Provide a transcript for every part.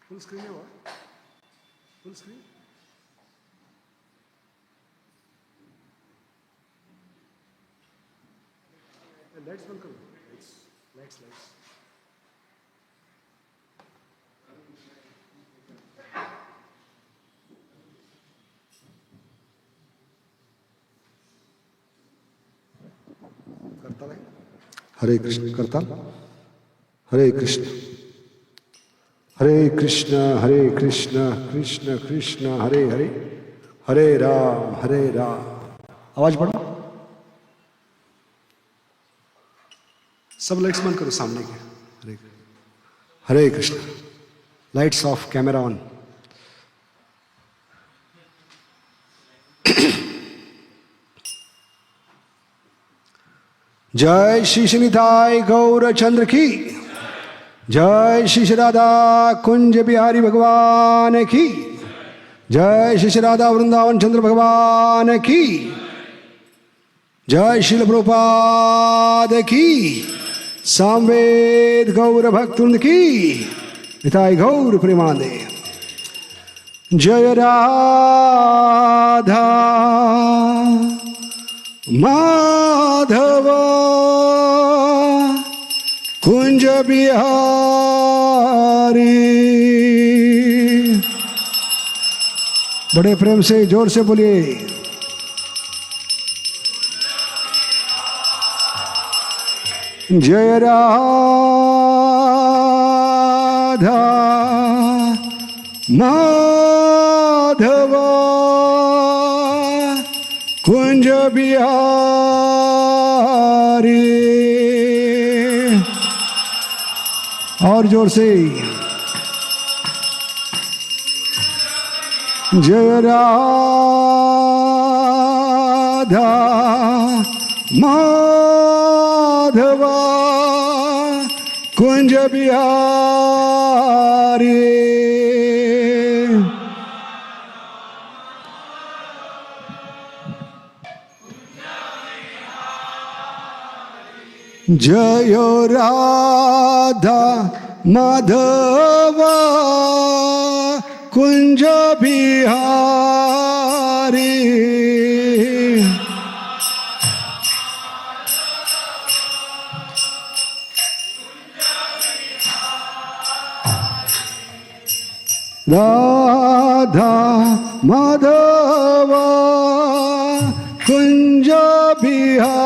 Full screen है वो, full screen. Lights बंद करो, लाइट्स। करता है हरे कृष्ण, करता हरे कृष्ण, हरे कृष्ण कृष्ण कृष्ण हरे हरे, हरे राम। आवाज बढ़ो, सब लाइट्स बंद करो सामने के। Hare Krishna. Lights off, camera on. जय श्री श्रीनिताय गौर चंद्र की, जय श्री श्री राधा कुंज बिहारी भगवान की, जय श्री श्री राधा वृंदावन चंद्र भगवान की, जय श्रील प्रभुपाद की, सामवेद गौर भक्तवृंद की, निताय गौर प्रेमानंदे। जय राधा माधव कुंज बिहारी। बड़े प्रेम से जोर से बोलिए। जय राधा माधव कुंज बिहारी। और जोर से। जय राधा माधव कुंज बिहारी। जय राधा माधव कुंज बिहारी। राधा माधव कुंज बिहारी।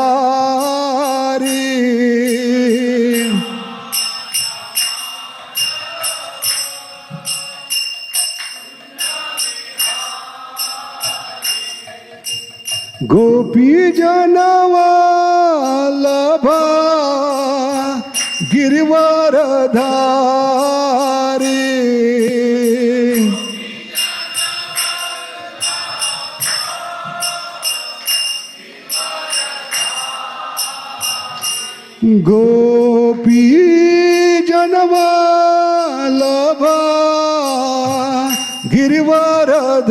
गोपी जनवल्लभा गिरिवरधारी। गोपी जनवल्लभा गिरिवरधारी।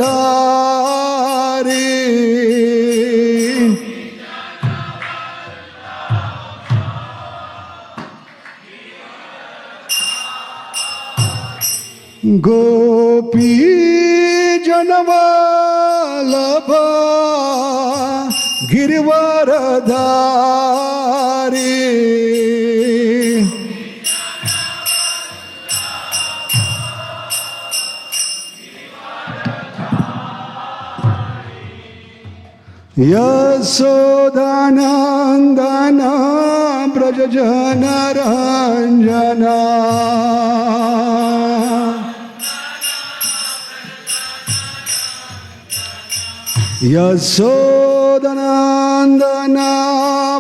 गोपी जनवल्लभा गिरिवरधारी। यशोदानंदन ब्रज जन रंजना। यशोदानंदन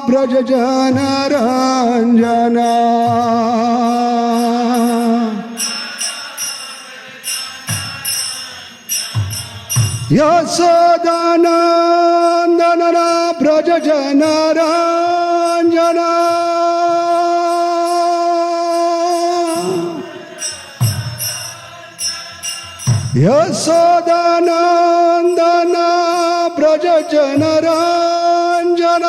ब्रज जन रंजना। यशोदानन्दन व्रज जनरञ्जन यशोदानन्दन व्रज जनरञ्जन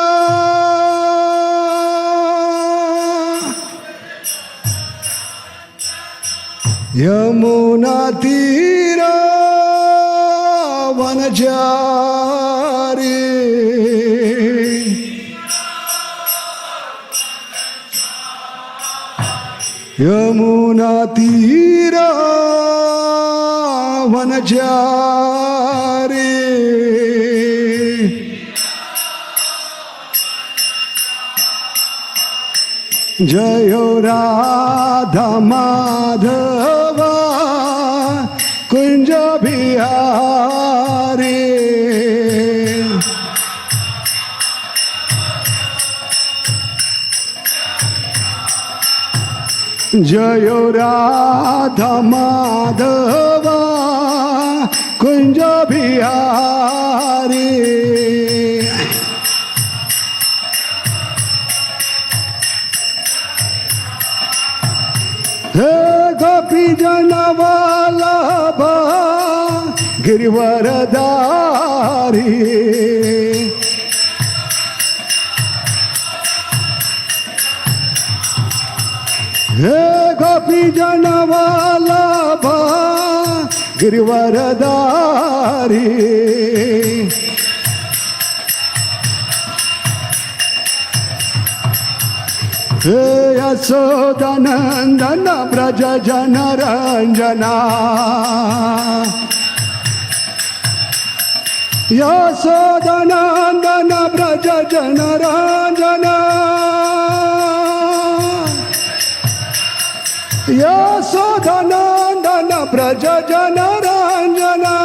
यमुना तीर वनचारी यमुना तीर वनचारी जय राधा माधव कुंज बिहारी जय राधा माधव कुंज बिहारी हे गोपी जन वल्लभ गिरिवरधारी हे गोपी जन वल्लभ गिरिवरधारी हे यशोदानन्दन व्रज जनरञ्जना यशोदानन्दन व्रज जनरञ्जना यशोदानन्दन व्रज जनरञ्जना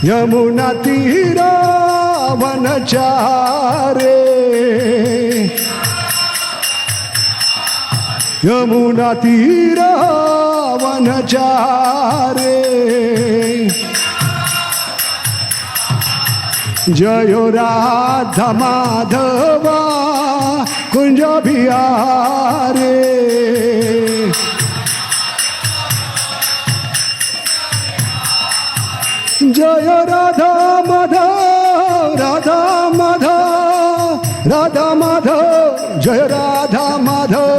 यमुना तीरा वनचारे यमुना तीरा वनचारे जय राधा माधव कुंज बिहारी जय राधा माधव राधा माधव राधा माधव जय राधा माधव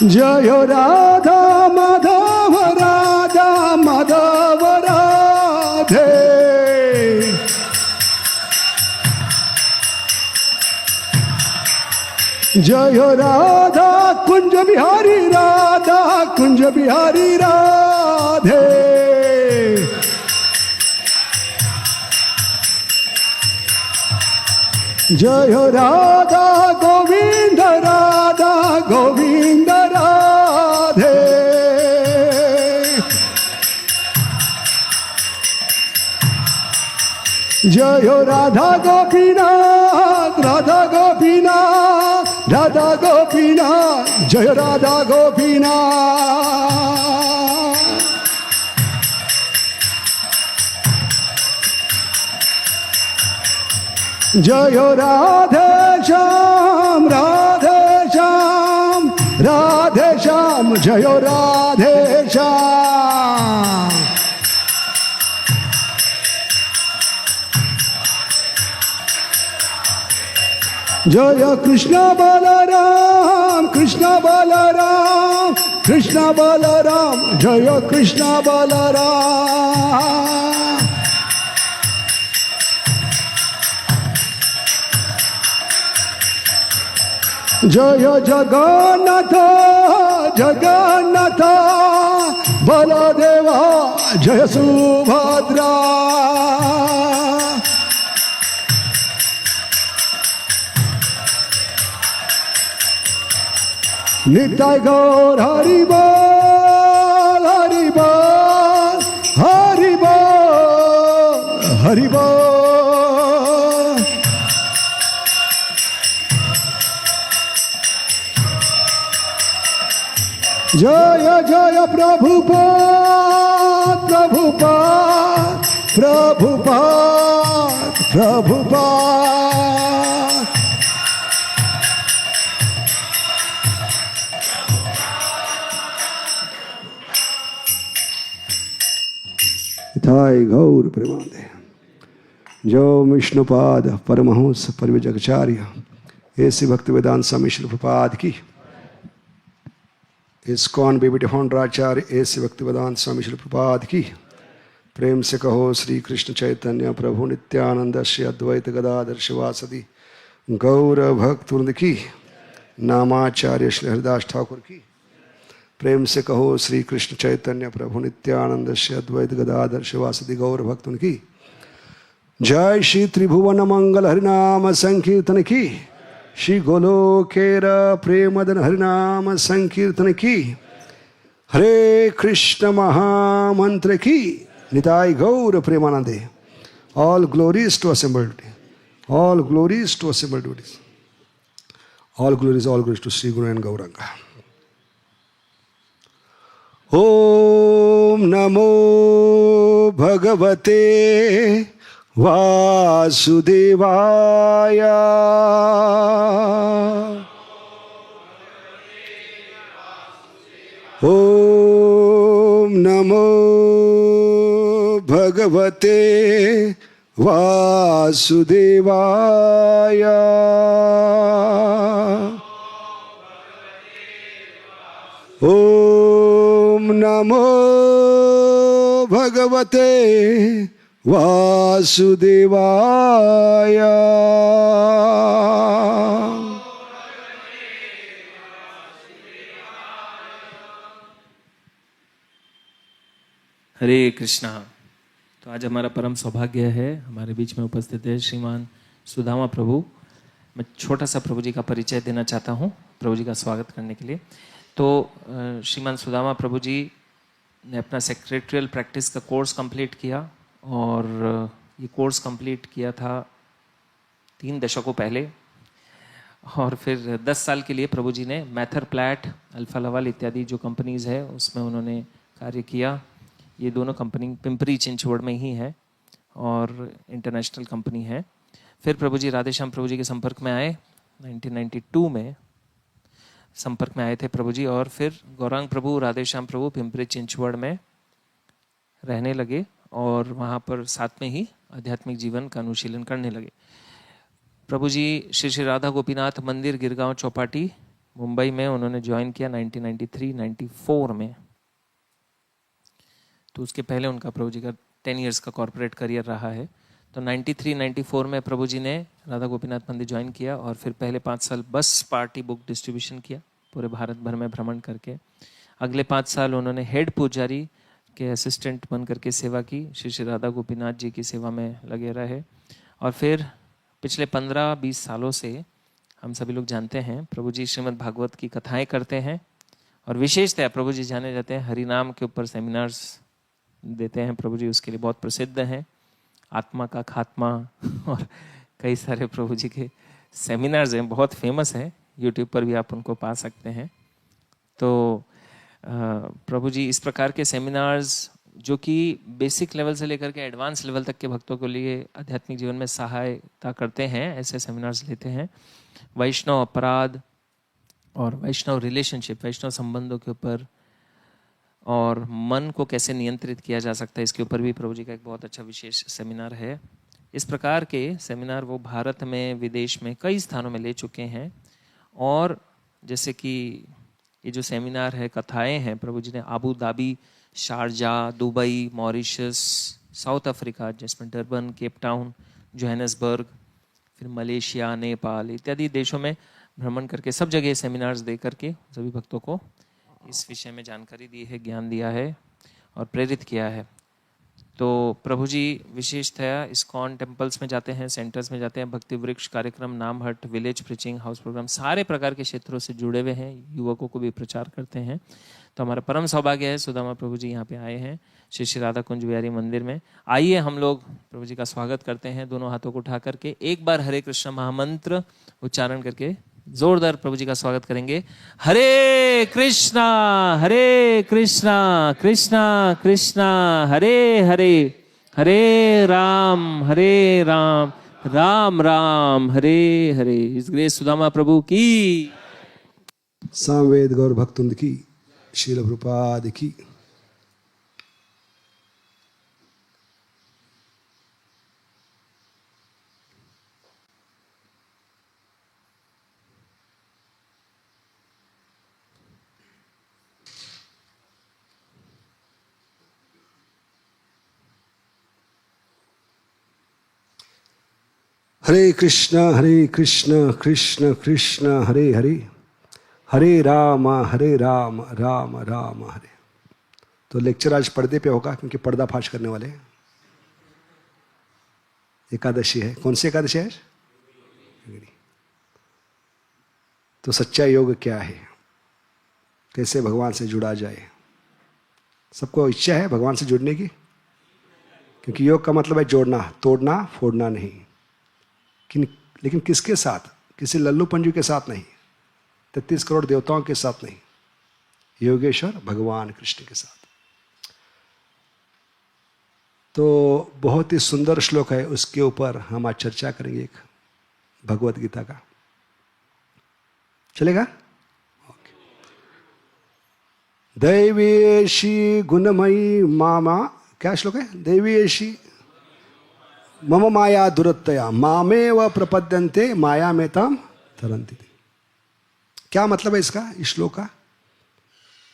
जय राधा माधव राधा माधव राधे जय राधा कुंज बिहारी राधा कुंज बिहारी राधे जय राधा गोविंद राधा गोविंद राधे जय राधा गोपीनाथ राधा गोपीनाथ राधा गोपीनाथ जय राधा गोपीनाथ जय राधे श्याम राधे श्याम जय राधे श्याम जय कृष्ण बलराम कृष्ण बलराम जय कृष्ण बलराम जय जगन्नाथ जगन्नाथ बलदेवा जय सुभद्रा निताय गौर हरि बोल हरि बोल हरि बोल हरि बोल जय जय प्रभुपाद प्रभुपाद प्रभुपाद प्रभुपाद। निताय गौर प्रेमानंदे। जो विष्णुपाद परमहंस परिव्राजकाचार्य ऐसे भक्ति वेदांत स्वामी श्री प्रभुपाद की, इस्कॉन बीबीटी फाउंडराचार्य ऐसे भक्ति वेदांत स्वामी श्री प्रभुपाद की, प्रेम से कहो श्री कृष्ण चैतन्य प्रभु नित्यानंद श्री अद्वैत गदाधर शिवासदि गौर भक्तवृंद की, नामाचार्य श्री हरिदास ठाकुर की, प्रेम से कहो श्री कृष्ण चैतन्य प्रभु नित्यानंद श्री अद्वैत गदाधर शिवासदि गौर भक्तवृंद की। जय श्री त्रिभुवन मंगल हरिनाम संकीर्तन की, श्री गोलोकेर प्रेमदन हरिनाम संकीर्तन की, हरे कृष्ण महामंत्र की। निताय गौर प्रेमानंदे। All glories to assembled, all glories to assembled devotees, all glories to Shri guru and Gauranga. ओम नमो भगवते वासुदेवाय। ओम नमो भगवते वासुदेवाय। ओम नमो भगवते वासुदेवाय। हरे कृष्णा। तो आज हमारा परम सौभाग्य है, हमारे बीच में उपस्थित है श्रीमान सुदामा प्रभु। मैं छोटा सा प्रभु जी का परिचय देना चाहता हूँ प्रभु जी का स्वागत करने के लिए। तो श्रीमान सुदामा प्रभु जी ने अपना सेक्रेटरियल प्रैक्टिस का कोर्स कंप्लीट किया, और ये कोर्स कंप्लीट किया था 3 दशकों पहले। और फिर 10 साल के लिए प्रभु जी ने मैथर प्लैट, अल्फा लवाल इत्यादि जो कंपनीज़ है उसमें उन्होंने कार्य किया। ये दोनों कंपनी पिंपरी चिंचवड़ में ही है और इंटरनेशनल कंपनी है। फिर प्रभु जी राधेश्याम प्रभु जी के संपर्क में आए, 1992 में संपर्क में आए थे प्रभु जी। और फिर गौरांग प्रभु, राधेश्याम प्रभु पिंपरी चिंचवड़ में रहने लगे और वहाँ पर साथ में ही आध्यात्मिक जीवन का अनुशीलन करने लगे। प्रभु जी श्री श्री राधा गोपीनाथ मंदिर गिरगांव चौपाटी मुंबई में उन्होंने ज्वाइन किया 1993-94 में। तो उसके पहले उनका प्रभु जी का 10 इयर्स का कॉर्पोरेट करियर रहा है। तो 93-94 में प्रभु जी ने राधा गोपीनाथ मंदिर ज्वाइन किया और फिर पहले 5 साल बस पार्टी बुक डिस्ट्रीब्यूशन किया पूरे भारत भर में भ्रमण करके। अगले 5 साल उन्होंने हेड पुजारी के असिस्टेंट बन करके सेवा की, श्री श्री राधा गोपीनाथ जी की सेवा में लगे रहे। और फिर पिछले 15-20 सालों से हम सभी लोग जानते हैं प्रभु जी श्रीमद् भागवत की कथाएं करते हैं, और विशेषतः प्रभु जी जाने जाते हैं हरिनाम के ऊपर सेमिनार्स देते हैं। प्रभु जी उसके लिए बहुत प्रसिद्ध हैं, आत्मा का खात्मा और कई सारे प्रभु जी के सेमिनार्स हैं, बहुत फेमस हैं, यूट्यूब पर भी आप उनको पा सकते हैं। तो प्रभु जी इस प्रकार के सेमिनार्स जो कि बेसिक लेवल से लेकर के एडवांस लेवल तक के भक्तों के लिए आध्यात्मिक जीवन में सहायता करते हैं, ऐसे सेमिनार्स लेते हैं। वैष्णव अपराध और वैष्णव रिलेशनशिप, वैष्णव संबंधों के ऊपर, और मन को कैसे नियंत्रित किया जा सकता है, इसके ऊपर भी प्रभु जी का एक बहुत अच्छा विशेष सेमिनार है। इस प्रकार के सेमिनार वो भारत में, विदेश में कई स्थानों में ले चुके हैं। और जैसे कि ये जो सेमिनार है, कथाएं हैं, प्रभु जी ने Abu Dhabi, Sharjah, Dubai, Mauritius, south Africa जिसमें डरबन, केप टाउन, जोहान्सबर्ग, फिर मलेशिया, नेपाल इत्यादि देशों में भ्रमण करके सब जगह सेमिनार्स दे करके सभी भक्तों को इस विषय में जानकारी दी है, ज्ञान दिया है और प्रेरित किया है। तो प्रभु जी विशेषतया इस्कॉन टेम्पल्स में जाते हैं, सेंटर्स में जाते हैं, भक्ति वृक्ष कार्यक्रम, नाम हट, विलेज प्रीचिंग, हाउस प्रोग्राम, सारे प्रकार के क्षेत्रों से जुड़े हुए हैं, युवकों को भी प्रचार करते हैं। तो हमारा परम सौभाग्य है सुदामा प्रभु जी यहाँ पे आए हैं श्री श्री राधा कुंज बिहारी मंदिर में। आइए हम लोग प्रभु जी का स्वागत करते हैं, दोनों हाथों को उठा करके एक बार हरे कृष्ण महामंत्र उच्चारण करके जोरदार प्रभु जी का स्वागत करेंगे। हरे कृष्णा कृष्णा कृष्णा हरे हरे, हरे राम राम राम हरे हरे। इस ग्रेस सुदामा प्रभु की, सामवेद गौर भक्तुंद की, शील प्रभुपाद की। हरे कृष्ण कृष्ण कृष्ण हरे हरे, हरे राम राम राम हरे। तो लेक्चर आज पर्दे पे होगा क्योंकि पर्दा फाश करने वाले हैं। एकादशी है। कौन सी एकादशी है? तो सच्चा योग क्या है, कैसे भगवान से जुड़ा जाए। सबको इच्छा है भगवान से जुड़ने की, क्योंकि योग का मतलब है जोड़ना, तोड़ना फोड़ना नहीं। लेकिन किसके साथ? किसी लल्लू पंजू के साथ नहीं, 33 करोड़ देवताओं के साथ नहीं, योगेश्वर भगवान कृष्ण के साथ। तो बहुत ही सुंदर श्लोक है, उसके ऊपर हम आज चर्चा करेंगे, एक भगवत गीता का। चलेगा? ओके। दैवीयेषि गुणमयी मामा, क्या श्लोक है? दैवीयेषि मम माया दुरत्तया मामेव प्रपद्यन्ते माया में ताम तरन्ति। क्या मतलब है इसका, इस श्लोक का?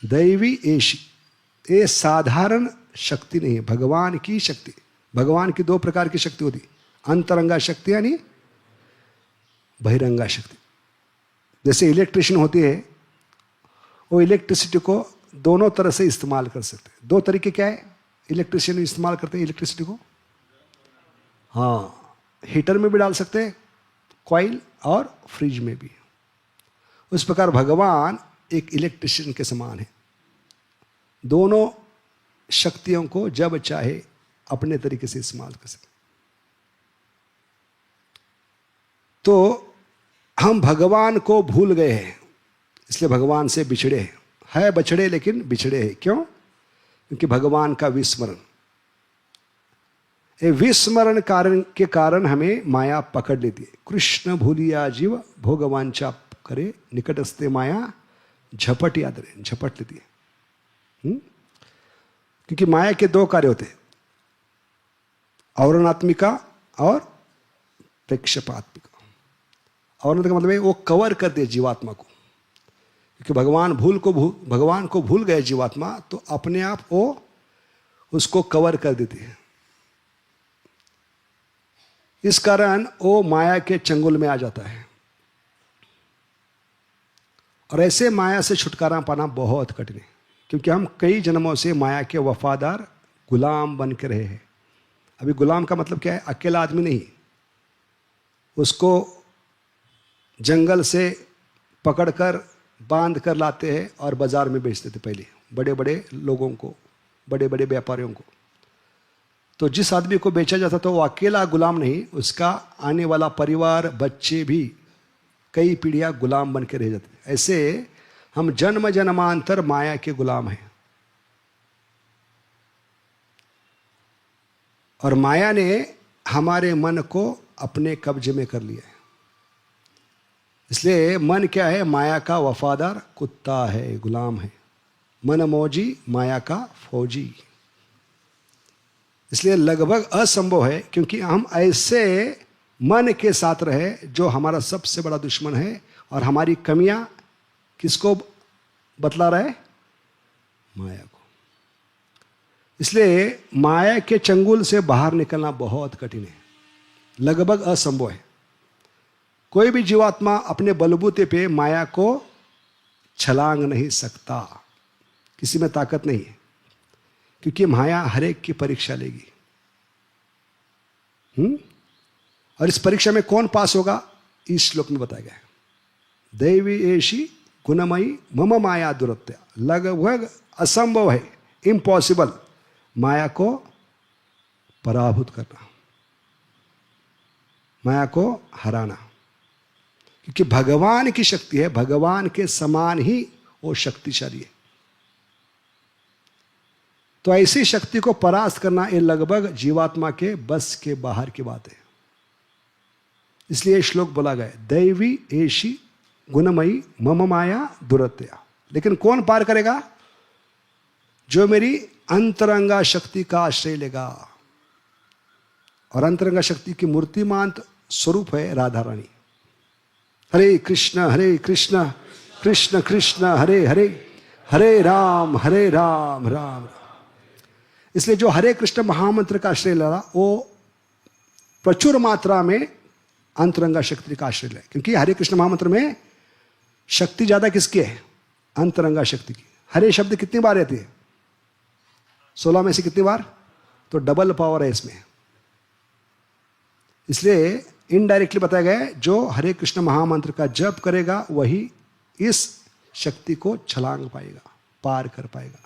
दैवी एशी, ये साधारण शक्ति नहीं है, भगवान की शक्ति। भगवान की दो प्रकार की शक्ति होती, अंतरंगा शक्ति यानी बहिरंगा शक्ति। जैसे इलेक्ट्रिशियन होती है, वो इलेक्ट्रिसिटी को दोनों तरह से इस्तेमाल कर सकते हैं। दो तरीके क्या है इलेक्ट्रिशियन इस्तेमाल करते हैं इलेक्ट्रिसिटी को? हाँ, हीटर में भी डाल सकते हैं, कॉइल, और फ्रिज में भी। उस प्रकार भगवान एक इलेक्ट्रिशियन के समान है, दोनों शक्तियों को जब चाहे अपने तरीके से इस्तेमाल कर सकते। तो हम भगवान को भूल गए हैं, इसलिए भगवान से बिछड़े हैं। है बछड़े लेकिन बिछड़े हैं। क्यों? क्योंकि भगवान का विस्मरण, ये विस्मरण के कारण हमें माया पकड़ लेती है। कृष्ण भूलिया जीव भोगवांछा करे, निकटस्थे माया झपट याद रहे, झपट लेती है। क्योंकि माया के दो कार्य होते हैं, औरणात्मिका और प्रेक्षपात्मिका। औरणात्मिका मतलब है वो कवर कर दे जीवात्मा को, क्योंकि भगवान को भूल गए जीवात्मा, तो अपने आप वो उसको कवर कर देती है। इस कारण वो माया के चंगुल में आ जाता है, और ऐसे माया से छुटकारा पाना बहुत कठिन है, क्योंकि हम कई जन्मों से माया के वफादार गुलाम बन के रहे हैं। अभी गुलाम का मतलब क्या है? अकेला आदमी नहीं, उसको जंगल से पकड़कर बांध कर लाते हैं और बाजार में बेचते थे पहले, बड़े बड़े लोगों को, बड़े बड़े व्यापारियों को। तो जिस आदमी को बेचा जाता था वो अकेला गुलाम नहीं, उसका आने वाला परिवार, बच्चे भी कई पीढ़ियां गुलाम बन के रह जाते। ऐसे हम जन्म जन्मांतर माया के गुलाम हैं, और माया ने हमारे मन को अपने कब्जे में कर लिया है। इसलिए मन क्या है? माया का वफादार कुत्ता है, गुलाम है। मन मौजी माया का फौजी। इसलिए लगभग असंभव है, क्योंकि हम ऐसे मन के साथ रहे जो हमारा सबसे बड़ा दुश्मन है, और हमारी कमियां किसको बतला रहा है? माया को। इसलिए माया के चंगुल से बाहर निकलना बहुत कठिन है, लगभग असंभव है। कोई भी जीवात्मा अपने बलबूते पे माया को छलांग नहीं सकता, किसी में ताकत नहीं है, क्योंकि माया हर एक की परीक्षा लेगी। और इस परीक्षा में कौन पास होगा? इस श्लोक में बताया गया है, दैवी एशी गुणमयी मम माया दुरत्या। लगभग असंभव है, इम्पॉसिबल, माया को पराभूत करना, माया को हराना। क्योंकि भगवान की शक्ति है, भगवान के समान ही वो शक्तिशाली है। तो ऐसी शक्ति को परास्त करना ये लगभग जीवात्मा के बस के बाहर की बात है। इसलिए श्लोक बोला गया, दैवी ऐशी गुणमयी मम माया दुरत्या। लेकिन कौन पार करेगा? जो मेरी अंतरंगा शक्ति का आश्रय लेगा। और अंतरंगा शक्ति की मूर्तिमान स्वरूप है राधा रानी। हरे कृष्ण कृष्ण कृष्ण हरे हरे, हरे राम राम राम। इसलिए जो हरे कृष्ण महामंत्र का आश्रय ले रहा, वो प्रचुर मात्रा में अंतरंगा शक्ति का आश्रय ले। क्योंकि हरे कृष्ण महामंत्र में शक्ति ज्यादा किसकी है? अंतरंगा शक्ति की। हरे शब्द कितनी बार रहती है? 16 में से कितनी बार? तो डबल पावर है इसमें। इसलिए इनडायरेक्टली बताया गया है, जो हरे कृष्ण महामंत्र का जप करेगा वही इस शक्ति को छलांग पाएगा, पार कर पाएगा।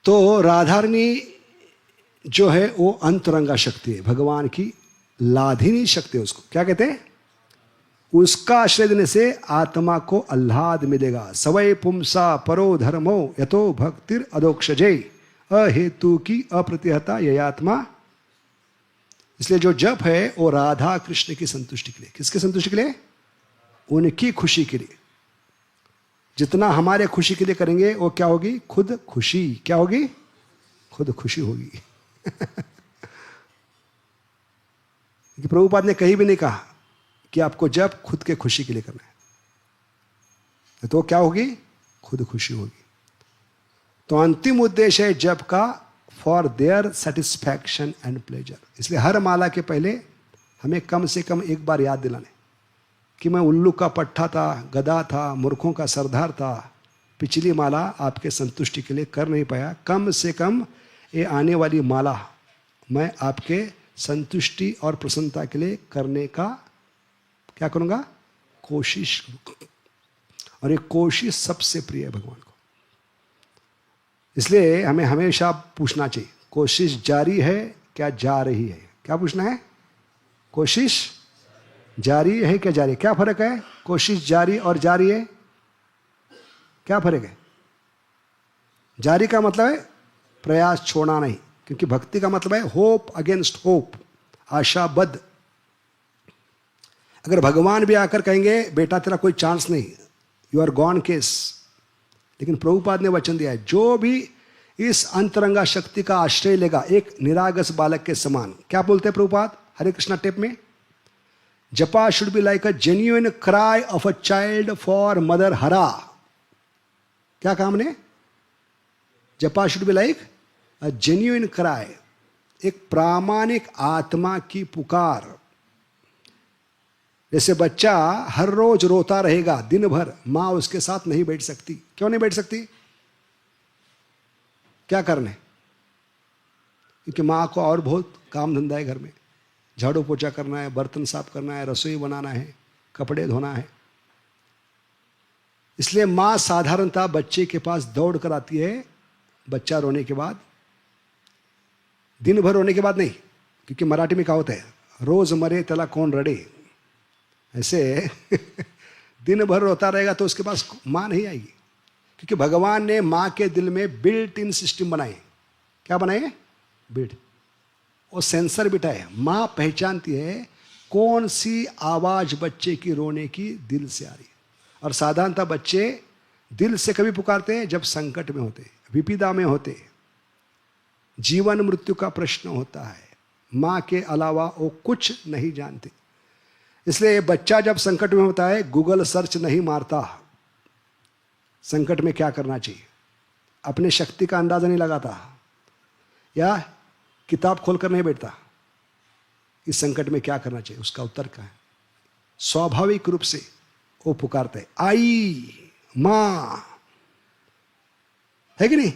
तो राधारणी जो है वो अंतरंगा शक्ति है, भगवान की लाधिनी शक्ति है। उसको क्या कहते हैं? उसका आश्रय देने से आत्मा को आह्लाद मिलेगा। सवै पुंसा परो धर्मो यतो भक्तिर अदोक्षजय अहेतु की अप्रतिहता यह आत्मा। इसलिए जो जप है वो राधा कृष्ण की संतुष्टि के लिए। किसकी संतुष्टि के लिए? उनकी खुशी के लिए। जितना हमारे खुशी के लिए करेंगे वो क्या होगी? खुद खुशी। क्या होगी? खुद खुशी होगी। कि प्रभुपाद ने कहीं भी नहीं कहा कि आपको जप खुद के खुशी के लिए करना है, तो क्या होगी? खुद खुशी होगी। तो अंतिम उद्देश्य है जप का for their satisfaction and pleasure. इसलिए हर माला के पहले हमें कम से कम एक बार याद दिलाने कि मैं उल्लू का पट्टा था, गधा था, मूर्खों का सरदार था, पिछली माला आपके संतुष्टि के लिए कर नहीं पाया। कम से कम ये आने वाली माला मैं आपके संतुष्टि और प्रसन्नता के लिए करने का क्या करूँगा? कोशिश। और ये कोशिश सबसे प्रिय है भगवान को। इसलिए हमें हमेशा पूछना चाहिए, कोशिश जारी है क्या जा रही है? क्या पूछना है? कोशिश जारी है क्या जारी है? क्या फर्क है कोशिश जारी और जारी है? क्या फर्क है? जारी का मतलब है प्रयास छोड़ना नहीं, क्योंकि भक्ति का मतलब है होप अगेंस्ट होप, आशाबद्ध। अगर भगवान भी आकर कहेंगे बेटा तेरा कोई चांस नहीं, यू आर गॉन केस, लेकिन प्रभुपाद ने वचन दिया है जो भी इस अंतरंगा शक्ति का आश्रय लेगा एक निरागस बालक के समान। क्या बोलते हैं प्रभुपाद हरे कृष्णा टेप में? जपा should be like a genuine cry of a child for mother हरा। क्या काम ने? जपा should be like a genuine cry, एक प्रामाणिक आत्मा की पुकार। जैसे बच्चा हर रोज रोता रहेगा दिन भर, मां उसके साथ नहीं बैठ सकती। क्यों नहीं बैठ सकती? क्या करने? क्योंकि मां को और बहुत काम धंधा है घर में, झाड़ू पोछा करना है, बर्तन साफ करना है, रसोई बनाना है, कपड़े धोना है। इसलिए मां साधारणतः बच्चे के पास दौड़ कर आती है बच्चा रोने के बाद, दिन भर रोने के बाद नहीं, क्योंकि मराठी में कहावत है रोज मरे त्याला कौन रड़े। ऐसे दिन भर रोता रहेगा तो उसके पास मां नहीं आएगी, क्योंकि भगवान ने मां के दिल में बिल्ट इन सिस्टम बनाए। क्या बनाए? बिल्ट, वो सेंसर बिठाए। मां पहचानती है कौन सी आवाज बच्चे की रोने की दिल से आ रही है। और साधारणतः बच्चे दिल से कभी पुकारते हैं जब संकट में होते, विपदा में होते, जीवन मृत्यु का प्रश्न होता है। मां के अलावा वो कुछ नहीं जानते। इसलिए बच्चा जब संकट में होता है गूगल सर्च नहीं मारता संकट में क्या करना चाहिए, अपने शक्ति का अंदाजा नहीं लगाता, या किताब खोलकर नहीं बैठता इस संकट में क्या करना चाहिए, उसका उत्तर क्या है। स्वाभाविक रूप से वो पुकारते हैं आई मां, है कि नहीं?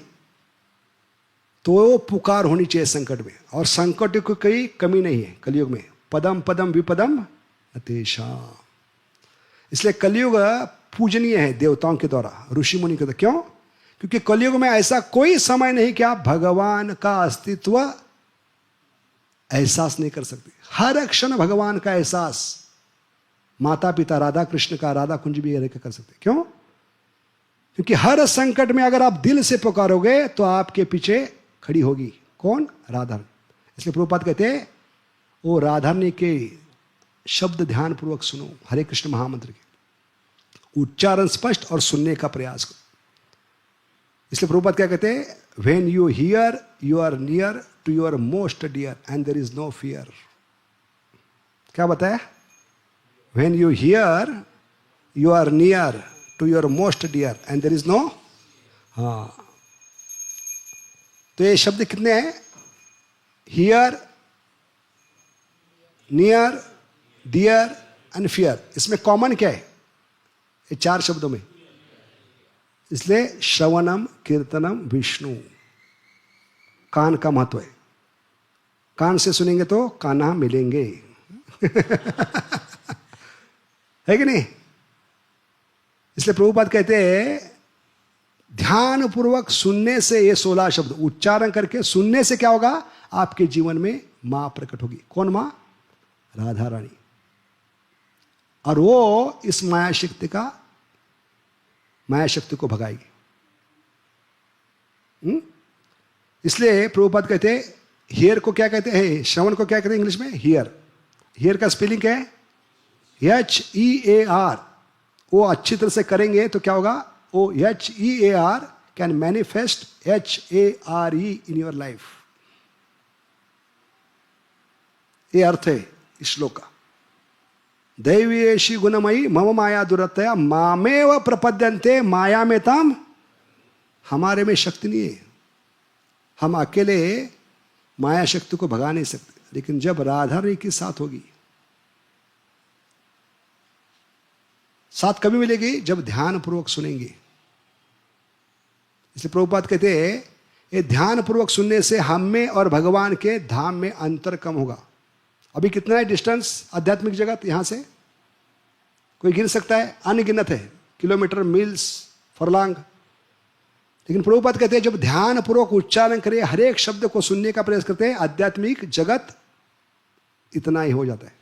तो वो पुकार होनी चाहिए संकट में। और संकट की कोई कमी नहीं है कलयुग में। पदम पदम विपदम अतेशा। इसलिए कलयुग पूजनीय है देवताओं के द्वारा, ऋषि मुनि के द्वारा। क्यों? क्योंकि कलयुग में ऐसा कोई समय नहीं कि आप भगवान का अस्तित्व एहसास नहीं कर सकते। हर क्षण भगवान का एहसास माता पिता राधा कृष्ण का, राधा कुंज भी कर सकते। क्यों? क्योंकि हर संकट में अगर आप दिल से पुकारोगे तो आपके पीछे खड़ी होगी कौन? राधा। इसलिए प्रभुपाद कहते हैं वो राधारणी के शब्द ध्यान पूर्वक सुनो, हरे कृष्ण महामंत्र के उच्चारण स्पष्ट और सुनने का प्रयास करो। इसलिए प्रभुपाद क्या कहते हैं? When you hear you are near to your most dear and there is no fear. क्या बताया? When you hear you are near to your most dear and there is no. हाँ, तो ये शब्द कितने हैं? Hear, near, dear and fear. इसमें common क्या है? ये 4 शब्दों में। इसलिए श्रवणम कीर्तनम विष्णु, कान का महत्व है। कान से सुनेंगे तो कान्हा मिलेंगे है कि नहीं? इसलिए प्रभुपाद कहते हैं ध्यान पूर्वक सुनने से, ये 16 शब्द उच्चारण करके सुनने से क्या होगा? आपके जीवन में मां प्रकट होगी। कौन मां? राधा रानी। और वो इस माया शक्ति को भगाएगी। इसलिए प्रभुपाद कहते हैं हियर को क्या कहते हैं? श्रवण को क्या कहते हैं इंग्लिश में? हियर। हियर का स्पेलिंग क्या है? HEAR। वो अच्छी तरह से करेंगे तो क्या होगा? वो HEAR can manifest HARE in your life. ये अर्थ है इस श्लोक का। दैवीयेषि गुणमयी मम माया दुरतया मामेव प्रपद्यन्ते माया में तम। हमारे में शक्ति नहीं है, हम अकेले माया शक्ति को भगा नहीं सकते। लेकिन जब राधा रानी के साथ होगी, साथ कभी मिलेगी? जब ध्यान पूर्वक सुनेंगे। इसलिए प्रभुपाद कहते हैं ये ध्यान पूर्वक सुनने से हम में और भगवान के धाम में अंतर कम होगा। अभी कितना है डिस्टेंस आध्यात्मिक जगत यहां से? कोई गिन सकता है? अनगिनत है, किलोमीटर, मील्स, फरलांग। लेकिन प्रभुपाद कहते हैं जब ध्यान पूर्वक उच्चारण करें, हर एक शब्द को सुनने का प्रयास करते हैं, आध्यात्मिक जगत इतना ही हो जाता है,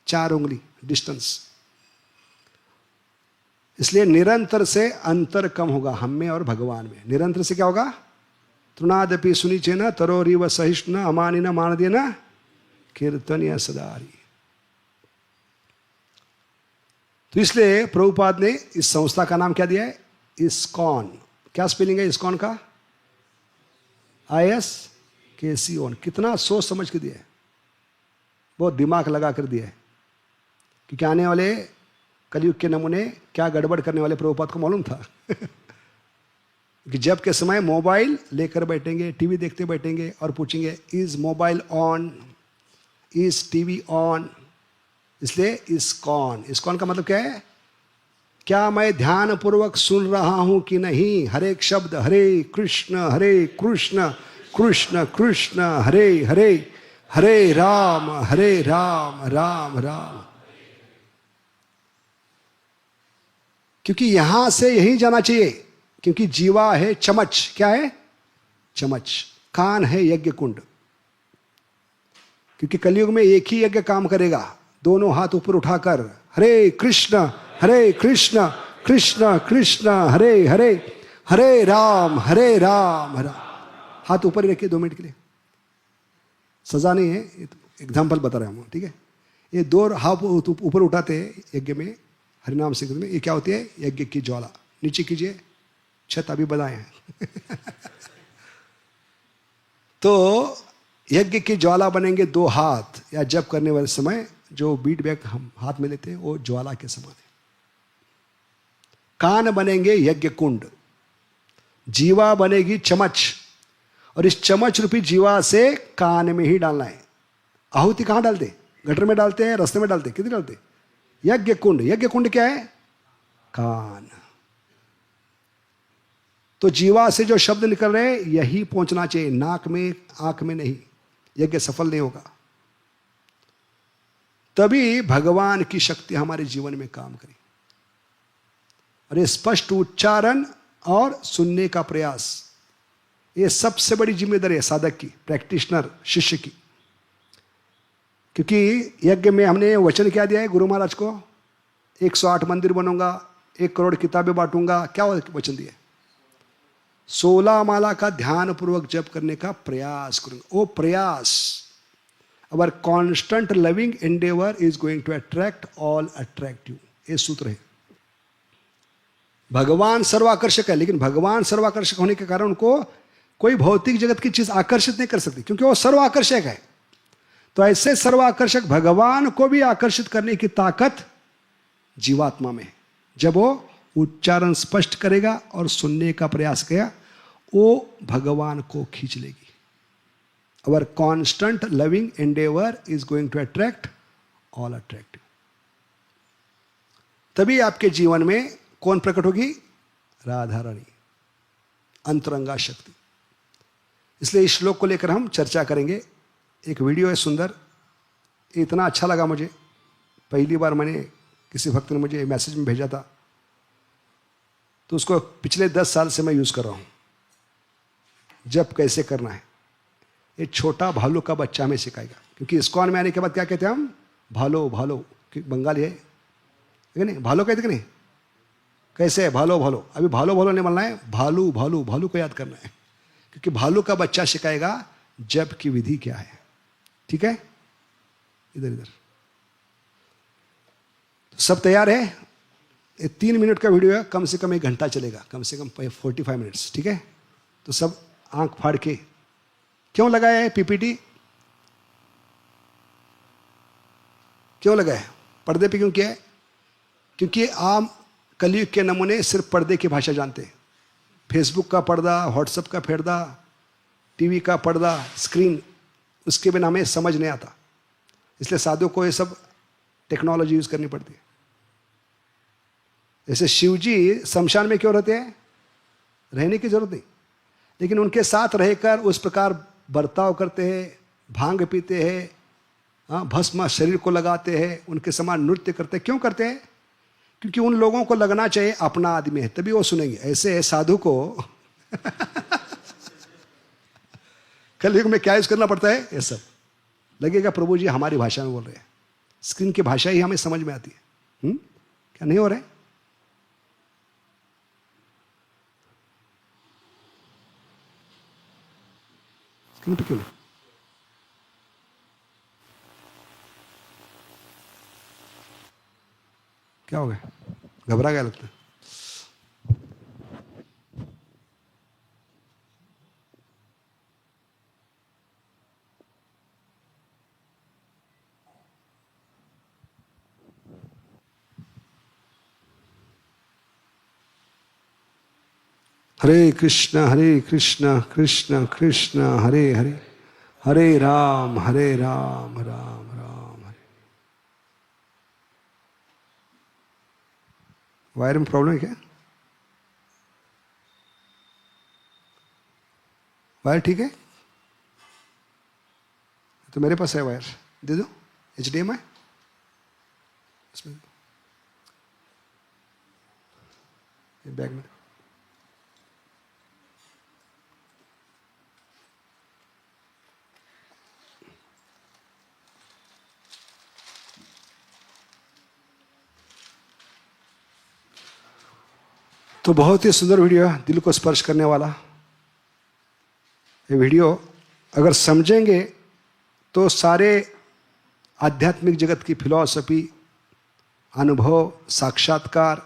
4 उंगली डिस्टेंस। इसलिए निरंतर से अंतर कम होगा हम में और भगवान में। निरंतर से क्या होगा? तृणादपि सुनिचेन तरोरिव सहिष्णु अमानिन मानदेन कीर्तनीय सदारी। तो इसलिए प्रभुपाद ने इस संस्था का नाम क्या दिया है? इस्कॉन। क्या स्पेलिंग है इस्कॉन का? ISKCON। कितना सोच समझ के दिया है, बहुत दिमाग लगा कर दिया है। क्योंकि आने वाले कलयुग के नमूने क्या गड़बड़ करने वाले प्रभुपाद को मालूम था कि जब के समय मोबाइल लेकर बैठेंगे, टीवी देखते बैठेंगे और पूछेंगे is mobile on, is TV on. इसलिए इस्कॉन। इस्कॉन का मतलब क्या है? क्या मैं ध्यान पूर्वक सुन रहा हूं कि नहीं? हर एक शब्द हरे कृष्ण कृष्ण कृष्ण हरे हरे, हरे राम राम राम। क्योंकि यहां से यही जाना चाहिए। क्योंकि जीवा है चमच। क्या है? चमच। कान है यज्ञ कुंड। क्योंकि कलयुग में एक ही यज्ञ काम करेगा, दोनों हाथ ऊपर उठाकर हरे कृष्ण कृष्ण कृष्ण हरे हरे, हरे राम राम। हाथ ऊपर ही रखिए 2 मिनट के लिए। सजा नहीं है, एग्जाम्पल बता रहे हम, ठीक है? ये 2 हाथ ऊपर उठाते हैं यज्ञ में, हरिनाम संकीर्तन में। ये क्या होती है? यज्ञ की ज्वाला। नीचे कीजिए, छत अभी बनाए हैं तो यज्ञ की ज्वाला बनेंगे 2 हाथ, या जप करने वाले समय जो बीट बैग हम हाथ में लेते हैं वो ज्वाला के समान है। कान बनेंगे यज्ञ कुंड, जीवा बनेगी चमच, और इस चमच रूपी जीवा से कान में ही डालना है। आहुति कहां डालते? गटर में डालते हैं, रास्ते में डालते हैं, कितने डालते? यज्ञ कुंड। यज्ञ कुंड क्या है? कान। तो जीवा से जो शब्द निकल रहे हैं यही पहुंचना चाहिए, नाक में आंख में नहीं। यज्ञ सफल नहीं होगा। तभी भगवान की शक्ति हमारे जीवन में काम करे। और ये स्पष्ट उच्चारण और सुनने का प्रयास, ये सबसे बड़ी जिम्मेदारी है साधक की, प्रैक्टिशनर शिष्य की। क्योंकि यज्ञ में हमने वचन क्या दिया है गुरु महाराज को, 108 मंदिर बनूंगा, 1 करोड़ किताबें बांटूंगा, क्या वचन दिया? 16 माला का ध्यान पूर्वक जप करने का प्रयास करूंगा। वो प्रयास, our constant loving endeavour is going to attract all attractive, ये सूत्र है। भगवान सर्वाकर्षक है, लेकिन भगवान सर्वाकर्षक होने के कारण उनको कोई भौतिक जगत की चीज आकर्षित नहीं कर सकती, क्योंकि वो सर्वाकर्षक है। तो ऐसे सर्वाकर्षक भगवान को भी आकर्षित करने की ताकत जीवात्मा में है। जब वो उच्चारण स्पष्ट करेगा और सुनने का प्रयास करेगा, वो भगवान को खींच लेगी। Our constant loving endeavour is going to attract all attractive. तभी आपके जीवन में कौन प्रकट होगी? राधा रानी, अंतरंगा शक्ति। इसलिए इस श्लोक को लेकर हम चर्चा करेंगे। एक वीडियो है सुंदर, इतना अच्छा लगा मुझे, पहली बार मैंने किसी भक्त ने मुझे मैसेज में भेजा था, तो उसको पिछले 10 साल से मैं यूज कर रहा हूं। जब कैसे करना है, ये छोटा भालू का बच्चा हमें सिखाएगा। क्योंकि इस्कॉन में आने के बाद क्या कहते हैं हम? भालो भालो, बंगाली है नहीं, भालो कहते कि नहीं? कैसे है? भालो भालो। अभी भालो भालो नहीं बोलना है, भालू भालू, भालू को याद करना है। क्योंकि भालू का बच्चा सिखाएगा जप की विधि क्या है। ठीक है, इधर इधर तो सब तैयार है। ये 3 मिनट का वीडियो है, कम से कम 1 घंटा चलेगा, कम से कम 45 मिनट्स। ठीक है, तो सब आंख फाड़ के, क्यों लगाया है पीपीटी? क्यों लगाया है? पर्दे पे क्यों किया है? क्योंकि आम कलयुग के नमूने सिर्फ पर्दे की भाषा जानते हैं। फेसबुक का पर्दा, व्हाट्सएप का पर्दा, टीवी का पर्दा, स्क्रीन, उसके बिना हमें समझ नहीं आता। इसलिए साधु को ये सब टेक्नोलॉजी यूज करनी पड़ती है। जैसे शिव जी शमशान में क्यों रहते हैं? रहने की जरूरत नहीं, लेकिन उनके साथ रहकर उस प्रकार बर्ताव करते हैं, भांग पीते हैं, भस्म शरीर को लगाते हैं, उनके समान नृत्य करते हैं। क्यों करते हैं? क्योंकि उन लोगों को लगना चाहिए अपना आदमी है, तभी वो सुनेंगे। ऐसे साधु को कलयुग में क्या यूज करना पड़ता है? ये सब लगेगा प्रभु जी हमारी भाषा में बोल रहे हैं, स्क्रीन की भाषा ही हमें समझ में आती है। क्या नहीं हो रहा है? स्क्रीन पे क्यों नहीं? क्या हो गया? घबरा गया लगता है। हरे कृष्ण कृष्ण कृष्ण हरे हरे, हरे राम राम राम हरे। वायर में प्रॉब्लम है क्या? वायर ठीक है? तो मेरे पास है वायर, दे दो। HDMI इसमें बैग में। तो बहुत ही सुंदर वीडियो है, दिल को स्पर्श करने वाला। ये वीडियो अगर समझेंगे तो सारे आध्यात्मिक जगत की फिलॉसफी, अनुभव, साक्षात्कार,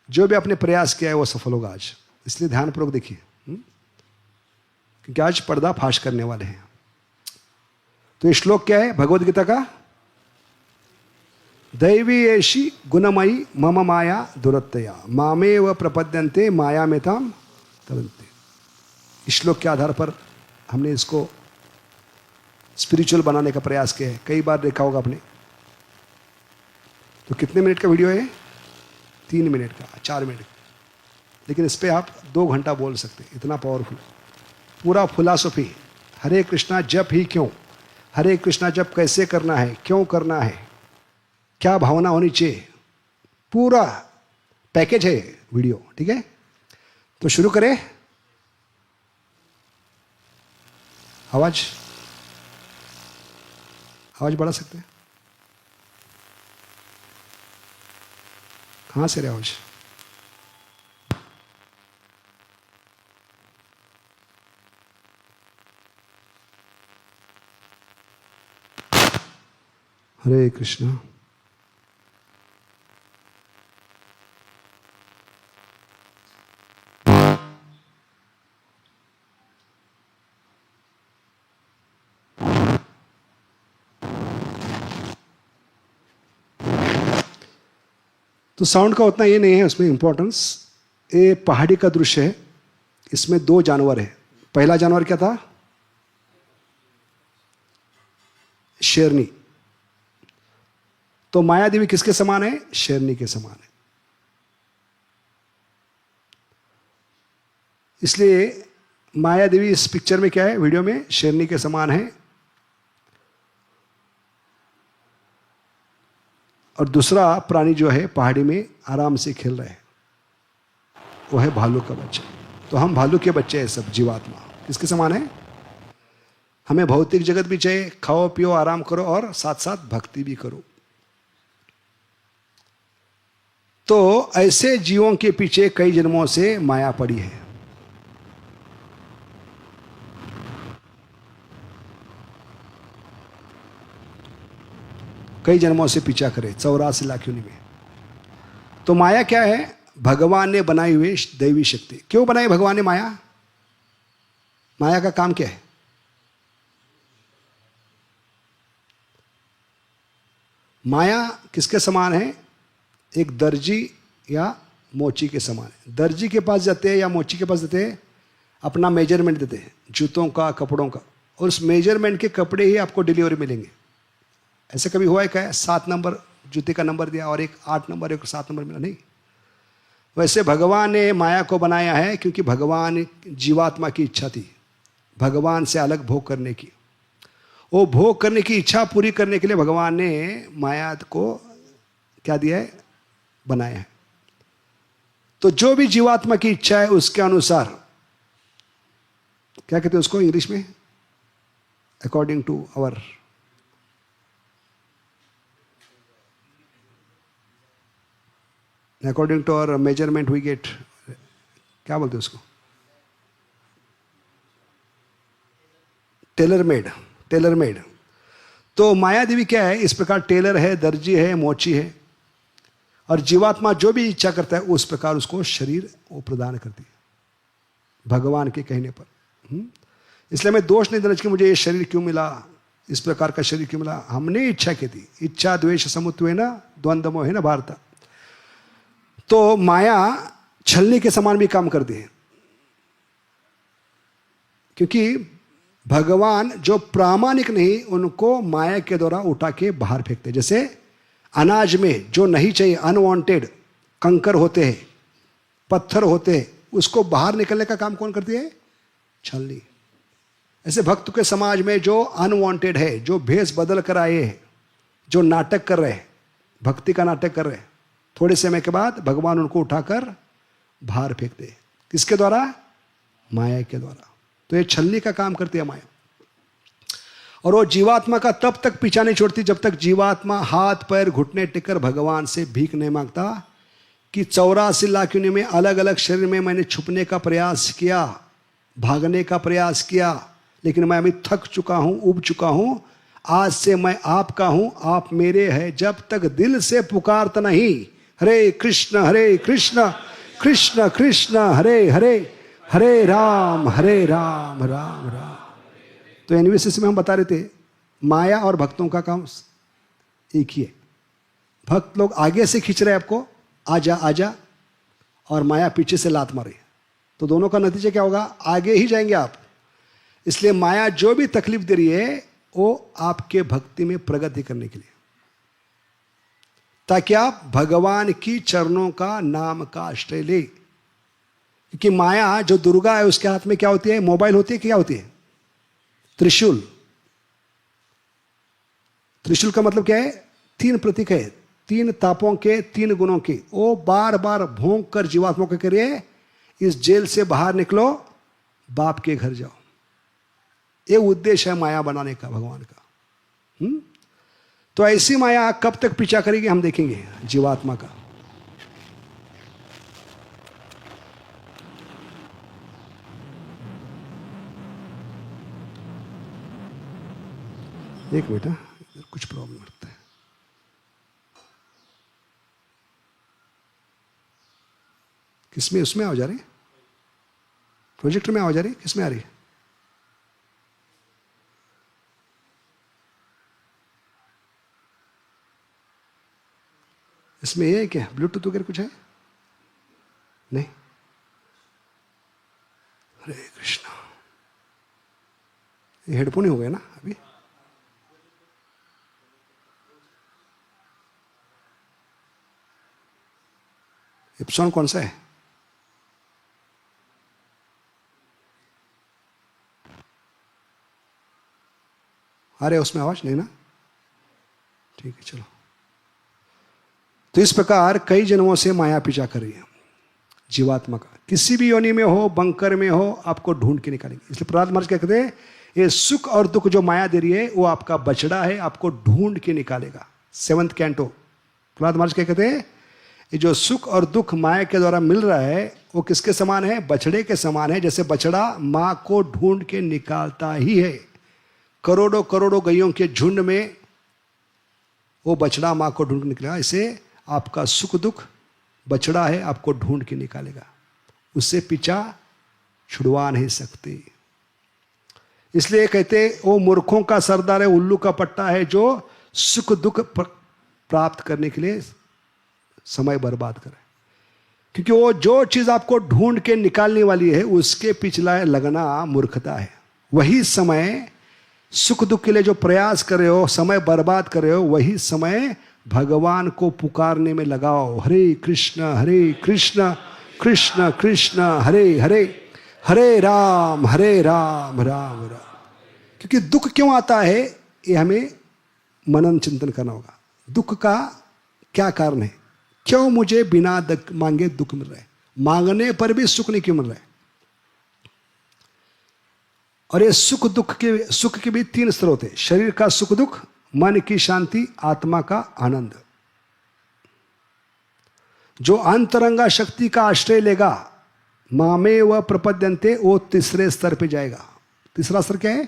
जो भी आपने प्रयास किया है वो सफल होगा आज। इसलिए ध्यानपूर्वक देखिए, क्योंकि आज पर्दा फाश करने वाले हैं। तो ये श्लोक क्या है भगवद गीता का? दैवी ऐशी गुणमयी मम माया दुरत्तया मामेव प्रपद्यन्ते माया में ताम तरन्ते। इस श्लोक के आधार पर हमने इसको स्पिरिचुअल बनाने का प्रयास किया है। कई बार देखा होगा आपने। तो कितने मिनट का वीडियो है? 3 मिनट का, 4 मिनट का, लेकिन इस पर आप 2 घंटा बोल सकते हैं, इतना पावरफुल। पूरा फिलॉसफी, हरे कृष्णा जप ही क्यों, हरे कृष्णा जप कैसे करना है, क्यों करना है, क्या भावना होनी चाहिए, पूरा पैकेज है वीडियो। ठीक है, तो शुरू करें। आवाज आवाज बढ़ा सकते हैं? कहां से रहे आवाज? हरे कृष्णा। तो साउंड का उतना ये नहीं है उसमें इंपॉर्टेंस। ये पहाड़ी का दृश्य है, इसमें दो जानवर है। पहला जानवर क्या था? शेरनी। तो माया देवी किसके समान है? शेरनी के समान है। इसलिए माया देवी इस पिक्चर में क्या है, वीडियो में शेरनी के समान है। और दूसरा प्राणी जो है पहाड़ी में आराम से खेल रहा है, वो है भालू का बच्चा। तो हम भालू के बच्चे हैं सब, जीवात्मा। किसके समान है? हमें भौतिक जगत भी चाहिए, खाओ पियो आराम करो और साथ साथ भक्ति भी करो। तो ऐसे जीवों के पीछे कई जन्मों से माया पड़ी है। कई जन्मों से पीछा करे, 84 लाख योनि में। तो माया क्या है? भगवान ने बनाई हुई दैवी शक्ति। क्यों बनाई भगवान ने माया? माया का काम क्या है? माया किसके समान है? एक दर्जी या मोची के समान है। दर्जी के पास जाते हैं या मोची के पास जाते हैं, अपना मेजरमेंट देते हैं जूतों का, कपड़ों का, और उस मेजरमेंट के कपड़े ही आपको डिलीवरी मिलेंगे। ऐसे कभी हुआ है क्या? 7 नंबर जूते का नंबर दिया और एक 8 नंबर, एक 7 नंबर मिला? नहीं। वैसे भगवान ने माया को बनाया है क्योंकि भगवान जीवात्मा की इच्छा थी भगवान से अलग भोग करने की। वो भोग करने की इच्छा पूरी करने के लिए भगवान ने माया को क्या दिया है? बनाया है। तो जो भी जीवात्मा की इच्छा है उसके अनुसार, क्या कहते हैं उसको इंग्लिश में? According to our, according to our measurement we get, क्या बोलते हैं उसको? Tailor made. Tailor made. तो माया देवी क्या है? इस प्रकार टेलर है, दर्जी है, मोची है। और जीवात्मा जो भी इच्छा करता है उस प्रकार उसको शरीर वो प्रदान करती है भगवान के कहने पर। इसलिए मैं दोष नहीं देना चाहिए मुझे ये शरीर क्यों मिला, इस प्रकार का शरीर क्यों मिला। हमने इच्छा की थी। इच्छा द्वेष समुत्वेन द्वंद्वमोहेन भारत। तो माया छलनी के समान भी काम करती है, क्योंकि भगवान जो प्रामाणिक नहीं उनको माया के द्वारा उठा के बाहर फेंकते। जैसे अनाज में जो नहीं चाहिए, अनवांटेड कंकर होते हैं, पत्थर होते हैं, उसको बाहर निकलने का काम कौन करती है? छलनी। ऐसे भक्त के समाज में जो अनवांटेड है, जो भेष बदल कर आए हैं, जो नाटक कर रहे हैं, भक्ति का नाटक कर रहे हैं, थोड़े समय के बाद भगवान उनको उठाकर बाहर फेंकते हैं। किसके द्वारा? माया के द्वारा। तो ये छलनी का काम करती है माया। और वो जीवात्मा का तब तक पीछा नहीं छोड़ती जब तक जीवात्मा हाथ पैर घुटने टेकर भगवान से भीख नहीं मांगता कि 84 लाख योनि में अलग अलग शरीर में मैंने छुपने का प्रयास किया, भागने का प्रयास किया, लेकिन मैं अभी थक चुका हूं, उब चुका हूं। आज से मैं आपका हूं, आप मेरे हैं। जब तक दिल से पुकारता नहीं हरे कृष्ण कृष्ण कृष्ण हरे हरे, हरे राम राम राम। तो एनवीसीएस में हम बता रहे थे माया और भक्तों का काम एक ही है। भक्त लोग आगे से खींच रहे हैं आपको, आजा आजा, और माया पीछे से लात मारे। तो दोनों का नतीजा क्या होगा? आगे ही जाएंगे आप। इसलिए माया जो भी तकलीफ दे रही है वो आपके भक्ति में प्रगति करने के लिए, ताकि आप भगवान की चरणों का नाम का आश्रय ले। क्योंकि माया जो दुर्गा है उसके हाथ में क्या होती है? मोबाइल होती है। क्या होती है? त्रिशूल। त्रिशूल का मतलब क्या है? 3 प्रतीक है, 3 तापों के, 3 गुणों के। वो बार बार भोंक कर जीवात्मा को कह रही है इस जेल से बाहर निकलो, बाप के घर जाओ। ये उद्देश्य है माया बनाने का भगवान का। तो ऐसी माया कब तक पीछा करेगी हम देखेंगे जीवात्मा का। एक मिनट, कुछ प्रॉब्लम लगता है। किसमें? उसमें आवाज आ रही है? प्रोजेक्टर में आवाज आ रही है? किसमें आ रही है? इसमें ये है क्या, ब्लूटूथ वगैरह कुछ है? नहीं। हरे कृष्णा, ये हेडफोन ही हो गया ना अभी? एप्सॉन कौन सा है? अरे उसमें आवाज नहीं ना? ठीक है, चलो। तो इस प्रकार कई जन्मों से माया पीछा कर रही है जीवात्मा का। किसी भी योनि में हो, बंकर में हो, आपको ढूंढ के निकालेंगे। इसलिए प्रहलाद महाराज क्या कहते हैं, ये सुख और दुख जो माया दे रही है वो आपका बछड़ा है, आपको ढूंढ के निकालेगा। 7th कैंटो प्रहलाद महाराज क्या कहते हैं, ये जो सुख और दुख माया के द्वारा मिल रहा है वो किसके समान है? बछड़े के समान है। जैसे बछड़ा मां को ढूंढ के निकालता ही है, करोड़ों करोड़ों गैयों के झुंड में वो बछड़ा मां को ढूंढ के निकलेगा। इसे आपका सुख दुख बछड़ा है, आपको ढूंढ के निकालेगा, उससे पीछा छुड़वा नहीं सकते। इसलिए कहते वो मूर्खों का सरदार है, उल्लू का पट्टा है, जो सुख दुख प्राप्त करने के लिए समय बर्बाद करे। क्योंकि वो जो चीज आपको ढूंढ के निकालने वाली है उसके पिछला लगना मूर्खता है। वही समय सुख दुख के लिए जो प्रयास कर रहे हो, समय बर्बाद कर रहे हो, वही समय भगवान को पुकारने में लगाओ। हरे कृष्ण कृष्ण कृष्ण हरे हरे, हरे राम राम राम। क्योंकि दुख क्यों आता है ये हमें मनन चिंतन करना होगा। दुख का क्या कारण है? क्यों मुझे बिना मांगे दुख मिल रहा है? मांगने पर भी सुख नहीं क्यों मिल रहा है? और ये सुख के भी 3 स्तर होते हैं। शरीर का सुख दुख, मन की शांति, आत्मा का आनंद। जो अंतरंगा शक्ति का आश्रय लेगा, मामे व प्रपद्यन्ते, वो तीसरे स्तर पे जाएगा। तीसरा स्तर क्या है?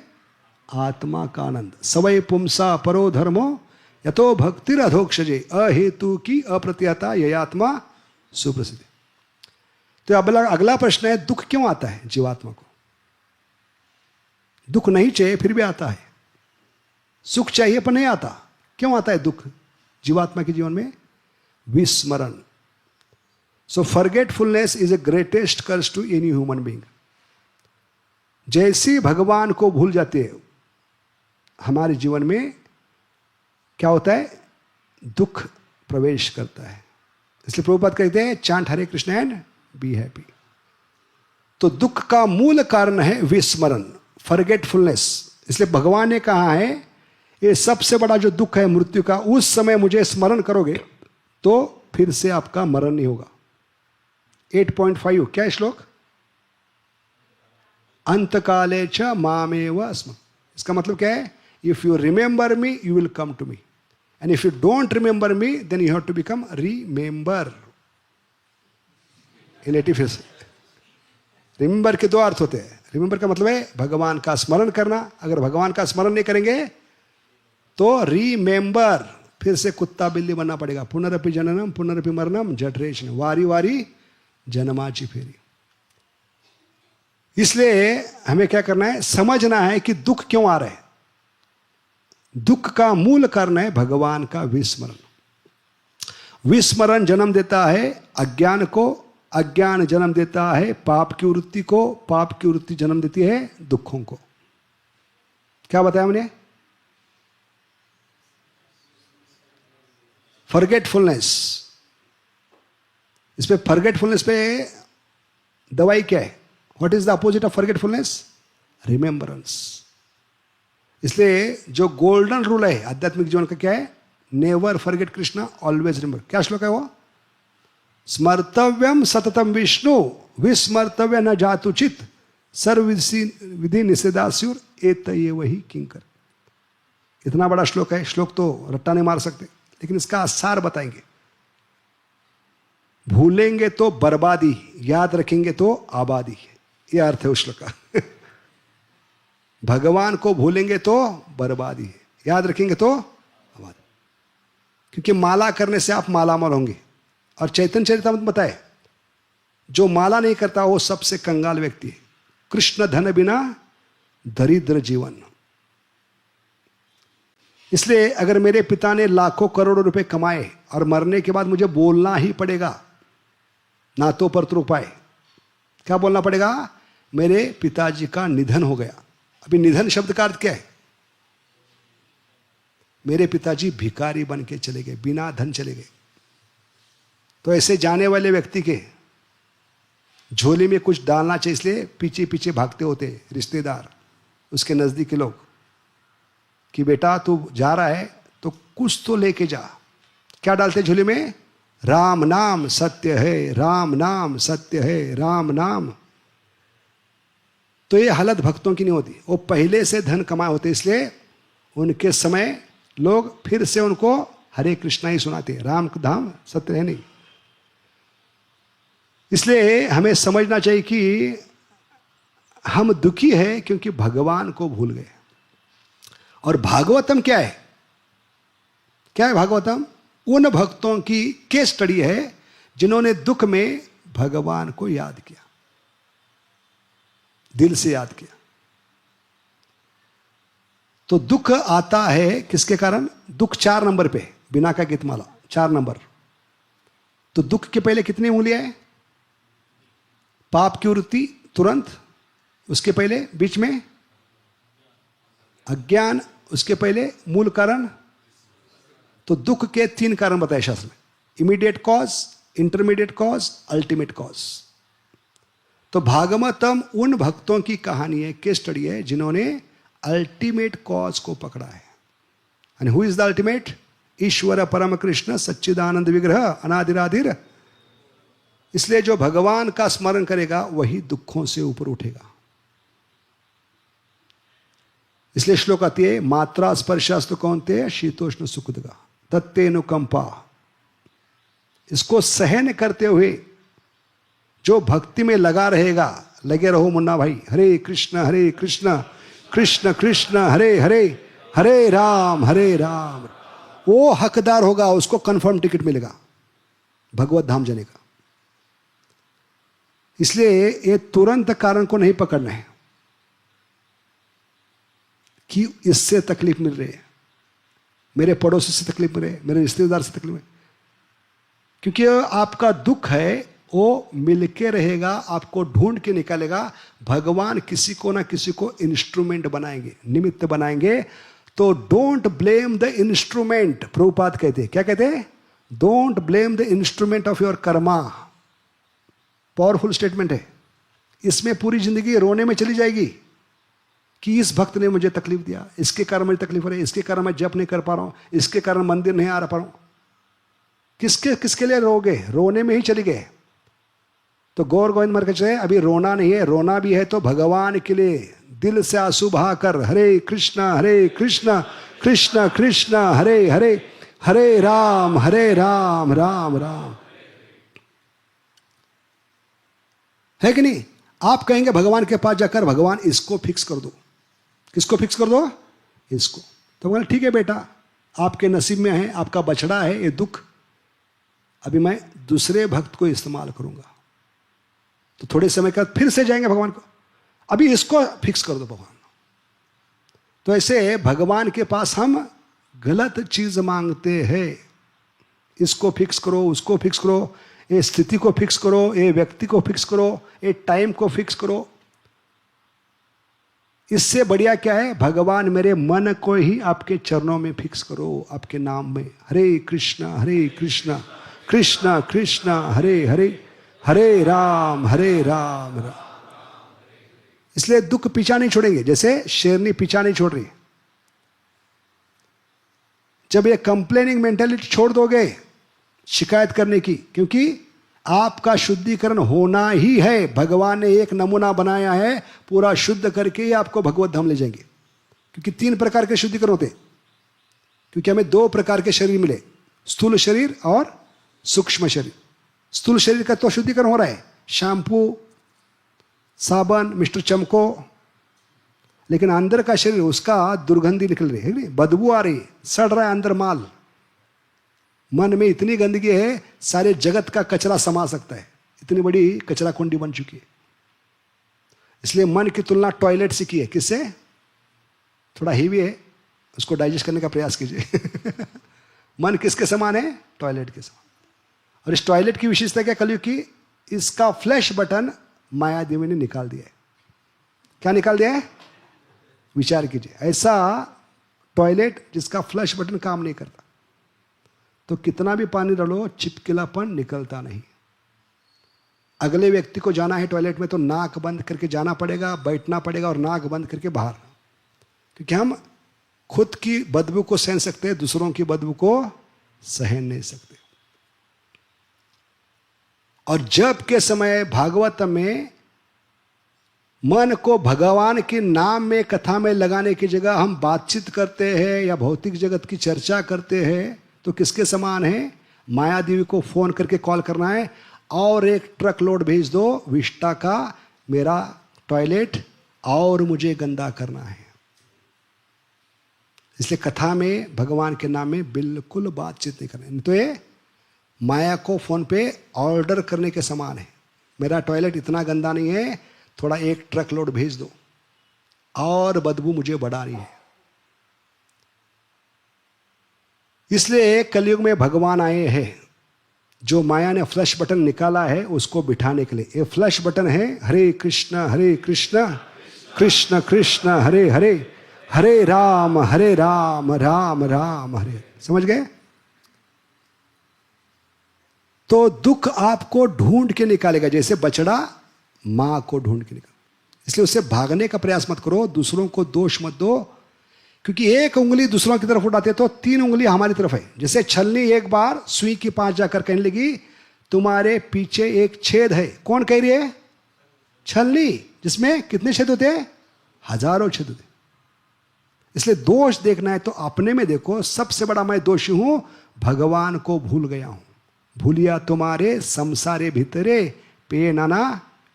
आत्मा का आनंद। सवै पुंसा परो धर्मो यतो भक्तिर अधोक्षजे, अहेतु की अप्रत्यता ययात्मा सुप्रसिद्ध। तो अगला प्रश्न है, दुख क्यों आता है जीवात्मा को? दुख नहीं चाहिए फिर भी आता है, सुख चाहिए पर नहीं आता। क्यों आता है दुख जीवात्मा के जीवन में? विस्मरण। So forgetfulness is a greatest curse to any human being. जैसे भगवान को भूल जाते हैं, हमारे जीवन में क्या होता है? दुख प्रवेश करता है। इसलिए प्रभुपाद कहते हैं, chant Hare Krishna and be happy. तो दुख का मूल कारण है विस्मरण, फॉरगेटफुलनेस। इसलिए भगवान ने कहा है, ये सबसे बड़ा जो दुख है मृत्यु का, उस समय मुझे स्मरण करोगे तो फिर से आपका मरण नहीं होगा। 8.5 क्या है श्लोक? अंतकाले च मामेव स्म। इसका मतलब क्या है? If you remember me you will come to me, and if you don't remember me then you have to become remember. इन 85 रिमेंबर के 2 अर्थ होते हैं। रिमेंबर का मतलब है भगवान का स्मरण करना। अगर भगवान का स्मरण नहीं करेंगे तो रिमेंबर, फिर से कुत्ता बिल्ली बनना पड़ेगा। पुनरपि जननम पुनरपि मरणम जठरेशन, वारी वारी जन्माची फेरी। इसलिए हमें क्या करना है? समझना है कि दुख क्यों आ रहा है। दुख का मूल कारण है भगवान का विस्मरण। विस्मरण जन्म देता है अज्ञान को, अज्ञान जन्म देता है पाप की वृत्ति को, पाप की वृत्ति जन्म देती है दुखों को। क्या बताया हमने? फॉरगेटफुलनेस। इस पे फॉरगेटफुलनेस पे दवाई क्या है? What is the opposite of forgetfulness? Remembrance. इसलिए जो गोल्डन रूल है आध्यात्मिक जीवन का क्या है? Never forget Krishna, always remember. क्या श्लोक है वो? स्मर्तव्यम सततम विष्णु, विस्मर्तव्य न जातुचित, सर्व विधि निषेधास्युर एतये वही किंकर। इतना बड़ा श्लोक है, श्लोक तो रट्टा नहीं मार सकते, लेकिन इसका सार बताएंगे। भूलेंगे तो बर्बादी, याद रखेंगे तो आबादी, यह अर्थ है उस श्लोक का। भगवान को भूलेंगे तो बर्बादी है, याद रखेंगे तो आबादी। क्योंकि माला करने से आप मालामाल होंगे। और चैतन्य चरितामृत बताए, जो माला नहीं करता वो सबसे कंगाल व्यक्ति है। कृष्ण धन बिना दरिद्र जीवन। इसलिए अगर मेरे पिता ने लाखों करोड़ों रुपए कमाए और मरने के बाद मुझे बोलना ही पड़ेगा, ना तो परत्र उपाय, क्या बोलना पड़ेगा? मेरे पिताजी का निधन हो गया। अभी निधन शब्द का अर्थ क्या है? मेरे पिताजी भिखारी बन के चले गए, बिना धन चले गए। तो ऐसे जाने वाले व्यक्ति के झोली में कुछ डालना चाहिए, इसलिए पीछे पीछे भागते होते रिश्तेदार, उसके नजदीकी लोग, कि बेटा तू जा रहा है तो कुछ तो लेके जा। क्या डालते झोली में? राम नाम सत्य है, राम नाम सत्य है, राम नाम। तो ये हालत भक्तों की नहीं होती, वो पहले से धन कमाए होते, इसलिए उनके समय लोग फिर से उनको हरे कृष्णा ही सुनाते, राम धाम सत्य है नहीं। इसलिए हमें समझना चाहिए कि हम दुखी हैं क्योंकि भगवान को भूल गए। और भागवतम क्या है? क्या है भागवतम? उन भक्तों की केस स्टडी है जिन्होंने दुख में भगवान को याद किया, दिल से याद किया। तो दुख आता है किसके कारण? दुख 4 नंबर पे, बिना का गीतमाला 4 नंबर। तो दुख के पहले कितनी उंगलियां हैं? पाप की वृत्ति तुरंत, उसके पहले बीच में अज्ञान, उसके पहले मूल कारण। तो दुख के 3 कारण बताए शास्त्र में, immediate cause, intermediate cause, ultimate cause. तो भागवतम उन भक्तों की कहानी है, केस स्टडी है, जिन्होंने अल्टीमेट कॉज को पकड़ा है। And who is the ultimate? ईश्वर परम कृष्ण सच्चिदानंद विग्रह अनादिराधिर। इसलिए जो भगवान का स्मरण करेगा वही दुखों से ऊपर उठेगा। इसलिए श्लोक आती है, मात्रा स्पर्शास्तु कौन्तेय शीतोष्ण सुखदगा तत्तेनुकंपा। इसको सहन करते हुए जो भक्ति में लगा रहेगा, लगे रहो मुन्ना भाई, हरे कृष्ण कृष्ण कृष्ण हरे हरे, हरे राम वो हकदार होगा, उसको कंफर्म टिकट मिलेगा भगवत धाम जाने का। इसलिए ये तुरंत कारण को नहीं पकड़ना है कि इससे तकलीफ मिल रही है, मेरे पड़ोसी से तकलीफ मिल रही है, मेरे रिश्तेदार से तकलीफ है। क्योंकि आपका दुख है वो मिलके रहेगा, आपको ढूंढ के निकालेगा। भगवान किसी को ना किसी को इंस्ट्रूमेंट बनाएंगे, निमित्त बनाएंगे। तो don't blame the instrument, Prabhupada कहते हैं, क्या कहते हैं? Don't blame the instrument of your Karma. Powerful statement है। इसमें पूरी जिंदगी रोने में चली जाएगी कि इस भक्त ने मुझे तकलीफ दिया, इसके कारण मुझे तकलीफ हो रही है, इसके कारण मैं जप नहीं कर पा रहा हूं, इसके कारण मंदिर नहीं आ पा रहा हूं। किसके लिए रोगे? रोने में ही चली गए। तो गौर गोविंद मर के चले, अभी रोना नहीं है, रोना भी है तो भगवान के लिए दिल से आंसू बहा कर हरे कृष्णा कृष्ण कृष्ण हरे हरे, हरे राम राम राम। है कि नहीं? आप कहेंगे भगवान के पास जाकर, भगवान इसको फिक्स कर दो। किसको फिक्स कर दो? इसको। तो बोले ठीक है बेटा, आपके नसीब में है, आपका बछड़ा है ये दुख, अभी मैं दूसरे भक्त को इस्तेमाल करूंगा। तो थोड़े समय के बाद फिर से जाएंगे भगवान को, अभी इसको फिक्स कर दो भगवान। तो ऐसे भगवान के पास हम गलत चीज मांगते हैं, इसको फिक्स करो, उसको फिक्स करो, ये स्थिति को फिक्स करो, ये व्यक्ति को फिक्स करो, ये टाइम को फिक्स करो। इससे बढ़िया क्या है? भगवान मेरे मन को ही आपके चरणों में फिक्स करो, आपके नाम में। हरे कृष्ण कृष्ण कृष्ण हरे हरे, हरे राम राम। इसलिए दुख पीछा नहीं छोड़ेंगे, जैसे शेरनी पीछा नहीं छोड़ रही। जब ये कंप्लेनिंग मेंटालिटी छोड़ दोगे, शिकायत करने की, क्योंकि आपका शुद्धिकरण होना ही है। भगवान ने एक नमूना बनाया है, पूरा शुद्ध करके ही आपको भगवत धाम ले जाएंगे। क्योंकि 3 प्रकार के शुद्धिकरण होते, क्योंकि हमें दो प्रकार के शरीर मिले, स्थूल शरीर और सूक्ष्म शरीर। स्थूल शरीर का तो शुद्धिकरण हो रहा है, शैम्पू, साबन, मिस्टर चमको, लेकिन अंदर का शरीर उसका दुर्गंधी निकल रही है, बदबू आ रही है, सड़ रहा है अंदर माल। मन में इतनी गंदगी है, सारे जगत का कचरा समा सकता है, इतनी बड़ी कचरा कुंडी बन चुकी है। इसलिए मन की तुलना टॉयलेट से की है। किससे? थोड़ा हेवी है, उसको डाइजेस्ट करने का प्रयास कीजिए। मन किसके समान है? टॉयलेट के समान। और इस टॉयलेट की विशेषता क्या कलयुग की? इसका फ्लैश बटन माया देवी ने निकाल दिया है। क्या निकाल दिया है? विचार कीजिए, ऐसा टॉयलेट जिसका फ्लश बटन काम नहीं करता, तो कितना भी पानी डालो चिपकिलापन निकलता नहीं। अगले व्यक्ति को जाना है टॉयलेट में तो नाक बंद करके जाना पड़ेगा, बैठना पड़ेगा और नाक बंद करके बाहर, क्योंकि हम खुद की बदबू को सहन सकते हैं, दूसरों की बदबू को सहन नहीं सकते। और जब के समय भागवत में मन को भगवान के नाम में, कथा में लगाने की जगह हम बातचीत करते हैं या भौतिक जगत की चर्चा करते हैं, तो किसके समान है? माया देवी को फोन करके कॉल करना है और एक ट्रक लोड भेज दो विष्टा का, मेरा टॉयलेट और मुझे गंदा करना है। इसलिए कथा में भगवान के नाम में बिल्कुल बातचीत नहीं करनी, तो ये माया को फोन पे ऑर्डर करने के समान है। मेरा टॉयलेट इतना गंदा नहीं है, थोड़ा एक ट्रक लोड भेज दो और बदबू मुझे बढ़ानी है। इसलिए कलयुग में भगवान आए हैं, जो माया ने फ्लश बटन निकाला है उसको बिठाने के लिए। ये फ्लश बटन है हरे कृष्ण कृष्ण कृष्ण हरे हरे, हरे राम राम राम हरे। समझ गए? तो दुख आपको ढूंढ के निकालेगा, जैसे बछड़ा मां को ढूंढ के निकाल। इसलिए उससे भागने का प्रयास मत करो, दूसरों को दोष मत दो, क्योंकि एक उंगली दूसरों की तरफ उठाते तो तीन उंगली हमारी तरफ है। जैसे छलनी एक बार सुई के पास जाकर कहने लगी तुम्हारे पीछे एक छेद है। कौन कह रही है? छलनी, जिसमें कितने छेद होते हैं? हजारों छेद होते। इसलिए दोष देखना है तो अपने में देखो। सबसे बड़ा मैं दोषी हूं, भगवान को भूल गया हूं। भूलिया तुम्हारे संसारे भीतरे पे नाना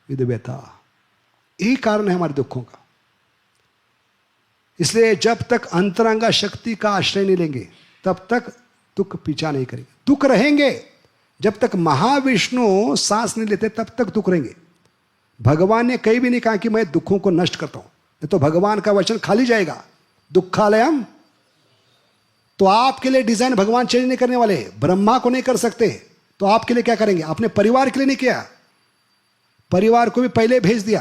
विधव्यता। यही कारण है हमारे दुखों का। इसलिए जब तक अंतरंगा शक्ति का आश्रय नहीं लेंगे तब तक दुख पीछा नहीं करेंगे। दुख रहेंगे, जब तक महाविष्णु सांस नहीं लेते तब तक दुख रहेंगे। भगवान ने कहीं भी नहीं कहा कि मैं दुखों को नष्ट करता हूं, नहीं तो भगवान का वचन खाली जाएगा। दुखालयम, तो आपके लिए डिजाइन भगवान चेंज नहीं करने वाले। ब्रह्मा को नहीं कर सकते तो आपके लिए क्या करेंगे? अपने परिवार के लिए नहीं किया, परिवार को भी पहले भेज दिया।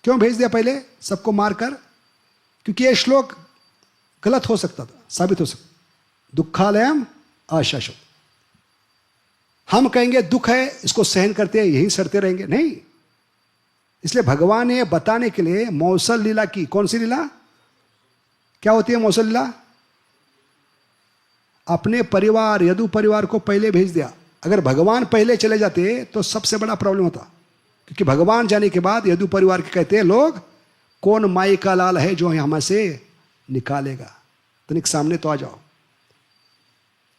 क्यों भेज दिया पहले? सबको मारकर, क्योंकि यह श्लोक गलत हो सकता था, साबित हो सकता। दुखालयम अशाश्वत। हम कहेंगे दुख है, इसको सहन करते हैं, यही सड़ते रहेंगे, नहीं। इसलिए भगवान ने बताने के लिए मौसल लीला की। कौन सी लीला? क्या होती है मौसल लीला? अपने परिवार, यदु परिवार को पहले भेज दिया। अगर भगवान पहले चले जाते तो सबसे बड़ा प्रॉब्लम होता, क्योंकि भगवान जाने के बाद यदु परिवार के कहते हैं लोग, कौन माई का लाल है जो हमें से निकालेगा, तनिक सामने तो आ जाओ।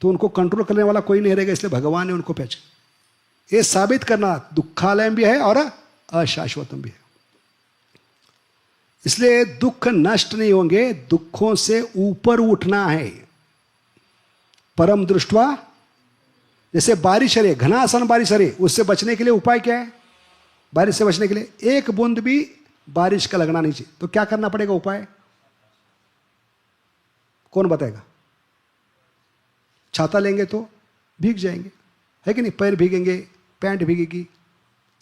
तो उनको कंट्रोल करने वाला कोई नहीं रहेगा, इसलिए भगवान ने उनको पहचाना। ये साबित करना दुखालयम भी है और अशाश्वतम भी है। इसलिए दुख नष्ट नहीं होंगे, दुखों से ऊपर उठना है। परम दृष्टवा, जैसे बारिश है, घनासन बारिश है, उससे बचने के लिए उपाय क्या है? बारिश से बचने के लिए एक बूंद भी बारिश का लगना नहीं चाहिए। तो क्या करना पड़ेगा उपाय? कौन बताएगा? छाता लेंगे तो भीग जाएंगे, है कि नहीं? पैर भीगेंगे, पैंट भीगेगी,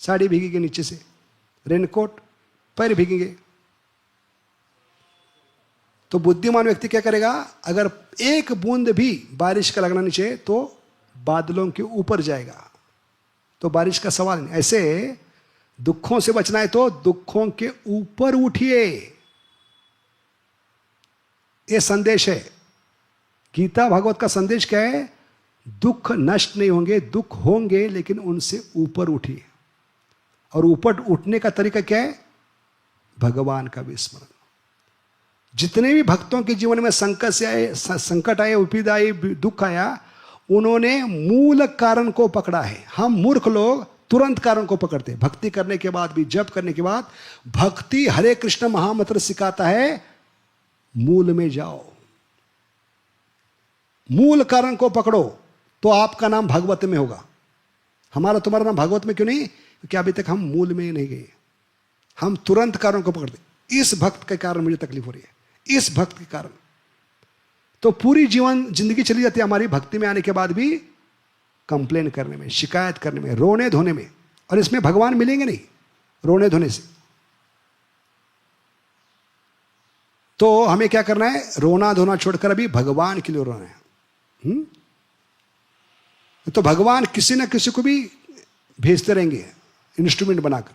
साड़ी भीगेगी नीचे से, रेनकोट, पैर भीगेंगे। तो बुद्धिमान व्यक्ति क्या करेगा? अगर एक बूंद भी बारिश का लगना नहीं चाहिए तो बादलों के ऊपर जाएगा, तो बारिश का सवाल नहीं। ऐसे दुखों से बचना है तो दुखों के ऊपर उठिए। यह संदेश है गीता भागवत का। संदेश क्या है? दुख नष्ट नहीं होंगे, दुख होंगे लेकिन उनसे ऊपर उठिए। और ऊपर उठने का तरीका क्या है? भगवान का विस्मरण। जितने भी भक्तों के जीवन में संकट आए, विपद आई, दुख आया, उन्होंने मूल कारण को पकड़ा है। हम मूर्ख लोग तुरंत कारण को पकड़ते हैं। भक्ति करने के बाद भी, जप करने के बाद, भक्ति हरे कृष्ण महामंत्र सिखाता है मूल में जाओ, मूल कारण को पकड़ो, तो आपका नाम भागवत में होगा। हमारा तुम्हारा नाम भागवत में क्यों नहीं? क्योंकि अभी तक हम मूल में नहीं गए, हम तुरंत कारण को पकड़ते। इस भक्त के कारण मुझे तकलीफ हो रही है, इस भक्त के कारण। तो पूरी जिंदगी चली जाती है हमारी भक्ति में आने के बाद भी कंप्लेन करने में, शिकायत करने में, रोने धोने में। और इसमें भगवान मिलेंगे नहीं रोने धोने से। तो हमें क्या करना है? रोना धोना छोड़कर अभी भगवान के लिए रोना है। तो भगवान किसी ना किसी को भी भेजते रहेंगे इंस्ट्रूमेंट बनाकर।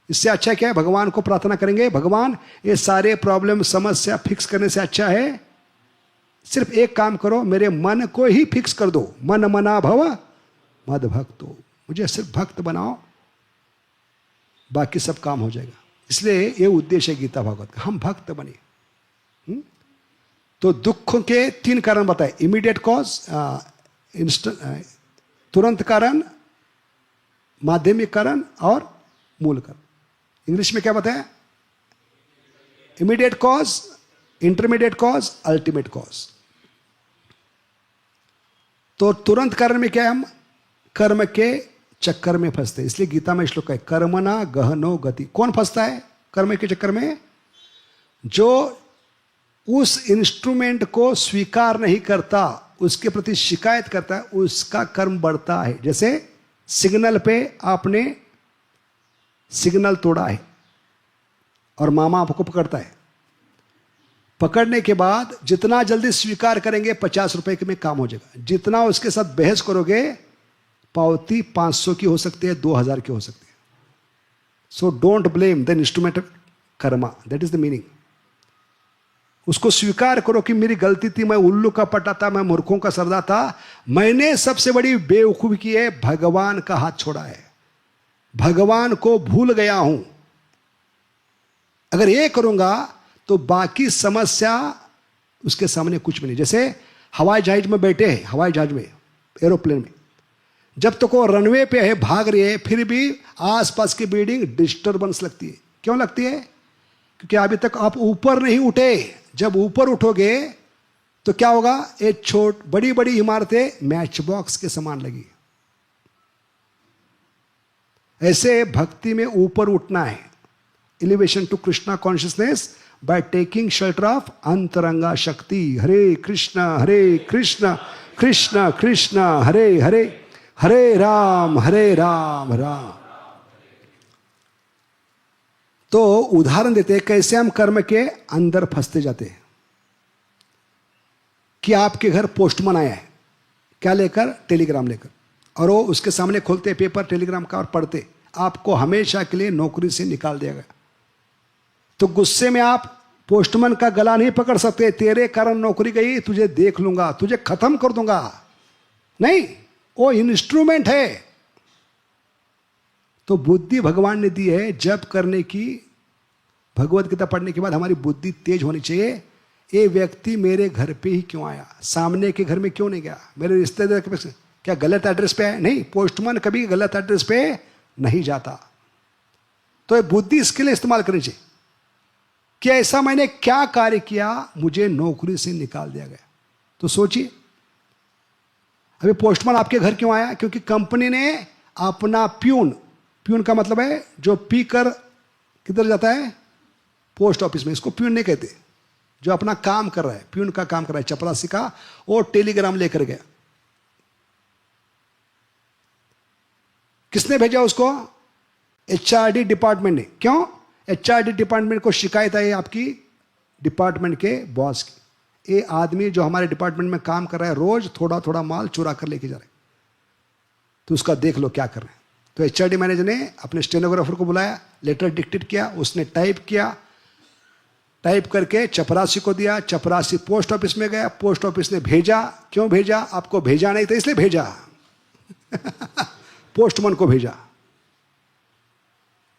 इससे अच्छा क्या है? भगवान को प्रार्थना करेंगे, भगवान ये सारे प्रॉब्लम समस्या फिक्स करने से अच्छा है सिर्फ एक काम करो, मेरे मन को ही फिक्स कर दो। मन मना भव मद भक्तो, मुझे सिर्फ भक्त बनाओ, बाकी सब काम हो जाएगा। इसलिए ये उद्देश्य है गीता भागवत का, हम भक्त बने। तो दुख के 3 कारण बताए, इमीडिएट कॉज, तुरंत कारण, माध्यमिक कारण और मूल कारण। इंग्लिश में क्या बताया? Immediate cause, intermediate cause, ultimate cause. तो तुरंत कारण में क्या है? हम कर्म के चक्कर में फंसते हैं। इसलिए गीता में श्लोक है, कर्मणा गहनो गति। कौन फंसता है कर्म के चक्कर में? जो उस इंस्ट्रूमेंट को स्वीकार नहीं करता, उसके प्रति शिकायत करता है, उसका कर्म बढ़ता है। जैसे सिग्नल पे आपने सिग्नल तोड़ा है और मामा आपको पकड़ता है। पकड़ने के बाद जितना जल्दी स्वीकार करेंगे 50 रुपए में काम हो जाएगा। जितना उसके साथ बहस करोगे पावती 500 की हो सकती है, 2000 की हो सकती है। So don't blame the instrument Karma, that is the meaning. उसको स्वीकार करो कि मेरी गलती थी, मैं उल्लू का पटा था, मैं मूर्खों का सरदार था, मैंने सबसे बड़ी बेवकूफी की है, भगवान का हाथ छोड़ा है, भगवान को भूल गया हूं। अगर ये करूंगा तो बाकी समस्या उसके सामने कुछ भी नहीं। जैसे हवाई जहाज में बैठे हैं, हवाई जहाज में, एरोप्लेन में, जब तक वो रनवे पे है, भाग रही है, फिर भी आसपास की बिल्डिंग डिस्टर्बेंस लगती है। क्यों लगती है? क्योंकि अभी तक आप ऊपर नहीं उठे। जब ऊपर उठोगे तो क्या होगा? एक बड़ी बड़ी इमारतें मैच बॉक्स के समान लगी। ऐसे भक्ति में ऊपर उठना है, elevation to Krishna consciousness by taking shelter of अंतरंगा शक्ति। हरे कृष्ण कृष्ण कृष्ण हरे हरे, हरे राम राम। तो उदाहरण देते हैं कैसे हम कर्म के अंदर फंसते जाते हैं। कि आपके घर पोस्टमैन आया है, क्या लेकर? टेलीग्राम लेकर, और वो उसके सामने खोलते पेपर टेलीग्राम का और पढ़ते, आपको हमेशा के लिए नौकरी से निकाल दिया गया। तो गुस्से में आप पोस्टमैन का गला नहीं पकड़ सकते, तेरे कारण नौकरी गई, तुझे देख लूंगा, तुझे खत्म कर दूंगा। नहीं, वो इंस्ट्रूमेंट है। तो बुद्धि भगवान ने दी है जप करने की। भगवत गीता पढ़ने के बाद हमारी बुद्धि तेज होनी चाहिए। ये व्यक्ति मेरे घर पे ही क्यों आया, सामने के घर में क्यों नहीं गया, मेरे रिश्तेदार के पास क्या गलत एड्रेस पे है? नहीं, पोस्टमैन कभी गलत एड्रेस पे नहीं जाता। तो ये बुद्धि इसके लिए इस्तेमाल करनी चाहिए कि ऐसा मैंने क्या कार्य किया, मुझे नौकरी से निकाल दिया गया। तो सोचिए, अभी पोस्टमैन आपके घर क्यों आया? क्योंकि कंपनी ने अपना प्यून का मतलब है जो पी कर किधर जाता है? पोस्ट ऑफिस में। इसको प्यून नहीं कहते, जो अपना काम कर रहा है, प्यून का काम कर रहा है, चपरासी का, वो टेलीग्राम लेकर गया। किसने भेजा उसको? एचआरडी डिपार्टमेंट ने। क्यों? एचआरडी डिपार्टमेंट को शिकायत आई आपकी डिपार्टमेंट के बॉस की, ये आदमी जो हमारे डिपार्टमेंट में काम कर रहा है रोज थोड़ा थोड़ा माल चुरा कर लेके जा रहा है, तो उसका देख लो क्या कर रहे हैं। तो एचआरडी मैनेजर ने अपने स्टेनोग्राफर को बुलाया, लेटर डिक्टेट किया, उसने टाइप किया, टाइप करके चपरासी को दिया, चपरासी पोस्ट ऑफिस में गया, पोस्ट ऑफिस ने भेजा। क्यों भेजा? आपको भेजा नहीं था इसलिए भेजा। पोस्टमैन को भेजा।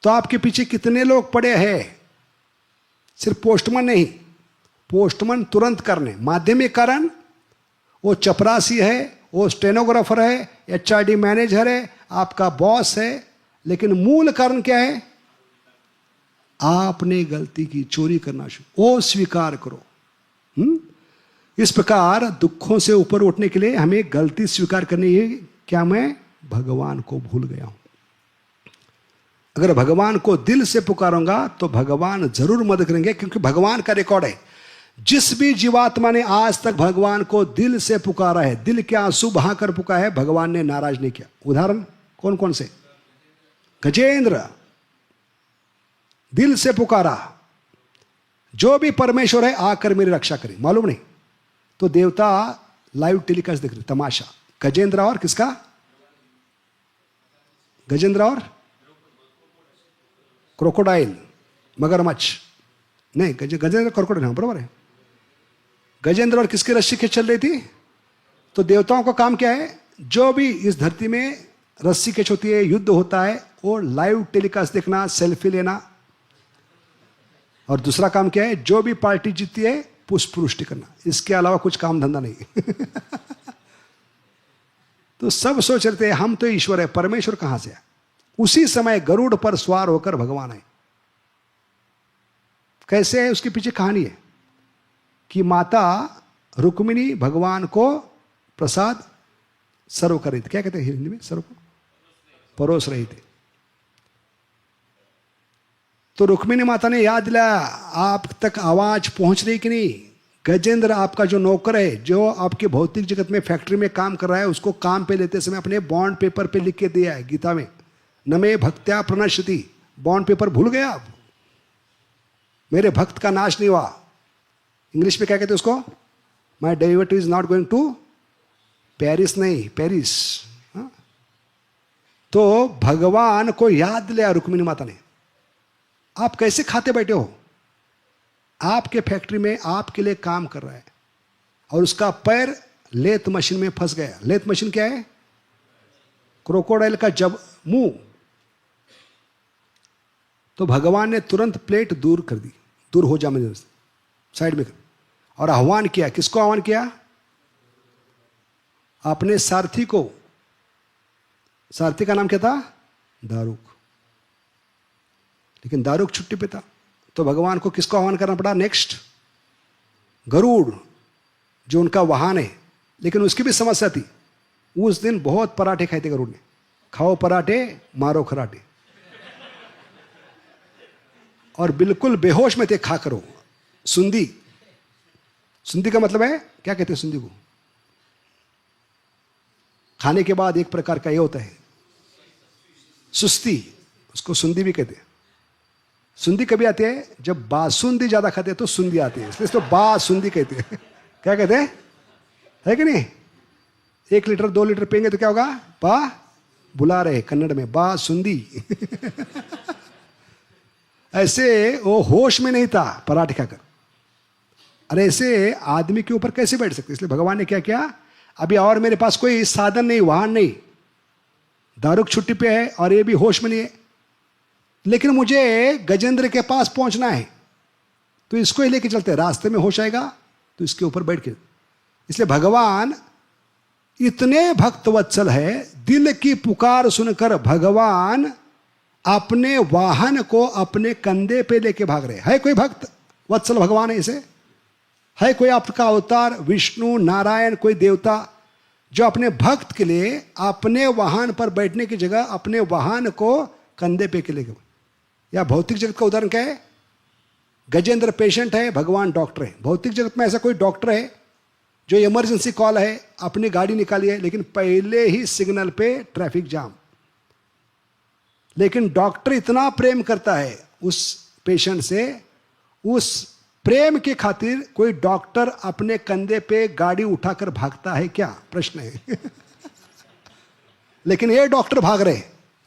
तो आपके पीछे कितने लोग पड़े हैं? सिर्फ पोस्टमैन नहीं, पोस्टमैन तुरंत करने, माध्यमिक कारण वो चपरासी है, वो स्टेनोग्राफर है, HRD मैनेजर है, आपका बॉस है, लेकिन मूल कारण क्या है? आपने गलती की, चोरी करना शुरू, वो स्वीकार करो। इस प्रकार दुखों से ऊपर उठने के लिए हमें गलती स्वीकार करनी है। क्या मैं भगवान को भूल गया हूं? अगर भगवान को दिल से पुकारूंगा तो भगवान जरूर मदद करेंगे, क्योंकि भगवान का रिकॉर्ड है, जिस भी जीवात्मा ने आज तक भगवान को दिल से पुकारा है, दिल के आंसू बहाकर पुकारा है, भगवान ने नाराज नहीं किया। उदाहरण कौन कौन से? गजेंद्र दिल से पुकारा, जो भी परमेश्वर है आकर मेरी रक्षा करे, मालूम नहीं तो देवता लाइव टेलीकास्ट देख रहे, तमाशा। गजेंद्र और किसका? गजेंद्र और क्रोकोडाइल, मगरमच्छ नहीं, गजेंद्र क्रोकोडाइल, बराबर है। गजेंद्र और किसकी रस्सी खींच चल रही थी? तो देवताओं का काम क्या है? जो भी इस धरती में रस्सी खींच होती है, युद्ध होता है, वो लाइव टेलीकास्ट देखना, सेल्फी लेना। और दूसरा काम क्या है? जो भी पार्टी जीतती है पुष्पवृष्टि करना, इसके अलावा कुछ काम धंधा नहीं। तो सब सोच रहे थे हम तो ईश्वर है, परमेश्वर कहां से है? उसी समय गरुड़ पर सवार होकर भगवान है। कैसे है? उसके पीछे कहानी है कि माता रुक्मिणी भगवान को प्रसाद सर्व कर रही थी। क्या कहते हैं हिंदी में? सर्व को परोस रही थी। तो रुक्मिणी माता ने याद दिलाया, आप तक आवाज पहुंच रही कि नहीं? गजेंद्र आपका जो नौकर है, जो आपके भौतिक जगत में फैक्ट्री में काम कर रहा है, उसको काम पे लेते समय अपने बॉन्ड पेपर पे लिख के दिया है गीता में, नमे भक्त्या प्रणश्यति। बॉन्ड पेपर भूल गए आप? मेरे भक्त का नाश नहीं हुआ। इंग्लिश में क्या कहते हैं उसको? My derivative is not going to Paris, नहीं पेरिस। तो भगवान को याद लिया रुक्मिणी माता ने, आप कैसे खाते बैठे हो? आपके फैक्ट्री में आपके लिए काम कर रहा है और उसका पैर लेथ मशीन में फंस गया। लेथ मशीन क्या है? क्रोकोडाइल का जब मुंह। तो भगवान ने तुरंत प्लेट दूर कर दी, दूर हो जा मेरे साइड में कर, और आह्वान किया। किसको आह्वान किया? अपने सारथी को। सारथी का नाम क्या था? दारुक। लेकिन दारुक छुट्टी पे था, तो भगवान को किसको आह्वान करना पड़ा? नेक्स्ट गरुड़, जो उनका वाहन है। लेकिन उसकी भी समस्या थी, उस दिन बहुत पराठे खाए थे गरुड़ ने। खाओ पराठे, मारो खराटे, और बिल्कुल बेहोश में थे खा करो। सुंदी, सुंदी का मतलब है, क्या कहते हैं सुंदी को? खाने के बाद एक प्रकार का ये होता है सुस्ती, उसको सुंदी भी कहते हैं। सुंदी कभी आती है? जब बासुंदी ज्यादा खाते हैं तो सुंदी आती है, इसलिए तो बासुंदी कहते हैं। क्या कहते हैं? है कि नहीं? 1 लीटर 2 लीटर पियेंगे तो क्या होगा? बा बुला रहे कन्नड़ में, बासुंदी। ऐसे वो होश में नहीं था पराठे खाकर। अरे ऐसे आदमी के ऊपर कैसे बैठ सकते? इसलिए भगवान ने क्या किया? अभी और मेरे पास कोई साधन नहीं, वाहन नहीं, दारुक छुट्टी पे है और ये भी होश में नहीं है, लेकिन मुझे गजेंद्र के पास पहुंचना है, तो इसको ही लेके चलते हैं, रास्ते में होश आएगा तो इसके ऊपर बैठ के। इसलिए भगवान इतने भक्तवत्सल है, दिल की पुकार सुनकर भगवान अपने वाहन को अपने कंधे पे लेके भाग रहे। है कोई भक्त वत्सल भगवान है इसे? है कोई आपका अवतार, विष्णु नारायण, कोई देवता जो अपने भक्त के लिए अपने वाहन पर बैठने की जगह अपने वाहन को कंधे पे के लेके? या भौतिक जगत का उदाहरण क्या है? गजेंद्र पेशेंट है, भगवान डॉक्टर है। भौतिक जगत में ऐसा कोई डॉक्टर है जो इमरजेंसी कॉल है, अपनी गाड़ी निकाली है, लेकिन पहले ही सिग्नल पे ट्रैफिक जाम। लेकिन डॉक्टर इतना प्रेम करता है उस पेशेंट से, उस प्रेम के खातिर कोई डॉक्टर अपने कंधे पे गाड़ी उठाकर भागता है क्या? प्रश्न है। लेकिन ये डॉक्टर भाग रहे,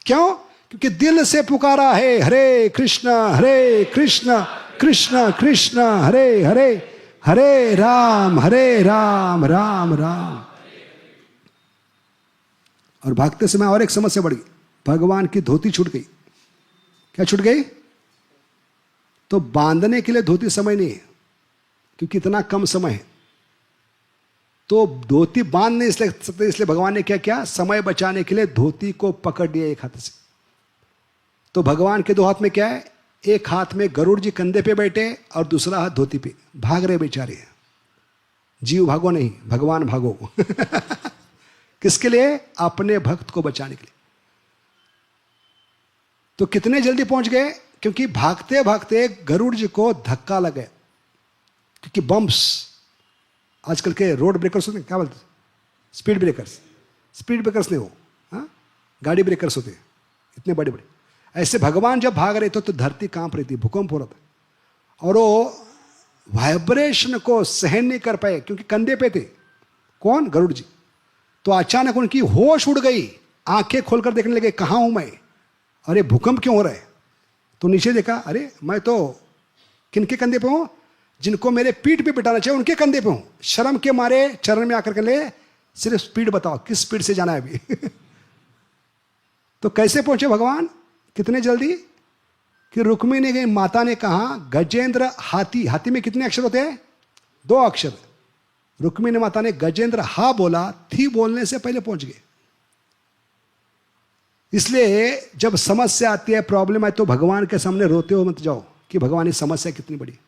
क्यों? क्योंकि दिल से पुकारा है, हरे कृष्ण कृष्ण कृष्ण हरे हरे, हरे राम राम राम। और भागते समय और एक समस्या बढ़ गई, भगवान की धोती छूट गई। क्या छूट गई? तो बांधने के लिए धोती समय नहीं है, क्योंकि इतना कम समय है, तो धोती बांध नहीं इसलिए सकते, इसलिए भगवान ने क्या किया, समय बचाने के लिए धोती को पकड़ लिया एक हाथ से। तो भगवान के दो हाथ में क्या है, एक हाथ में गरुड़ जी कंधे पे बैठे और दूसरा हाथ धोती पे, भाग रहे बेचारे। जीव भागो नहीं, भगवान भागो। किसके लिए, अपने भक्त को बचाने के लिए। तो कितने जल्दी पहुंच गए, क्योंकि भागते भागते गरुड़ जी को धक्का लग गया, क्योंकि बम्प्स, आजकल के रोड ब्रेकर्स होते हैं, क्या बोलते हैं, स्पीड ब्रेकर्स, स्पीड ब्रेकर्स नहीं हो, हाँ, गाड़ी ब्रेकर्स होते हैं इतने बड़े बड़े। ऐसे भगवान जब भाग रहे थे तो धरती कांप रही थी, भूकंप हो रहा था, और वो वाइब्रेशन को सहन नहीं कर पाए, क्योंकि कंधे पे थे कौन, गरुड़ जी। तो अचानक उनकी होश उड़ गई, आंखें खोलकर देखने लगे, कहाँ हूं मैं, अरे भूकंप क्यों हो रहा है। तो नीचे देखा, अरे मैं तो किनके कंधे पे हूं, जिनको मेरे पीठ पे बिठाना चाहिए उनके कंधे पे हूं। शर्म के मारे चरण में आकर के ले, सिर्फ स्पीड बताओ, किस स्पीड से जाना है अभी। तो कैसे पहुंचे भगवान, कितने जल्दी, कि रुक्मिणी गई माता ने कहा गजेंद्र हाथी, हाथी में कितने अक्षर होते हैं, 2 अक्षर। रुक्मिणी माता ने गजेंद्र हा बोला, थी बोलने से पहले पहुंच गए। इसलिए जब समस्या आती है, प्रॉब्लम आए, तो भगवान के सामने रोते हो मत जाओ कि भगवान ये समस्या कितनी बड़ी।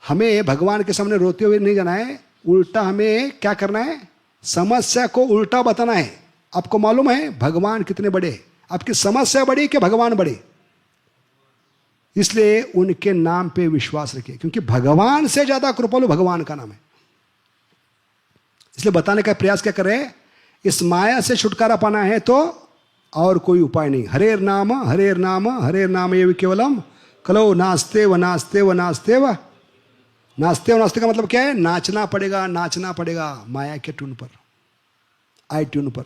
हमें भगवान के सामने रोते हुए नहीं जाना है, उल्टा हमें क्या करना है, समस्या को उल्टा बताना है। आपको मालूम है भगवान कितने बड़े, आपकी समस्या बड़ी कि भगवान बड़े, इसलिए उनके नाम पे विश्वास रखिए, क्योंकि भगवान से ज्यादा कृपालु भगवान का नाम है। इसलिए बताने का प्रयास क्या कर रहे हैं, इस माया से छुटकारा पाना है तो और कोई उपाय नहीं। हरेर नाम हरेर नाम हरेर नाम ये केवलम कलो नास्ते व नास्ते व नास्ते व नास्ते व नास्ते का मतलब क्या है, नाचना पड़ेगा, नाचना पड़ेगा माया के ट्यून पर, आई ट्यून पर।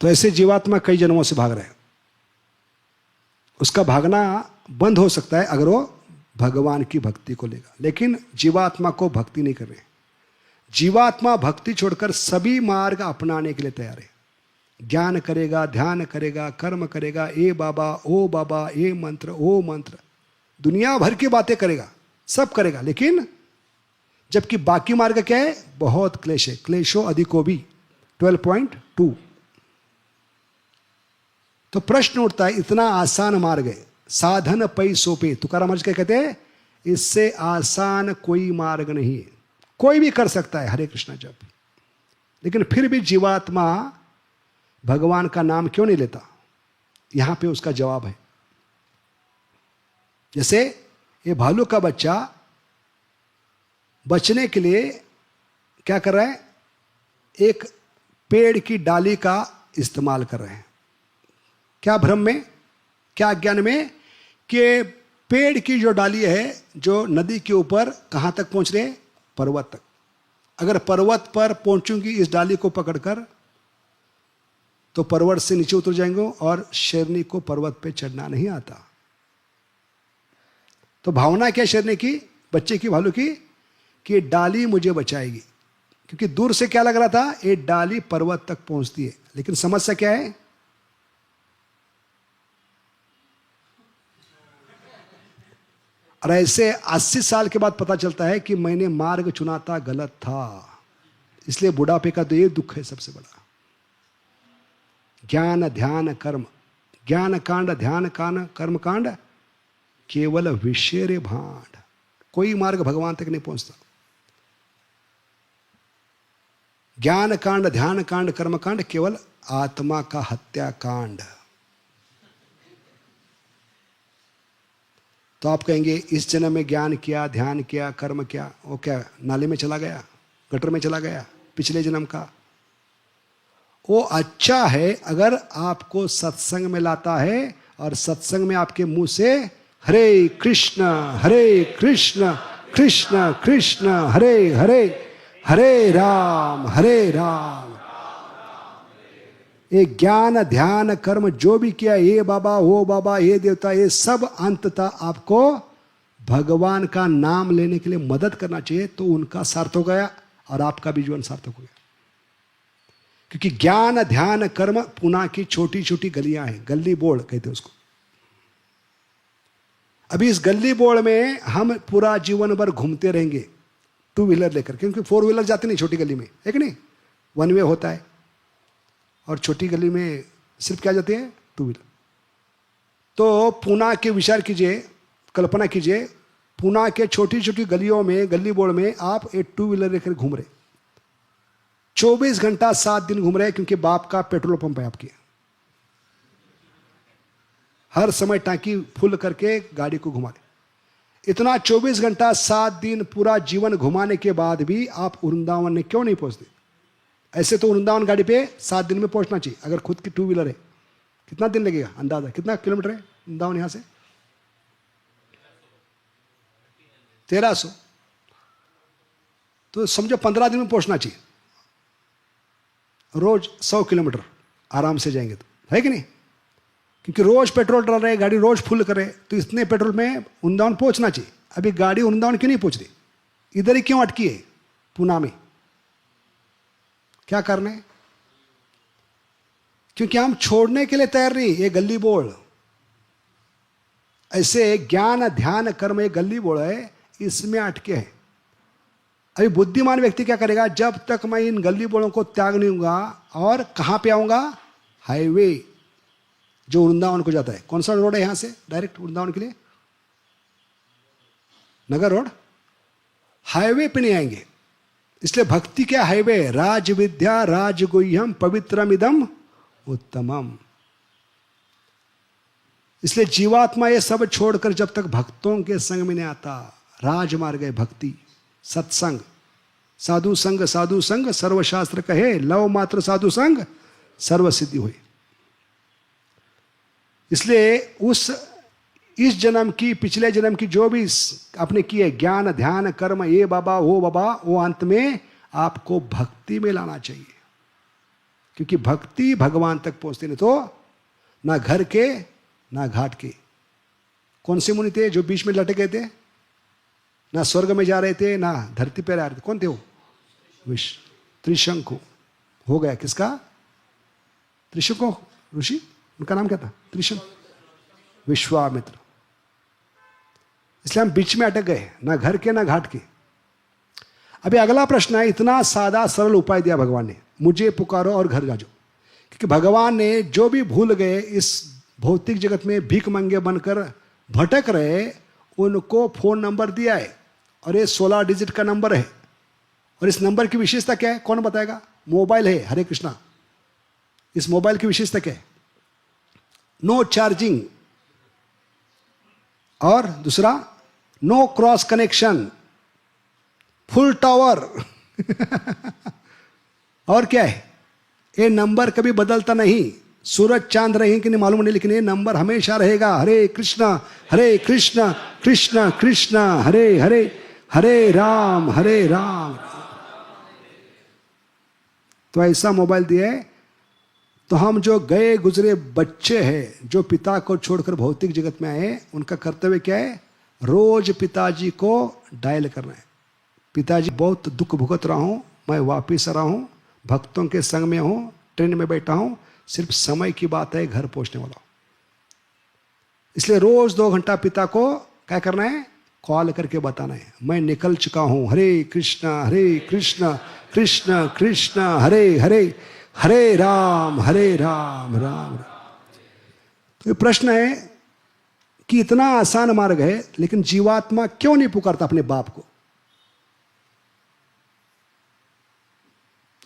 तो ऐसे जीवात्मा कई जन्मों से भाग रहा है, उसका भागना बंद हो सकता है अगर वो भगवान की भक्ति को लेगा, लेकिन जीवात्मा को भक्ति नहीं कर रहे। जीवात्मा भक्ति छोड़कर सभी मार्ग अपनाने के लिए तैयार है। ज्ञान करेगा, ध्यान करेगा, कर्म करेगा, ए बाबा, ओ बाबा, ए मंत्र, ओ मंत्र, दुनिया भर की बातें करेगा, सब करेगा, लेकिन जबकि बाकी मार्ग क्या है, बहुत क्लेश है, क्लेशो अधिको भी 12.2। तो प्रश्न उठता है, इतना आसान मार्ग है, साधन पै सोपे, तुकाराम महाराज क्या कहते हैं, इससे आसान कोई मार्ग नहीं है, कोई भी कर सकता है हरे कृष्णा जप, लेकिन फिर भी जीवात्मा भगवान का नाम क्यों नहीं लेता, यहां पे उसका जवाब है। जैसे ये भालू का बच्चा बचने के लिए क्या कर रहा है, एक पेड़ की डाली का इस्तेमाल कर रहे हैं, क्या भ्रम में, क्या अज्ञान में, कि पेड़ की जो डाली है जो नदी के ऊपर कहां तक पहुंच रहे, पर्वत तक। अगर पर्वत पर पहुंचूंगी इस डाली को पकड़कर तो पर्वत से नीचे उतर जाएंगे, और शेरनी को पर्वत पे चढ़ना नहीं आता। तो भावना क्या शेरनी की, बच्चे की, भालू की, कि डाली मुझे बचाएगी, क्योंकि दूर से क्या लग रहा था, ये डाली पर्वत तक पहुंचती है, लेकिन समस्या क्या है, और ऐसे 80 साल के बाद पता चलता है कि मैंने मार्ग चुना था, गलत था। इसलिए बुढ़ापे का तो ये दुख है सबसे बड़ा। ज्ञान ध्यान कर्म, ज्ञान कांड ध्यान कांड कर्म कांड केवल विषय भांड, कोई मार्ग भगवान तक नहीं पहुंचता। ज्ञान कांड ध्यान कांड कर्म कांड केवल आत्मा का हत्या कांड। तो आप कहेंगे इस जन्म में ज्ञान किया, ध्यान किया, कर्म किया, वो क्या नाले में चला गया, गटर में चला गया, पिछले जन्म का। वो अच्छा है अगर आपको सत्संग में लाता है, और सत्संग में आपके मुंह से हरे कृष्ण कृष्ण कृष्ण हरे हरे, हरे राम ये ज्ञान ध्यान कर्म जो भी किया, ये बाबा वो बाबा ये देवता, ये सब अंततः आपको भगवान का नाम लेने के लिए मदद करना चाहिए, तो उनका सार्थक हो गया और आपका भी जीवन सार्थक हो गया। क्योंकि ज्ञान ध्यान कर्म पुणे की छोटी छोटी गलियां हैं, गली बोर्ड कहते हैं उसको। अभी इस गली बोर्ड में हम पूरा जीवन भर घूमते रहेंगे टू व्हीलर लेकर, क्योंकि फोर व्हीलर जाते नहीं छोटी गली में, है कि नहीं, वन वे होता है, और छोटी गली में सिर्फ क्या जाती है, टू व्हीलर। तो पुणे के विचार कीजिए, कल्पना कीजिए, पुणे के छोटी छोटी गलियों में, गली बोर्ड में आप एक टू व्हीलर लेकर घूम रहे, 24 घंटा 7 दिन घूम रहे, क्योंकि बाप का पेट्रोल पंप है आपके, हर समय टांकी फुल करके गाड़ी को घुमा रहे। इतना 24 घंटा 7 दिन पूरा जीवन घुमाने के बाद भी आप वृंदावन में क्यों नहीं पहुंचते? ऐसे तो वृंदावन गाड़ी पे 7 दिन में पहुंचना चाहिए, अगर खुद की टू व्हीलर है। कितना दिन लगेगा अंदाजा, कितना किलोमीटर है वृंदावन यहां से? 1300, तो समझो 15 दिन में पहुंचना चाहिए। रोज 100 किलोमीटर आराम से जाएंगे तो, है कि नहीं? क्योंकि रोज पेट्रोल डाल रहे, गाड़ी रोज फुल कर रहे, तो इतने पेट्रोल में वृंदावन पहुंचना चाहिए। अभी गाड़ी वृंदावन क्यों नहीं पहुंच रही? इधर ही क्यों अटकी है पुणे में? क्या करना है? क्योंकि हम छोड़ने के लिए तैयार नहीं। ये गली बोर्ड, ऐसे ज्ञान ध्यान कर्म एक गली बोर्ड है, इसमें अटके हैं। अभी बुद्धिमान व्यक्ति क्या करेगा? जब तक मैं इन गली बोर्डों को त्याग नहीं होगा, और कहां पे आऊंगा? हाईवे जो वृंदावन को जाता है। कौन सा रोड है यहां से डायरेक्ट वृंदावन के लिए? नगर रोड। हाईवे पे नहीं आएंगे। इसलिए भक्ति क्या हाईवे? राज विद्या राजगुह्यम पवित्रम इदम उत्तमम। इसलिए जीवात्मा ये सब छोड़कर जब तक भक्तों के संग में नहीं आता, राजमार्ग है भक्ति, सत्संग, साधु संग सर्वशास्त्र कहे, लव मात्र साधु संग सर्व सिद्धि हुई। इसलिए इस जन्म की, पिछले जन्म की जो भी आपने की है ज्ञान ध्यान कर्म, ये बाबा वो अंत में आपको भक्ति में लाना चाहिए। क्योंकि भक्ति भगवान तक पहुंचते नहीं तो ना घर के ना घाट के। कौन से मुनि थे जो बीच में लटके थे? ना स्वर्ग में जा रहे थे ना धरती पर आ रहे थे। कौन थे वो? त्रिशंकु। हो गया किसका? त्रिशंकु ऋषि, उनका नाम क्या था? त्रिशंकु, विश्वामित्र। इसलिए हम बीच में अटक गए, ना घर के ना घाट के। अभी अगला प्रश्न है, इतना सादा सरल उपाय दिया भगवान ने, मुझे पुकारो और घर जाओ। क्योंकि भगवान ने जो भी भूल गए इस भौतिक जगत में भीख मंगे बनकर भटक रहे, उनको फोन नंबर दिया है, और ये 16 डिजिट का नंबर है। और इस नंबर की विशेषता क्या है? कौन बताएगा? मोबाइल है, हरे कृष्णा। इस मोबाइल की विशेषता क्या है? नो चार्जिंग, और दूसरा no cross connection, full tower. और क्या है? ये नंबर कभी बदलता नहीं। सूरज चांद रहे कि नहीं मालूम नहीं, लेकिन ये नंबर हमेशा रहेगा। हरे कृष्णा कृष्ण कृष्ण हरे हरे, हरे राम तो ऐसा मोबाइल दिया है। तो हम जो गए गुजरे बच्चे हैं, जो पिता को छोड़कर भौतिक जगत में आए, उनका कर्तव्य क्या है? रोज पिताजी को डायल करना है। पिताजी बहुत दुख भुगत रहा हूं, मैं वापिस आ रहा हूं, भक्तों के संग में हूं, ट्रेन में बैठा हूं, सिर्फ समय की बात है, घर पहुंचने वाला हूं। इसलिए रोज 2 घंटा पिता को क्या करना है? कॉल करके बताना है, मैं निकल चुका हूं। हरे कृष्ण कृष्ण कृष्ण हरे हरे, हरे राम राम राम। तो ये प्रश्न है कि इतना आसान मार्ग है, लेकिन जीवात्मा क्यों नहीं पुकारता अपने बाप को?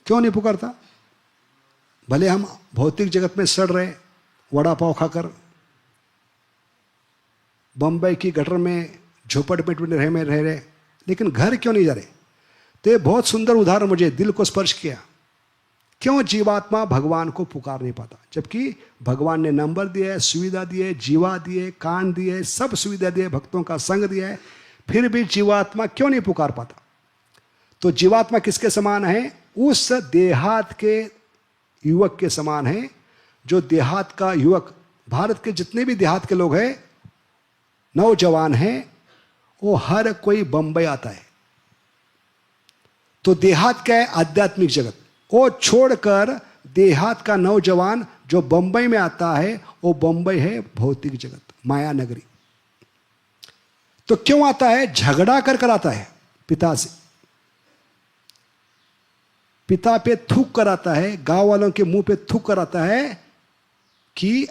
क्यों नहीं पुकारता? भले हम भौतिक जगत में सड़ रहे, वड़ा पाव खाकर, बंबई की गटर में झोपड़पट्टी में रह रहे, लेकिन घर क्यों नहीं जा रहे? तो ये बहुत सुंदर उदाहरण मुझे दिल को स्पर्श किया। क्यों जीवात्मा भगवान को पुकार नहीं पाता? जबकि भगवान ने नंबर दिया है, सुविधा दी है, जीवा दिए, कान दिए, सब सुविधा दिए, भक्तों का संग दिया है, फिर भी जीवात्मा क्यों नहीं पुकार पाता? तो जीवात्मा किसके समान है? उस देहात के युवक के समान है। जो देहात का युवक, भारत के जितने भी देहात के लोग हैं, नौजवान हैं, वो हर कोई बंबई आता है। तो देहात क्या है? आध्यात्मिक जगत। वो छोड़कर देहात का नौजवान जो बंबई में आता है, वो बंबई है भौतिक जगत, माया नगरी। तो क्यों आता है? झगड़ा कर कर आता है पिता से, पिता पे थूक कर आता है, गांव वालों के मुंह पे थूक कर आता है कि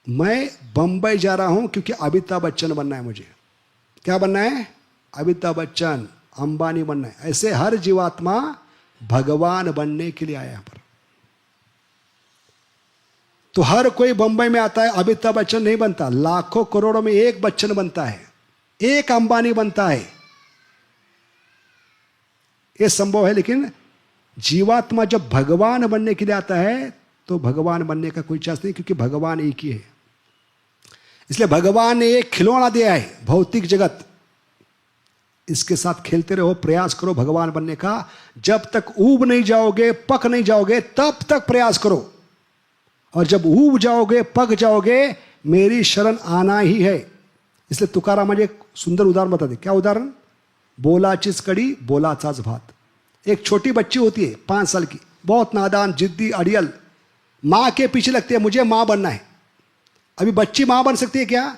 मैं बंबई जा रहा हूं क्योंकि अमिताभ बच्चन बनना है मुझे। क्या बनना है? अमिताभ बच्चन, अंबानी बनना है। ऐसे हर जीवात्मा भगवान बनने के लिए आया यहां पर। तो हर कोई बंबई में आता है, अमिताभ बच्चन नहीं बनता। लाखों करोड़ों में एक बच्चन बनता है, एक अंबानी बनता है, यह संभव है। लेकिन जीवात्मा जब भगवान बनने के लिए आता है तो भगवान बनने का कोई चांस नहीं, क्योंकि भगवान एक ही है। इसलिए भगवान ने एक खिलौना दिया है, भौतिक जगत। इसके साथ खेलते रहो, प्रयास करो भगवान बनने का। जब तक ऊब नहीं जाओगे, पक नहीं जाओगे, तब तक प्रयास करो। और जब ऊब जाओगे, पक जाओगे, मेरी शरण आना ही है। इसलिए तुकाराम मुझे एक सुंदर उदाहरण बता दे। क्या उदाहरण? बोलाचीच कड़ी, बोलाचाच भात। एक छोटी बच्ची होती है 5 साल की, बहुत नादान, जिद्दी, अड़ियल, माँ के पीछे लगती है, मुझे माँ बनना है। अभी बच्ची माँ बन सकती है क्या?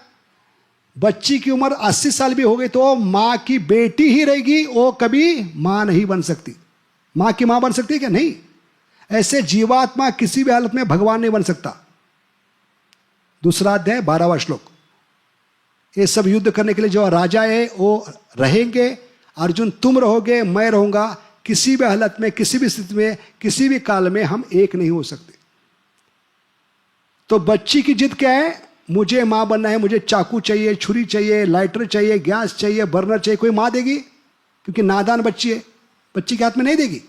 बच्ची की उम्र 80 साल भी हो गई तो माँ की बेटी ही रहेगी, वो कभी माँ नहीं बन सकती। माँ की माँ बन सकती है क्या? नहीं। ऐसे जीवात्मा किसी भी हालत में भगवान नहीं बन सकता। दूसरा अध्याय 12वां श्लोक। ये सब युद्ध करने के लिए जो राजा है वो रहेंगे। अर्जुन तुम रहोगे, मैं रहूंगा। किसी भी हालत में, किसी भी स्थिति में, किसी भी काल में हम एक नहीं हो सकते। तो बच्ची की जिद क्या है? मुझे मां बनना है, मुझे चाकू चाहिए, छुरी चाहिए, लाइटर चाहिए, गैस चाहिए, बर्नर चाहिए। कोई मां देगी? क्योंकि नादान बच्ची है, बच्ची के हाथ में नहीं देगी।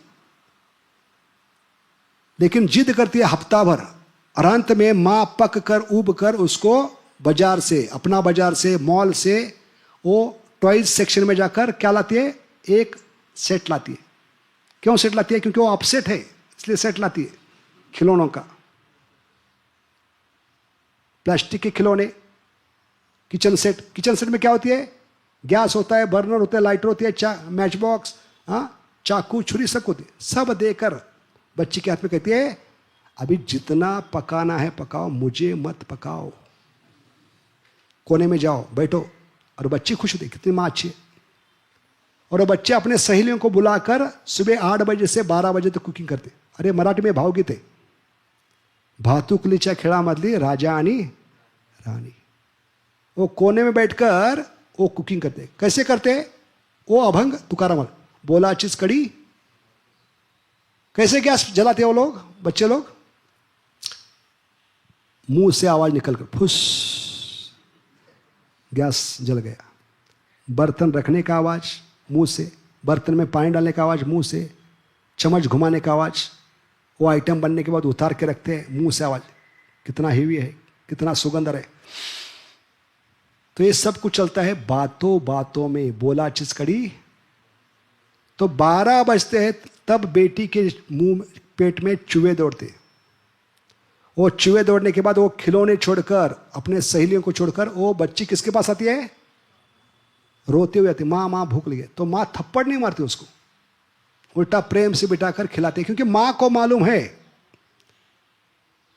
लेकिन जिद करती है हफ्ता भर, और अंत में मां पक कर, उब कर उसको बाजार से, अपना बाजार से, मॉल से, वो टॉयज सेक्शन में जाकर क्या लाती है? एक सेट लाती है। क्यों सेट लाती है? क्योंकि वो अपसेट है, इसलिए सेट लाती है खिलौनों का। प्लास्टिक के खिलौने, किचन सेट। किचन सेट में क्या होती है? गैस होता है, बर्नर होता है, लाइटर होती है, मैच बॉक्स, चाकू, छुरी, सब होती है। सब देकर बच्ची के हाथ में कहती है अभी जितना पकाना है पकाओ, मुझे मत पकाओ। कोने में जाओ, बैठो। और बच्ची खुश होती है, कितनी माँ अच्छी है। और वो बच्चे अपने सहेलियों को बुलाकर सुबह 8 बजे से 12 बजे तक कुकिंग करते। अरे मराठी में भावगीत है, भातुकलीच्या खेळामधली राजा आणि रानी। वो कोने में बैठकर वो कुकिंग करते। कैसे करते? वो अभंग तुकाराम, बोलाचीच कड़ी। कैसे गैस जलाते वो लोग, बच्चे लोग? मुंह से आवाज निकलकर फुस, गैस जल गया। बर्तन रखने का आवाज मुंह से, बर्तन में पानी डालने का आवाज मुंह से, चम्मच घुमाने का आवाज, वो आइटम बनने के बाद उतार के रखते हैं, मुंह से आवाज। कितना हेवी है, कितना सुगंध है। तो ये सब कुछ चलता है बातों बातों में, बोलाचीच कड़ी। तो 12 बजते हैं तब बेटी के मुंह, पेट में चूहे दौड़ते। वो चूहे दौड़ने के बाद वो खिलौने छोड़कर, अपने सहेलियों को छोड़कर, वो बच्ची किसके पास आती है? रोते हुए आती, माँ माँ भूख लगी। तो माँ थप्पड़ नहीं मारती उसको, उल्टा प्रेम से बिठाकर खिलाते, क्योंकि माँ को मालूम है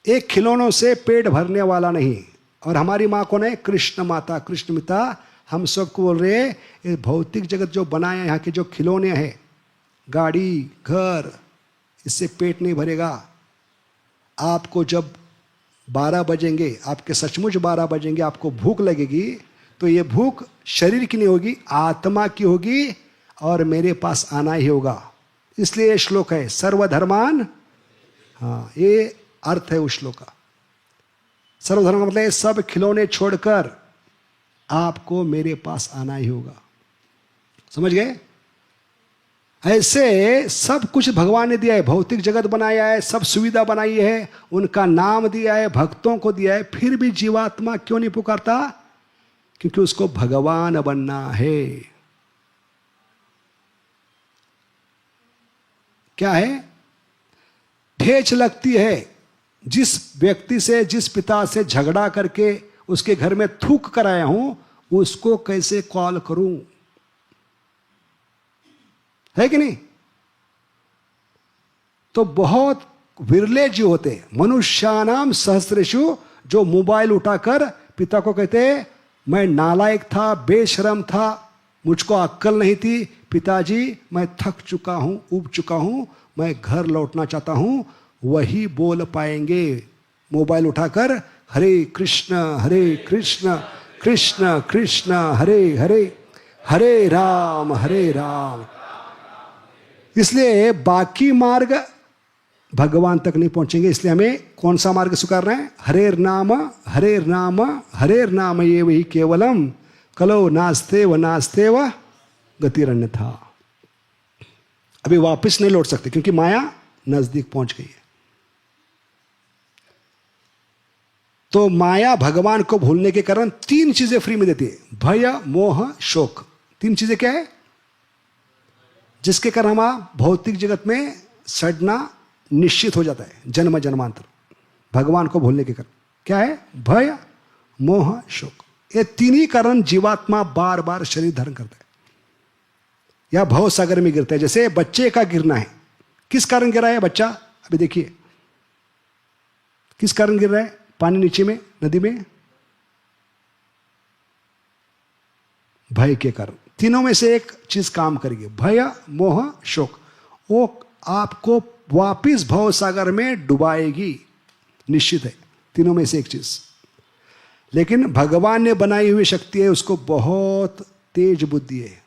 एक खिलौनों से पेट भरने वाला नहीं। और हमारी माँ कौन है? कृष्ण माता, कृष्ण मिता। हम सबको बोल रहे ये भौतिक जगत जो बनाया, यहाँ के जो खिलौने हैं, गाड़ी, घर, इससे पेट नहीं भरेगा। आपको जब 12 बजेंगे, आपके सचमुच 12 बजेंगे, आपको भूख लगेगी, तो ये भूख शरीर की नहीं होगी, आत्मा की होगी, और मेरे पास आना ही होगा। इसलिए ये श्लोक है सर्वधर्मान। हाँ, ये अर्थ है उस श्लोक का। सर्वधर्म का मतलब सब खिलौने छोड़कर आपको मेरे पास आना ही होगा। समझ गए? ऐसे सब कुछ भगवान ने दिया है, भौतिक जगत बनाया है, सब सुविधा बनाई है, उनका नाम दिया है, भक्तों को दिया है, फिर भी जीवात्मा क्यों नहीं पुकारता? क्योंकि उसको भगवान बनना है। क्या है? ठेच लगती है। जिस व्यक्ति से, जिस पिता से झगड़ा करके उसके घर में थूक कर आया हूं, उसको कैसे कॉल करूं? है कि नहीं? तो बहुत विरले जीव होते हैं, मनुष्यानाम सहस्रेषु, जो मोबाइल उठाकर पिता को कहते हैं मैं नालायक था, बेशरम था, मुझको अक्ल नहीं थी, पिताजी मैं थक चुका हूं, ऊब चुका हूं, मैं घर लौटना चाहता हूं, वही बोल पाएंगे। मोबाइल उठाकर हरे कृष्ण कृष्ण कृष्ण हरे हरे, हरे राम इसलिए बाकी मार्ग भगवान तक नहीं पहुंचेंगे। इसलिए हमें कौन सा मार्ग स्वीकार रहे हैं? हरेर नाम ये वही केवलम, कलो नास्ते व गतिरण्य था। अभी वापस नहीं लौट सकते क्योंकि माया नजदीक पहुंच गई है। तो माया भगवान को भूलने के कारण 3 चीजें फ्री में देती है, भय मोह शोक। 3 चीजें क्या है? जिसके कारण हम भौतिक जगत में सड़ना निश्चित हो जाता है, जन्म जन्मांतर, भगवान को भूलने के कारण। क्या है? भय मोह शोक। ये 3 ही कारण जीवात्मा बार बार शरीर धारण करता है या भव सागर में गिरता है। जैसे बच्चे का गिरना है, किस कारण गिरा है बच्चा? अभी देखिए किस कारण गिर रहा है? पानी नीचे में, नदी में, भय के कारण। तीनों में से एक चीज काम करेगी, भय मोह शोक। वो आपको वापिस भव सागर में डुबाएगी, निश्चित है। तीनों में से एक चीज। लेकिन भगवान ने बनाई हुई शक्ति है, उसको बहुत तेज बुद्धि है।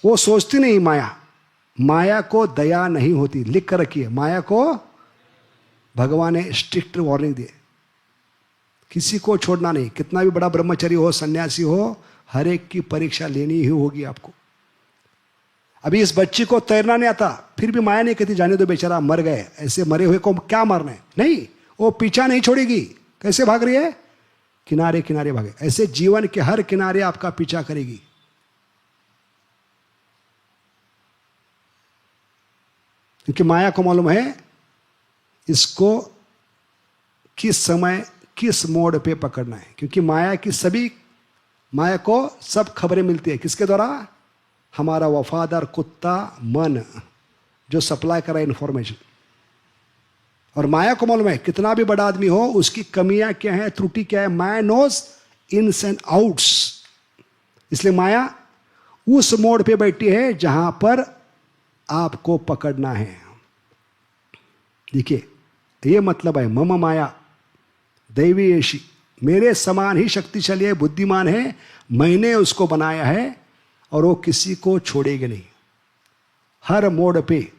वो सोचती नहीं माया को दया नहीं होती। लिख कर रखिए, माया को भगवान ने स्ट्रिक्ट वार्निंग दी, किसी को छोड़ना नहीं। कितना भी बड़ा ब्रह्मचारी हो, सन्यासी हो, हर एक की परीक्षा लेनी ही होगी आपको। अभी इस बच्ची को तैरना नहीं आता, फिर भी माया नहीं कहती जाने दो बेचारा, मर गए, ऐसे मरे हुए को क्या मारना है। नहीं, वो पीछा नहीं छोड़ेगी। कैसे भाग रही है? किनारे किनारे भागे। ऐसे जीवन के हर किनारे आपका पीछा करेगी। क्योंकि माया को मालूम है इसको किस समय किस मोड़ पे पकड़ना है। क्योंकि माया को सब खबरें मिलती है किसके द्वारा? हमारा वफादार कुत्ता मन, जो सप्लाई कर रहा है इंफॉर्मेशन। और माया को मालूम है कितना भी बड़ा आदमी हो, उसकी कमियां क्या है, त्रुटि क्या है। माया नोज इन्स एंड आउट्स। इसलिए माया उस मोड़ पे बैठी है जहां पर आपको पकड़ना है। देखिए, ये मतलब है मम माया दैवी ऐशी, मेरे समान ही शक्तिशाली है, बुद्धिमान है, मैंने उसको बनाया है और वो किसी को छोड़ेगी नहीं। हर मोड़ पे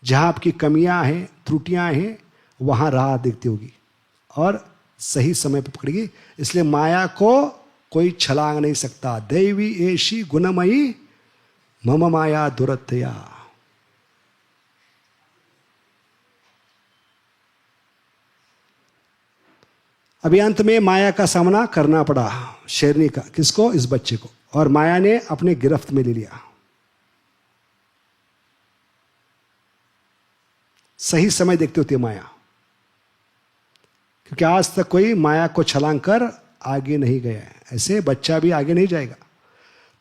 जहां आपकी कमियां हैं, त्रुटियां हैं, वहां राह दिखती होगी और सही समय पे पकड़ेगी। इसलिए माया को कोई छलांग नहीं सकता। दैवी ऐशी गुणमयी मम माया दुरतया। अभी अंत में माया का सामना करना पड़ा शेरनी का। किसको? इस बच्चे को। और माया ने अपने गिरफ्त में ले लिया। सही समय देखती होती है माया, क्योंकि आज तक कोई माया को छलांग कर आगे नहीं गया है। ऐसे बच्चा भी आगे नहीं जाएगा।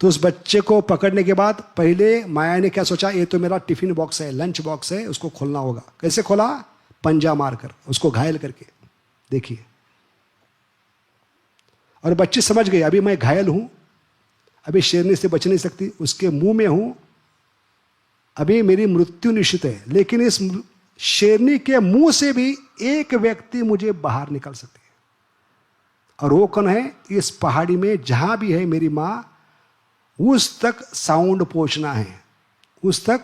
तो उस बच्चे को पकड़ने के बाद पहले माया ने क्या सोचा? ये तो मेरा टिफिन बॉक्स है, लंच बॉक्स है, उसको खोलना होगा। कैसे खोला? पंजा मारकर, उसको घायल करके। देखिए, और बच्ची समझ गई अभी मैं घायल हूं, अभी शेरनी से बच नहीं सकती, उसके मुंह में हूं, अभी मेरी मृत्यु निश्चित है। लेकिन इस शेरनी के मुंह से भी एक व्यक्ति मुझे बाहर निकाल सकते हैं। और वो कौन है? इस पहाड़ी में जहां भी है मेरी मां, उस तक साउंड पहुंचना है, उस तक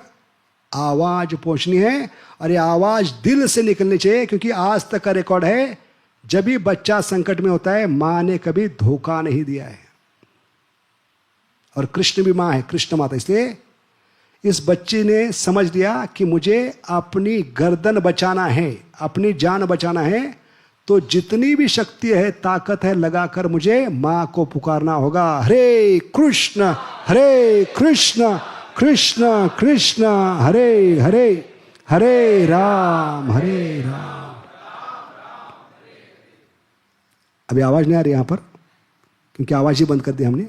आवाज पहुंचनी है। और ये आवाज दिल से निकलनी चाहिए, क्योंकि आज तक का रिकॉर्ड है जब भी बच्चा संकट में होता है, मां ने कभी धोखा नहीं दिया है। और कृष्ण भी मां है, कृष्ण माता। इसलिए इस बच्चे ने समझ लिया कि मुझे अपनी गर्दन बचाना है, अपनी जान बचाना है, तो जितनी भी शक्ति है, ताकत है, लगाकर मुझे मां को पुकारना होगा। हरे कृष्ण कृष्ण कृष्ण हरे हरे, हरे राम हरे राम। अभी आवाज नहीं आ रही यहां पर, क्योंकि आवाज ही बंद कर दी हमने।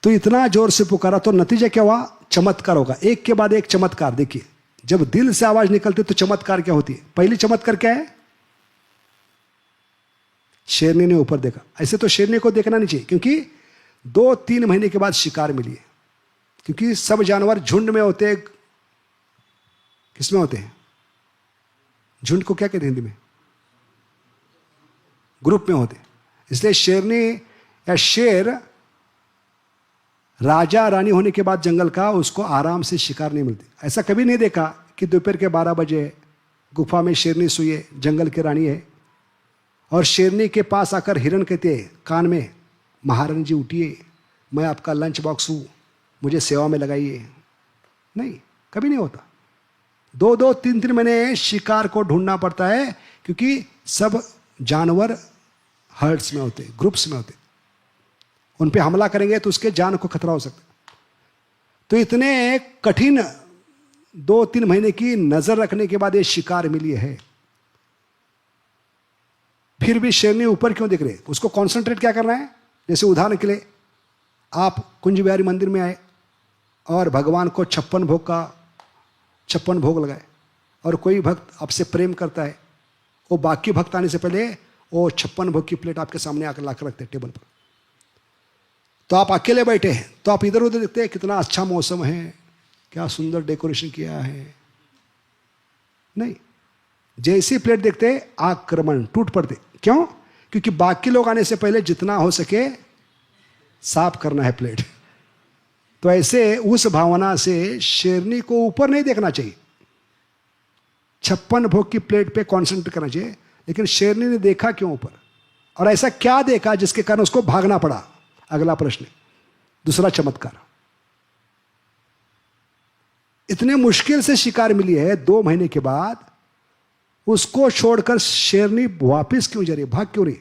तो इतना जोर से पुकारा तो नतीजा क्या हुआ? चमत्कार होगा, एक के बाद एक चमत्कार। देखिए, जब दिल से आवाज निकलती तो चमत्कार क्या होती है? पहली चमत्कार क्या है? शेरनी ने ऊपर देखा। ऐसे तो शेरनी को देखना नहीं चाहिए, क्योंकि 2-3 महीने के बाद शिकार मिली है। क्योंकि सब जानवर झुंड में होते हैं। किसमें होते हैं? झुंड को क्या कहते हैं हिंदी में? ग्रुप में होते हैं। इसलिए शेरनी या शेर राजा रानी होने के बाद जंगल का, उसको आराम से शिकार नहीं मिलती। ऐसा कभी नहीं देखा कि दोपहर के 12 बजे गुफा में शेरनी सोई है, जंगल की रानी है, और शेरनी के पास आकर हिरण कहते हैं कान में, महारानी जी उठिए, मैं आपका लंच बॉक्स हूं, मुझे सेवा में लगाइए। नहीं, कभी नहीं होता। 2-2, 3-3 महीने शिकार को ढूंढना पड़ता है, क्योंकि सब जानवर हर्ड्स में होते, ग्रुप्स में होते। उन पे हमला करेंगे तो उसके जान को खतरा हो सकता है। तो इतने कठिन 2-3 महीने की नजर रखने के बाद ये शिकार मिली है। फिर भी शेरनी ऊपर क्यों दिख रहे? उसको कॉन्सेंट्रेट क्या करना है? जैसे उदाहरण के लिए, आप कुंज बिहारी मंदिर में आए और भगवान को 56 भोग लगाए, और कोई भक्त आपसे प्रेम करता है, वो बाकी भक्त आने से पहले वो 56 भोग की प्लेट आपके सामने आकर लाकर रखते हैं टेबल पर। तो आप अकेले बैठे हैं, तो आप इधर उधर देखते हैं, कितना अच्छा मौसम है, क्या सुंदर डेकोरेशन किया है। नहीं, जैसी प्लेट देखते आक्रमण, टूट पड़ते। क्यों? क्योंकि बाकी लोग आने से पहले जितना हो सके साफ करना है प्लेट। तो ऐसे उस भावना से शेरनी को ऊपर नहीं देखना चाहिए, 56 भोग की प्लेट पे कॉन्सेंट्रेट करना चाहिए। लेकिन शेरनी ने देखा क्यों ऊपर? और ऐसा क्या देखा जिसके कारण उसको भागना पड़ा? अगला प्रश्न, दूसरा चमत्कार। इतने मुश्किल से शिकार मिली है, 2 महीने के बाद उसको छोड़कर शेरनी वापस क्यों जा रही है? भाग क्यों रही?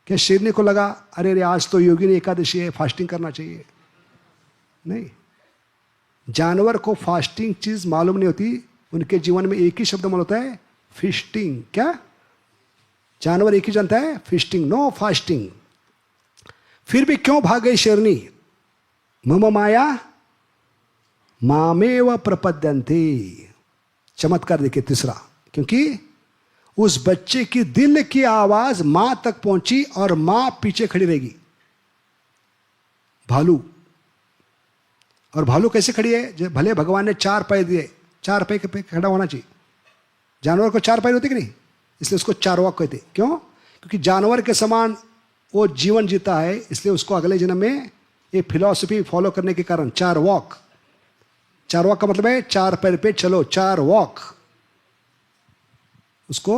क्या शेरनी को लगा अरे रे आज तो योगिनी एकादशी है, फास्टिंग करना चाहिए? नहीं, जानवर को फास्टिंग चीज मालूम नहीं होती। उनके जीवन में एक ही शब्द मालूम होता है, फिस्टिंग। क्या जानवर एक ही जानता है? Feasting, no fasting. फिर भी क्यों भाग गई शेरनी? मम माया मामेव प्रपद्यन्ते। चमत्कार देखिए तीसरा, क्योंकि उस बच्चे की दिल की आवाज मां तक पहुंची और मां पीछे खड़ी रहेगी। भालू, और भालू कैसे खड़ी है? भले भगवान ने 4 पैर दिए, 4 पैर पे खड़ा होना चाहिए। जानवर को 4 पैर होते कि नहीं? इसलिए उसको चारवाक कहते। क्यों? क्योंकि जानवर के समान वो जीवन जीता है, इसलिए उसको अगले जन्म में ये फिलॉसफी फॉलो करने के कारण चारवाक। चारवाक का मतलब है 4 पैर पे चलो, चारवाक, उसको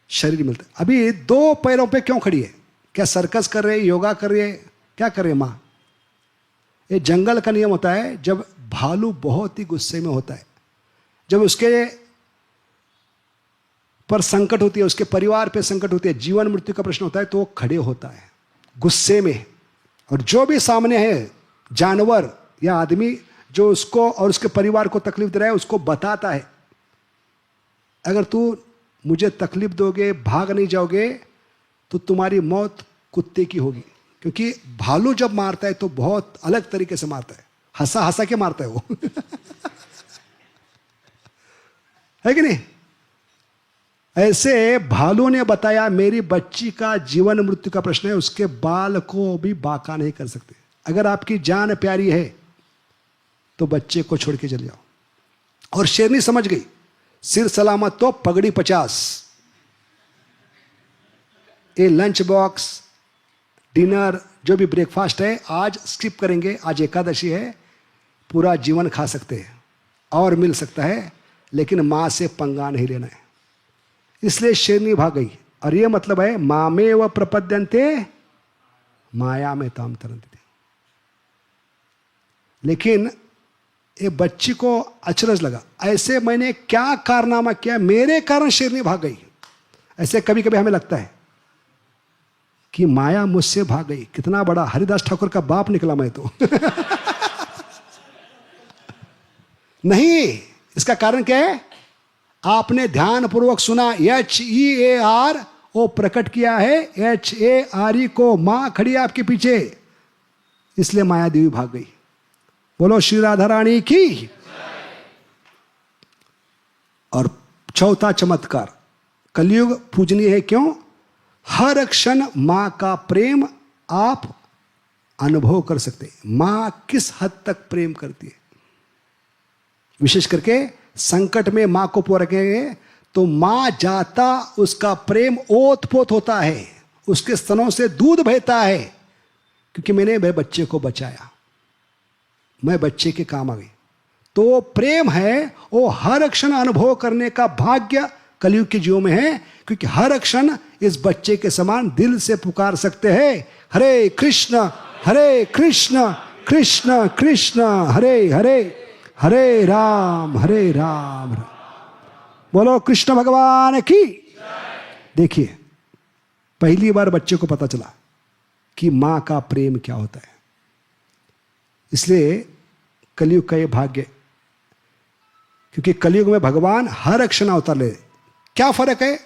शरीर मिलता है। अभी 2 पैरों पे क्यों खड़ी है? क्या सर्कस कर रहे, योगा कर रही है, क्या कर रही है मां? ये जंगल का नियम होता है, जब भालू बहुत ही गुस्से में होता है, जब उसके पर संकट होती है, उसके परिवार पे संकट होती है, जीवन मृत्यु का प्रश्न होता है, तो वो खड़े होता है गुस्से में। और जो भी सामने है जानवर या आदमी जो उसको और उसके परिवार को तकलीफ दे रहा है, उसको बताता है अगर तू मुझे तकलीफ दोगे, भाग नहीं जाओगे, तो तुम्हारी मौत कुत्ते की होगी। क्योंकि भालू जब मारता है तो बहुत अलग तरीके से मारता है, हंसा हंसा के मारता है वो है कि नहीं? ऐसे भालू ने बताया मेरी बच्ची का जीवन मृत्यु का प्रश्न है, उसके बाल को भी बाका नहीं कर सकते। अगर आपकी जान प्यारी है तो बच्चे को छोड़ के चले जाओ। और शेरनी समझ गई, सिर सलामत तो पगड़ी 50। ये लंच बॉक्स, डिनर, जो भी ब्रेकफास्ट है आज स्किप करेंगे, आज एकादशी है, पूरा जीवन खा सकते हैं और मिल सकता है, लेकिन मां से पंगा नहीं लेना है। इसलिए शेरनी भाग गई। और यह मतलब है मामेव प्रपद्यन्ते माया में ताम तरन्ते। लेकिन ये बच्ची को अचरज लगा, ऐसे मैंने क्या कारनामा किया मेरे कारण शेरनी भाग गई। ऐसे कभी कभी हमें लगता है कि माया मुझसे भाग गई। कितना बड़ा हरिदास ठाकुर का बाप निकला मैं तो नहीं, इसका कारण क्या है? आपने ध्यान पूर्वक सुना, HEAR वो प्रकट किया है, HARE को, मां खड़ी है आपके पीछे, इसलिए माया देवी भाग गई। बोलो श्री राधा रानी की। और चौथा चमत्कार, कलयुग पूजनीय है क्यों? हर क्षण मां का प्रेम आप अनुभव कर सकते हैं। मां किस हद तक प्रेम करती है, विशेष करके संकट में मां को रखेंगे तो मां जाता उसका प्रेम ओत पोत होता है, उसके स्तनों से दूध बहता है, क्योंकि मैंने मेरे बच्चे को बचाया, मैं बच्चे के काम आ गई। तो प्रेम है वो हर क्षण अनुभव करने का भाग्य कलयुग के जीवों में है, क्योंकि हर क्षण इस बच्चे के समान दिल से पुकार सकते हैं, हरे कृष्ण कृष्ण कृष्ण हरे हरे, हरे राम हरे राम। बोलो कृष्ण भगवान की। देखिए, पहली बार बच्चे को पता चला कि मां का प्रेम क्या होता है। इसलिए कलयुग का ये भाग्य, क्योंकि कलयुग में भगवान हर क्षण अवतार ले। क्या फर्क है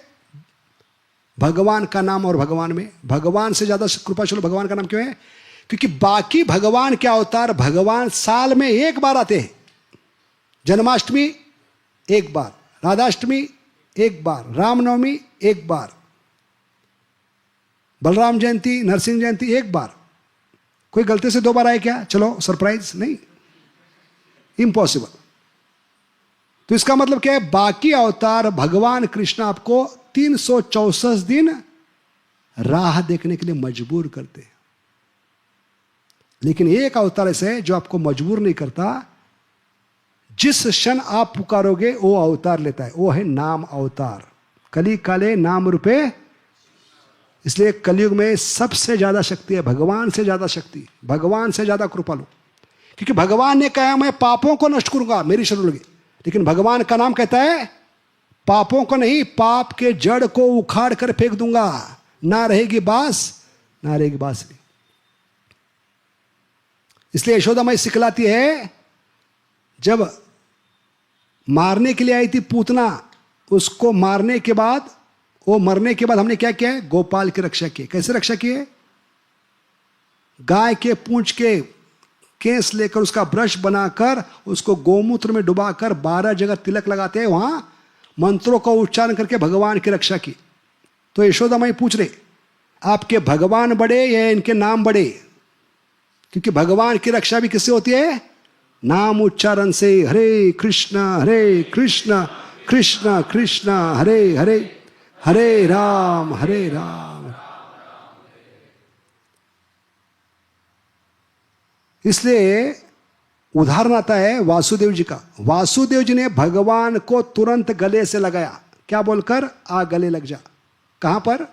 भगवान का नाम और भगवान में? भगवान से ज्यादा कृपाशुल भगवान का नाम क्यों है? क्योंकि बाकी भगवान के अवतार भगवान साल में एक बार आते हैं। जन्माष्टमी एक बार, राधाष्टमी एक बार, रामनवमी एक बार, बलराम जयंती, नरसिंह जयंती एक बार। कोई गलती से 2 बार आए क्या? चलो सरप्राइज नहीं, इम्पॉसिबल। तो इसका मतलब क्या है? बाकी अवतार भगवान कृष्ण आपको 364 दिन राह देखने के लिए मजबूर करते हैं, लेकिन एक अवतार ऐसे है जो आपको मजबूर नहीं करता। जिस क्षण आप पुकारोगे वो अवतार लेता है, वो है नाम अवतार। कली काले नाम रूपे। इसलिए कलयुग में सबसे ज्यादा शक्ति है, भगवान से ज्यादा शक्ति, भगवान से ज्यादा कृपालु। क्योंकि भगवान ने कहा मैं पापों को नष्ट करूंगा, मेरी शरण लगे। लेकिन भगवान का नाम कहता है पापों को नहीं, पाप के जड़ को उखाड़ कर फेंक दूंगा, ना रहेगी बांस ना रहेगी बांसुरी। इसलिए यशोदा माई सिखलाती है, जब मारने के लिए आई थी पूतना, उसको मारने के बाद, वो मरने के बाद हमने क्या किया है? गोपाल की रक्षा की। कैसे रक्षा की है? गाय के पूंछ के केस लेकर उसका ब्रश बनाकर उसको गोमूत्र में डुबाकर 12 जगह तिलक लगाते हैं, वहां मंत्रों का उच्चारण करके भगवान की रक्षा की। तो यशोदा माई पूछ रहे, आपके भगवान बड़े या इनके नाम बड़े? क्योंकि भगवान की रक्षा भी किससे होती है? नाम उच्चारण से। हरे कृष्ण कृष्ण कृष्ण हरे हरे, हरे राम हरे राम। इसलिए उदाहरण आता है वासुदेव जी का। वासुदेव जी ने भगवान को तुरंत गले से लगाया, क्या बोलकर? आ गले लग जा। कहां पर?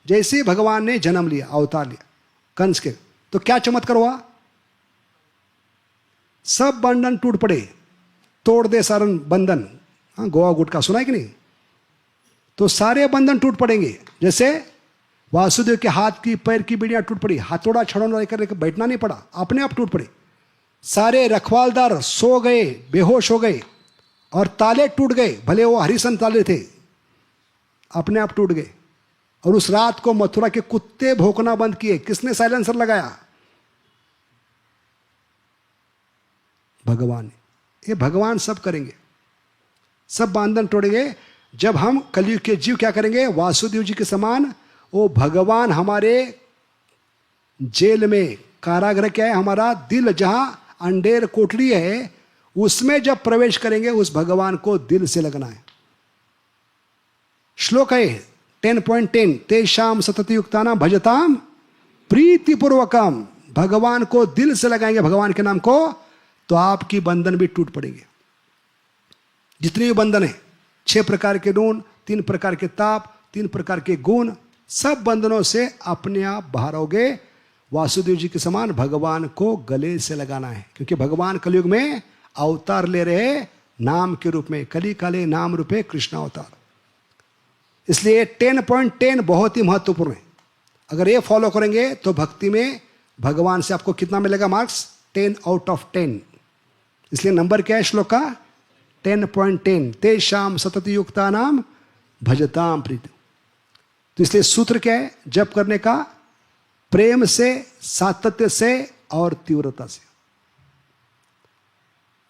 जैसे ही भगवान ने जन्म लिया, अवतार लिया कंस के, तो क्या चमत्कार हुआ? सब बंधन टूट पड़े, तोड़ दे सारन बंधन। हाँ, गोवा गुटका सुना है कि नहीं? तो सारे बंधन टूट पड़ेंगे। जैसे वासुदेव के हाथ की पैर की बीड़ियां टूट पड़ी, हाथोड़ा छड़ों लेकर बैठना नहीं पड़ा, अपने आप टूट पड़े। सारे रखवालदार सो गए, बेहोश हो गए, और ताले टूट गए, भले वो हरिसन ताले थे, अपने आप टूट गए। और उस रात को मथुरा के कुत्ते भौंकना बंद किए। किसने साइलेंसर लगाया? भगवान ने। ये भगवान सब करेंगे, सब बंधन तोड़ेंगे। जब हम कलयुग के जीव क्या करेंगे? वासुदेव जी के समान वो भगवान हमारे जेल में, कारागृह क्या है? हमारा दिल, जहां अंधेर कोठरी है, उसमें जब प्रवेश करेंगे, उस भगवान को दिल से लगना है। श्लोक है 10.10, तेषाम सतत युक्तानां भजताम प्रीतिपूर्वकम। भगवान को दिल से लगाएंगे, भगवान के नाम को, तो आपकी बंधन भी टूट पड़ेंगे। जितने भी बंधन है, 6 प्रकार के ऋण, 3 प्रकार के ताप, 3 प्रकार के गुण, सब बंधनों से अपने आप बाहर होगे। वासुदेव जी के समान भगवान को गले से लगाना है, क्योंकि भगवान कलयुग में अवतार ले रहे नाम के रूप में। कली काले नाम रूपे कृष्ण अवतार। इसलिए 10.10 बहुत ही महत्वपूर्ण है। अगर ये फॉलो करेंगे तो भक्ति में भगवान से आपको कितना मिलेगा मार्क्स? 10 out of 10। इसलिए नंबर क्या है श्लोक का? 10.10 तेषाम सतत युक्ता नाम भजताम प्रीति। तो इसलिए सूत्र क्या है जप करने का? प्रेम से, सातत्य से और तीव्रता से।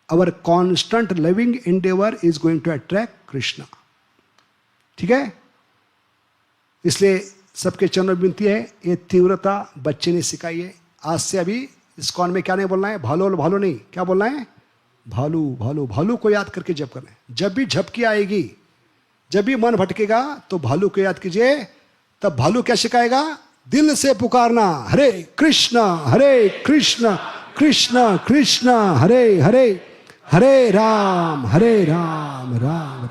Our constant living endeavor is going to attract Krishna। ठीक है? इसलिए सबके चरणों में विनती है, ये तीव्रता बच्चे ने सिखाई है। आज से अभी इस्कॉन में क्या नहीं बोलना है? भालू भालू नहीं, क्या बोलना है? भालू भालू। भालू को याद करके जप करना है। जब भी झपकी आएगी, जब भी मन भटकेगा तो भालू को याद कीजिए। तब भालू क्या सिखाएगा? दिल से पुकारना, Hare Krishna Krishna Krishna Hare Hare, Hare Ram Ram Ram.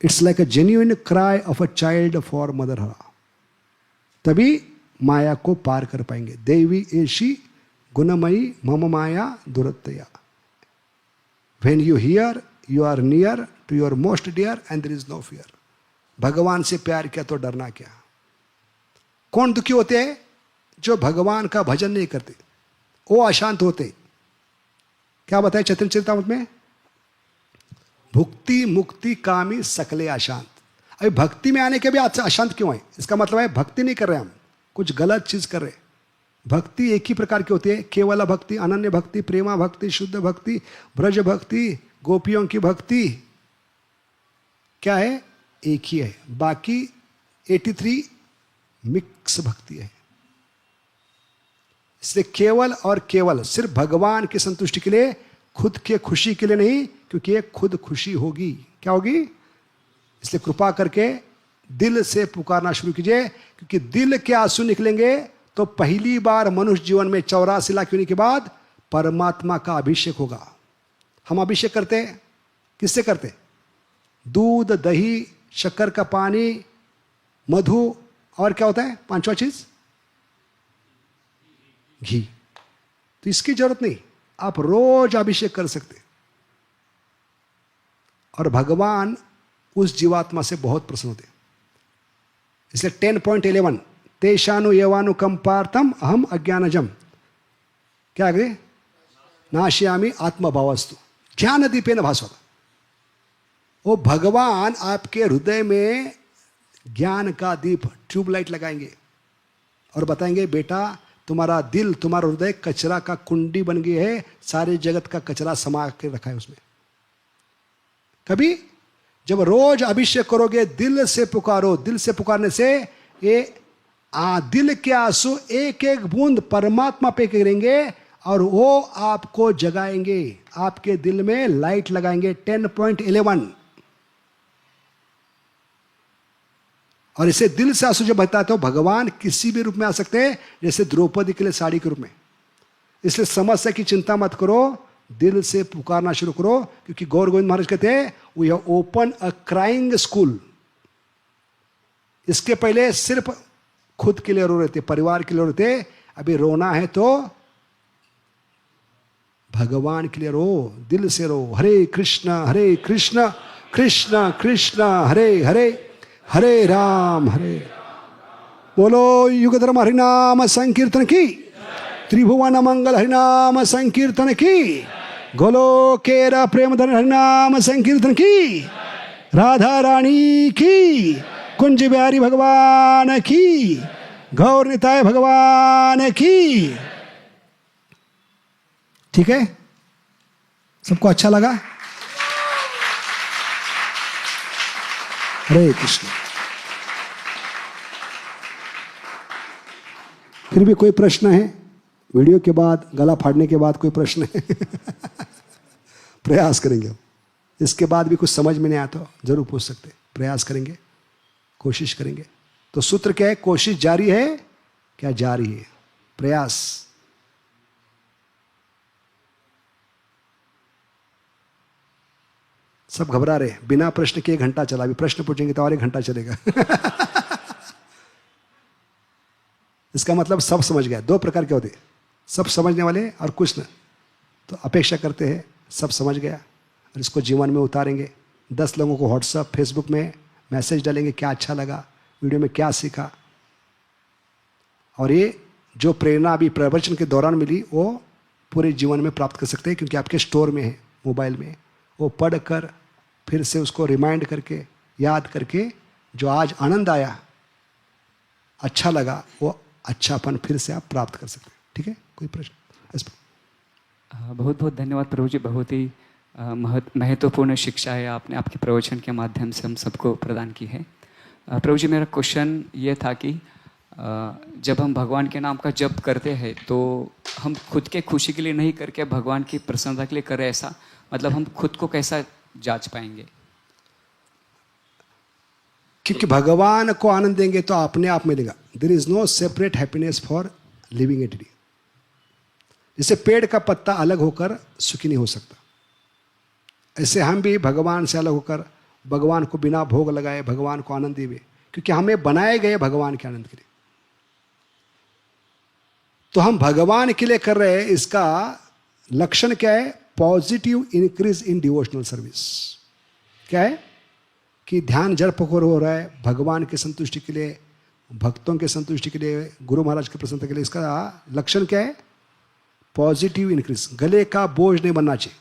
It's like a genuine cry of a child for mother Hara. तभी माया को पार कर पाएंगे। देवी एशी गुणमयी मम माया दुरत्तया। When you hear you are near to your most dear and there is no fear. भगवान से प्यार किया तो डरना क्या? कौन दुखी होते हैं? जो भगवान का भजन नहीं करते, वो अशांत होते। क्या बताए चैतन्य चरितामृत में? भुक्ति मुक्ति कामी सकले अशांत। अभी भक्ति में आने के भी आपसे अशांत क्यों है? इसका मतलब है भक्ति नहीं कर रहे हम, कुछ गलत चीज कर रहे। भक्ति एक ही प्रकार की होती है, केवल भक्ति, अनन्य भक्ति, प्रेमा भक्ति, शुद्ध भक्ति, ब्रज भक्ति, गोपियों की भक्ति। क्या है? एक ही है। बाकी 83 मिक्स भक्ति है। इसलिए केवल और केवल सिर्फ भगवान की संतुष्टि के लिए, खुद के खुशी के लिए नहीं, क्योंकि ये खुद खुशी होगी। क्या होगी? इसलिए कृपा करके दिल से पुकारना शुरू कीजिए, क्योंकि दिल के आंसू निकलेंगे तो पहली बार मनुष्य जीवन में 84 लाख होने के बाद परमात्मा का अभिषेक होगा। हम अभिषेक करते हैं, किससे करते? दूध, दही, शक्कर का पानी, मधु, और क्या होता है पांचवा चीज? घी। तो इसकी जरूरत नहीं, आप रोज अभिषेक कर सकते। और भगवान उस जीवात्मा से बहुत प्रसन्न होते। इसलिए 10.11 तेषानु येवानु कंपार्थम अहम अज्ञानजम। क्या आगे? नाशयामी आत्मभावस्तु ज्ञान दीपेन भास्वत। वो भगवान आपके हृदय में ज्ञान का दीप, ट्यूबलाइट लगाएंगे और बताएंगे, बेटा तुम्हारा दिल, तुम्हारा हृदय कचरा का कुंडी बन गई है, सारे जगत का कचरा समा के रखा है उसमें। कभी जब रोज अभिषेक करोगे, दिल से पुकारो, दिल से पुकारने से ये दिल के आंसू एक एक बूंद परमात्मा पे गिरेंगे और वो आपको जगाएंगे, आपके दिल में लाइट लगाएंगे। 10.11। और इसे दिल से आंसू जब बहता है तो भगवान किसी भी रूप में आ सकते हैं, जैसे द्रौपदी के लिए साड़ी के रूप में। इसलिए समस्या की चिंता मत करो, दिल से पुकारना शुरू करो, क्योंकि गौर गोविंद महाराज कहते हैं we have open a crying school. इसके पहले सिर्फ खुद के लिए रो रहे थे, परिवार के लिए रो रहे थे। अभी रोना है तो भगवान के लिए रो, दिल से रो। हरे कृष्ण कृष्ण कृष्ण हरे हरे, हरे राम बोलो युगधर्म हरिनाम संकीर्तन की, त्रिभुवन मंगल हरिनाम संकीर्तन की, गोलोकेरा प्रेमधन हरिनाम संकीर्तन की, राधा रानी की, कुंज बिहारी भगवान की, गौर निताय भगवान की। ठीक है, सबको अच्छा लगा? हरे कृष्ण। फिर भी कोई प्रश्न है? वीडियो के बाद, गला फाड़ने के बाद कोई प्रश्न है? प्रयास करेंगे। इसके बाद भी कुछ समझ में नहीं आया तो जरूर पूछ सकते। प्रयास करेंगे, कोशिश करेंगे। तो सूत्र क्या है? कोशिश जारी है क्या? जारी है। प्रयास। सब घबरा रहे, बिना प्रश्न के 1 घंटा चला। अभी प्रश्न पूछेंगे तो और 1 घंटा चलेगा। इसका मतलब सब समझ गया। 2 प्रकार के होते, सब समझने वाले और कुछ न। तो अपेक्षा करते हैं सब समझ गया और इसको जीवन में उतारेंगे। 10 लोगों को व्हाट्सएप, फेसबुक में मैसेज डालेंगे, क्या अच्छा लगा, वीडियो में क्या सीखा। और ये जो प्रेरणा अभी प्रवचन के दौरान मिली वो पूरे जीवन में प्राप्त कर सकते हैं, क्योंकि आपके स्टोर में है, मोबाइल में, वो पढ़कर फिर से उसको रिमाइंड करके याद करके जो आज आनंद आया, अच्छा लगा, वो अच्छापन फिर से आप प्राप्त कर सकते हैं। ठीक है, कोई प्रश्न इस पर? बहुत बहुत धन्यवाद प्रभु जी, बहुत ही महत्वपूर्ण शिक्षा है आपने आपके प्रवचन के माध्यम से हम सबको प्रदान की है। प्रभु जी, मेरा क्वेश्चन ये था कि जब हम भगवान के नाम का जप करते हैं तो हम खुद के खुशी के लिए नहीं करके भगवान की प्रसन्नता के लिए करें, ऐसा मतलब हम खुद को कैसा जांच पाएंगे? क्योंकि भगवान को आनंद देंगे तो अपने आप मिलेगा। There is no separate happiness for living entity. जैसे पेड़ का पत्ता अलग होकर सुखी नहीं हो सकता, ऐसे हम भी भगवान से अलग होकर भगवान को बिना भोग लगाए भगवान को आनंद देवे, क्योंकि हमें बनाए गए भगवान के आनंद के लिए। तो हम भगवान के लिए कर रहे हैं, इसका लक्षण क्या है? Positive increase in devotional service. क्या है? कि ध्यान जप हो रहा है भगवान की संतुष्टि के लिए, भक्तों के संतुष्टि के लिए, गुरु महाराज की प्रसन्नता के लिए। इसका लक्षण क्या है? Positive increase. गले का बोझ नहीं बनना चाहिए।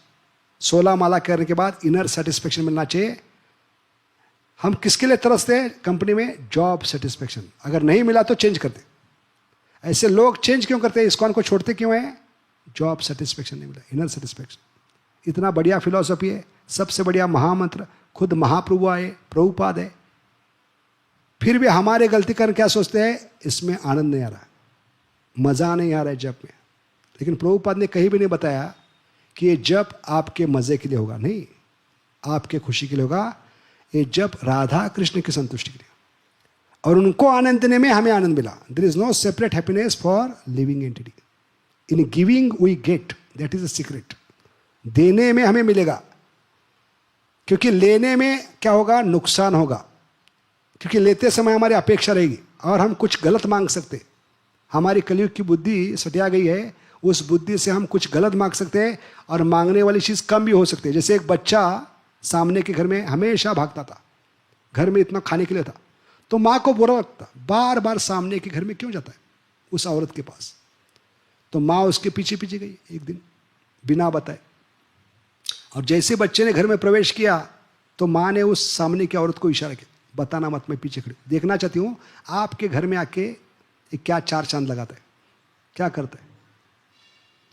16 माला करने के बाद इनर सेटिस्फेक्शन मिलना चाहिए। हम किसके लिए तरसते हैं कंपनी में? Job satisfaction. अगर नहीं मिला तो चेंज करते। ऐसे लोग चेंज क्यों करते हैं? इस्कॉन को छोड़ते क्यों है? जॉब सेटिस्फेक्शन नहीं मिला, इनर सेटिस्फेक्शन। इतना बढ़िया फिलॉसफी है, सबसे बढ़िया महामंत्र, खुद महाप्रभु आए, प्रभुपाद है, फिर भी हमारे गलती कर क्या सोचते हैं? इसमें आनंद नहीं आ रहा, मजा नहीं आ रहा है जप में। लेकिन प्रभुपाद ने कहीं भी नहीं बताया कि ये जप आपके मजे के लिए होगा, नहीं, आपके खुशी के लिए होगा। ये जप राधा कृष्ण की संतुष्टि के लिए, और उनको आनंद देने में हमें आनंद मिला। There is no separate happiness for living entity. In giving we get, that is a secret. देने में हमें मिलेगा, क्योंकि लेने में क्या होगा? नुकसान होगा, क्योंकि लेते समय हमारी अपेक्षा रहेगी और हम कुछ गलत मांग सकते। हमारी कलयुग की बुद्धि सटिया गई है, उस बुद्धि से हम कुछ गलत मांग सकते हैं और मांगने वाली चीज़ कम भी हो सकती है। जैसे एक बच्चा सामने के घर में हमेशा भागता था, घर में इतना खाने के लिए था, तो माँ को बुरा लगता, बार बार सामने के घर में क्यों जाता है उस औरत के पास। तो माँ उसके पीछे पीछे गई एक दिन बिना बताए, और जैसे बच्चे ने घर में प्रवेश किया तो माँ ने उस सामने की औरत को इशारा किया, बताना मत, मैं पीछे खड़ी देखना चाहती हूँ आपके घर में आके ये क्या चार चांद लगाता है, क्या करता है।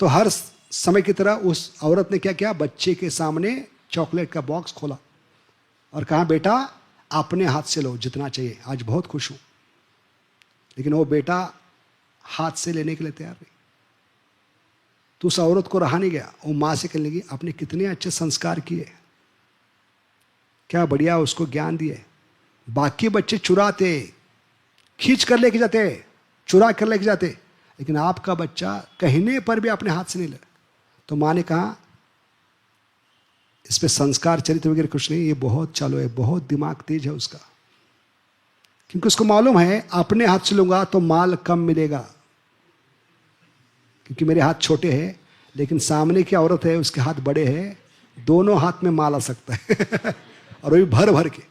तो हर समय की तरह उस औरत ने क्या किया? बच्चे के सामने चॉकलेट का बॉक्स खोला और कहा, बेटा अपने हाथ से लो जितना चाहिए, आज बहुत खुश हूं। लेकिन वो बेटा हाथ से लेने के लिए तैयार नहीं। तो उस औरत को रहा नहीं गया, वो माँ से कहने लगी, आपने कितने अच्छे संस्कार किए, क्या बढ़िया उसको ज्ञान दिए। बाकी बच्चे चुराते, खींच कर लेके जाते, चुरा कर लेके जाते, लेकिन आपका बच्चा कहने पर भी अपने हाथ से नहीं ले। तो माँ ने कहा, इस पे संस्कार चरित्र वगैरह कुछ नहीं, ये बहुत चालू है, बहुत दिमाग तेज है उसका, क्योंकि उसको मालूम है अपने हाथ से लूंगा तो माल कम मिलेगा, क्योंकि मेरे हाथ छोटे हैं, लेकिन सामने की औरत है उसके हाथ बड़े हैं, दोनों हाथ में माल आ सकता है और वो भी भर भर के।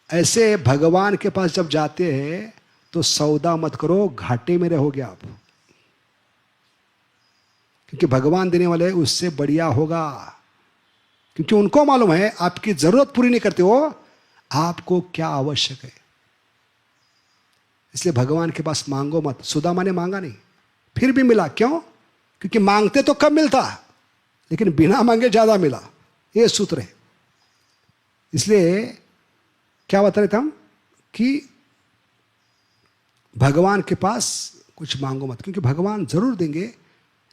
ऐसे भगवान के पास जब जाते हैं तो सौदा मत करो, घाटे में रहोगे आप, क्योंकि भगवान देने वाले उससे बढ़िया होगा। क्योंकि उनको मालूम है आपकी जरूरत पूरी नहीं करते हो, आपको क्या आवश्यक है। इसलिए भगवान के पास मांगो मत। सुदामा ने मांगा नहीं, फिर भी मिला। क्यों? क्योंकि मांगते तो कम मिलता, लेकिन बिना मांगे ज्यादा मिला। ये सूत्र है। इसलिए क्या बता रहे थे हम कि भगवान के पास कुछ मांगो मत, क्योंकि भगवान जरूर देंगे।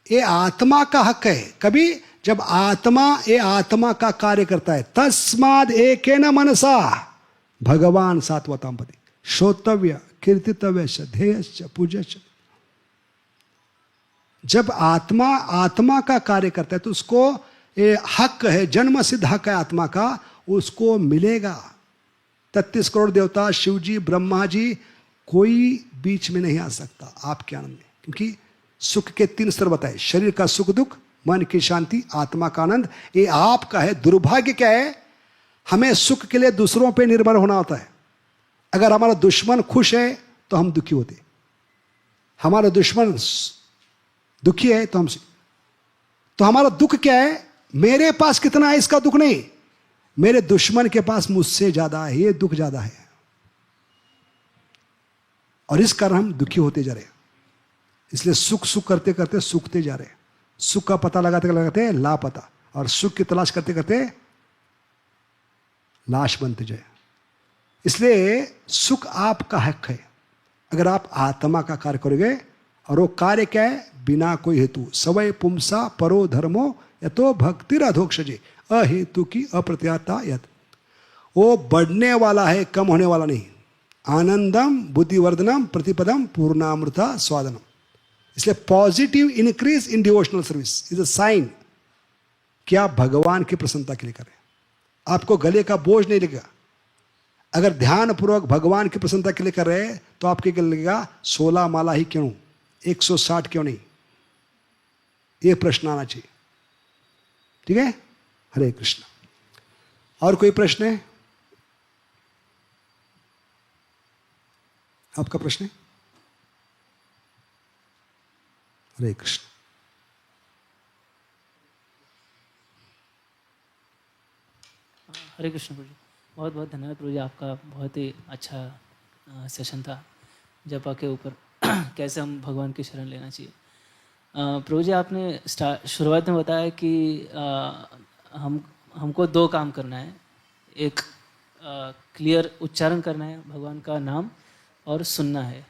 ये आत्मा का हक है। कभी जब आत्मा ये आत्मा का कार्य करता है, तस्माद एकेन मनसा भगवान सात्वताम पति श्रोतव्य कीर्तितव्य ध्येय पूज्य। जब आत्मा आत्मा का कार्य करता है तो उसको ये हक है, जन्म सिद्ध हक है आत्मा का, उसको मिलेगा। 33 करोड़ देवता, शिव जी, ब्रह्मा जी, कोई बीच में नहीं आ सकता आपके आनंद में, क्योंकि सुख के 3 स्तर बताए, शरीर का सुख दुख, मन की शांति, आत्मा का आनंद, ये आपका है। दुर्भाग्य क्या है? हमें सुख के लिए दूसरों पे निर्भर होना होता है। अगर हमारा दुश्मन खुश है तो हम दुखी होते, हमारा दुश्मन दुखी है तो हमारा दुख क्या है? मेरे पास कितना है इसका दुख नहीं, मेरे दुश्मन के पास मुझसे ज्यादा है, ये दुख ज्यादा है। और इस कारण हम दुखी होते जा रहे हैं। इसलिए सुख सुख करते करते सूखते जा रहे हैं, सुख का पता लगाते लगाते लापता, और सुख की तलाश करते करते लाश बनते जाए। इसलिए सुख आपका हक है अगर आप आत्मा का कार्य करोगे। और वो कार्य क्या है? बिना कोई हेतु, सवय पुंसा परो धर्मो यतो भक्तिर अधोक्षजे, अहेतु की अप्रत्याता यत। वो बढ़ने वाला है, कम होने वाला नहीं। आनंदम बुद्धिवर्धनम प्रतिपदम पूर्णामृता स्वादनम। इसलिए positive increase in devotional service is a sign कि आप भगवान की प्रसन्नता के लिए करें। आपको गले का बोझ नहीं लगेगा। अगर ध्यान पूर्वक भगवान की प्रसन्नता के लिए कर रहे हैं तो आपके गले लगेगा 16 माला ही क्यों, 160 क्यों नहीं? ये प्रश्न आना चाहिए। ठीक है, हरे कृष्ण। और कोई प्रश्न है? आपका प्रश्न है? हरे कृष्ण। हरे कृष्ण प्रभु जी, बहुत बहुत धन्यवाद प्रभु जी। आपका बहुत ही अच्छा सेशन था जपा के ऊपर कैसे हम भगवान की शरण लेना चाहिए। प्रभु जी, आपने शुरुआत में बताया कि हमको 2 काम करना है। एक क्लियर उच्चारण करना है भगवान का नाम, और सुनना है।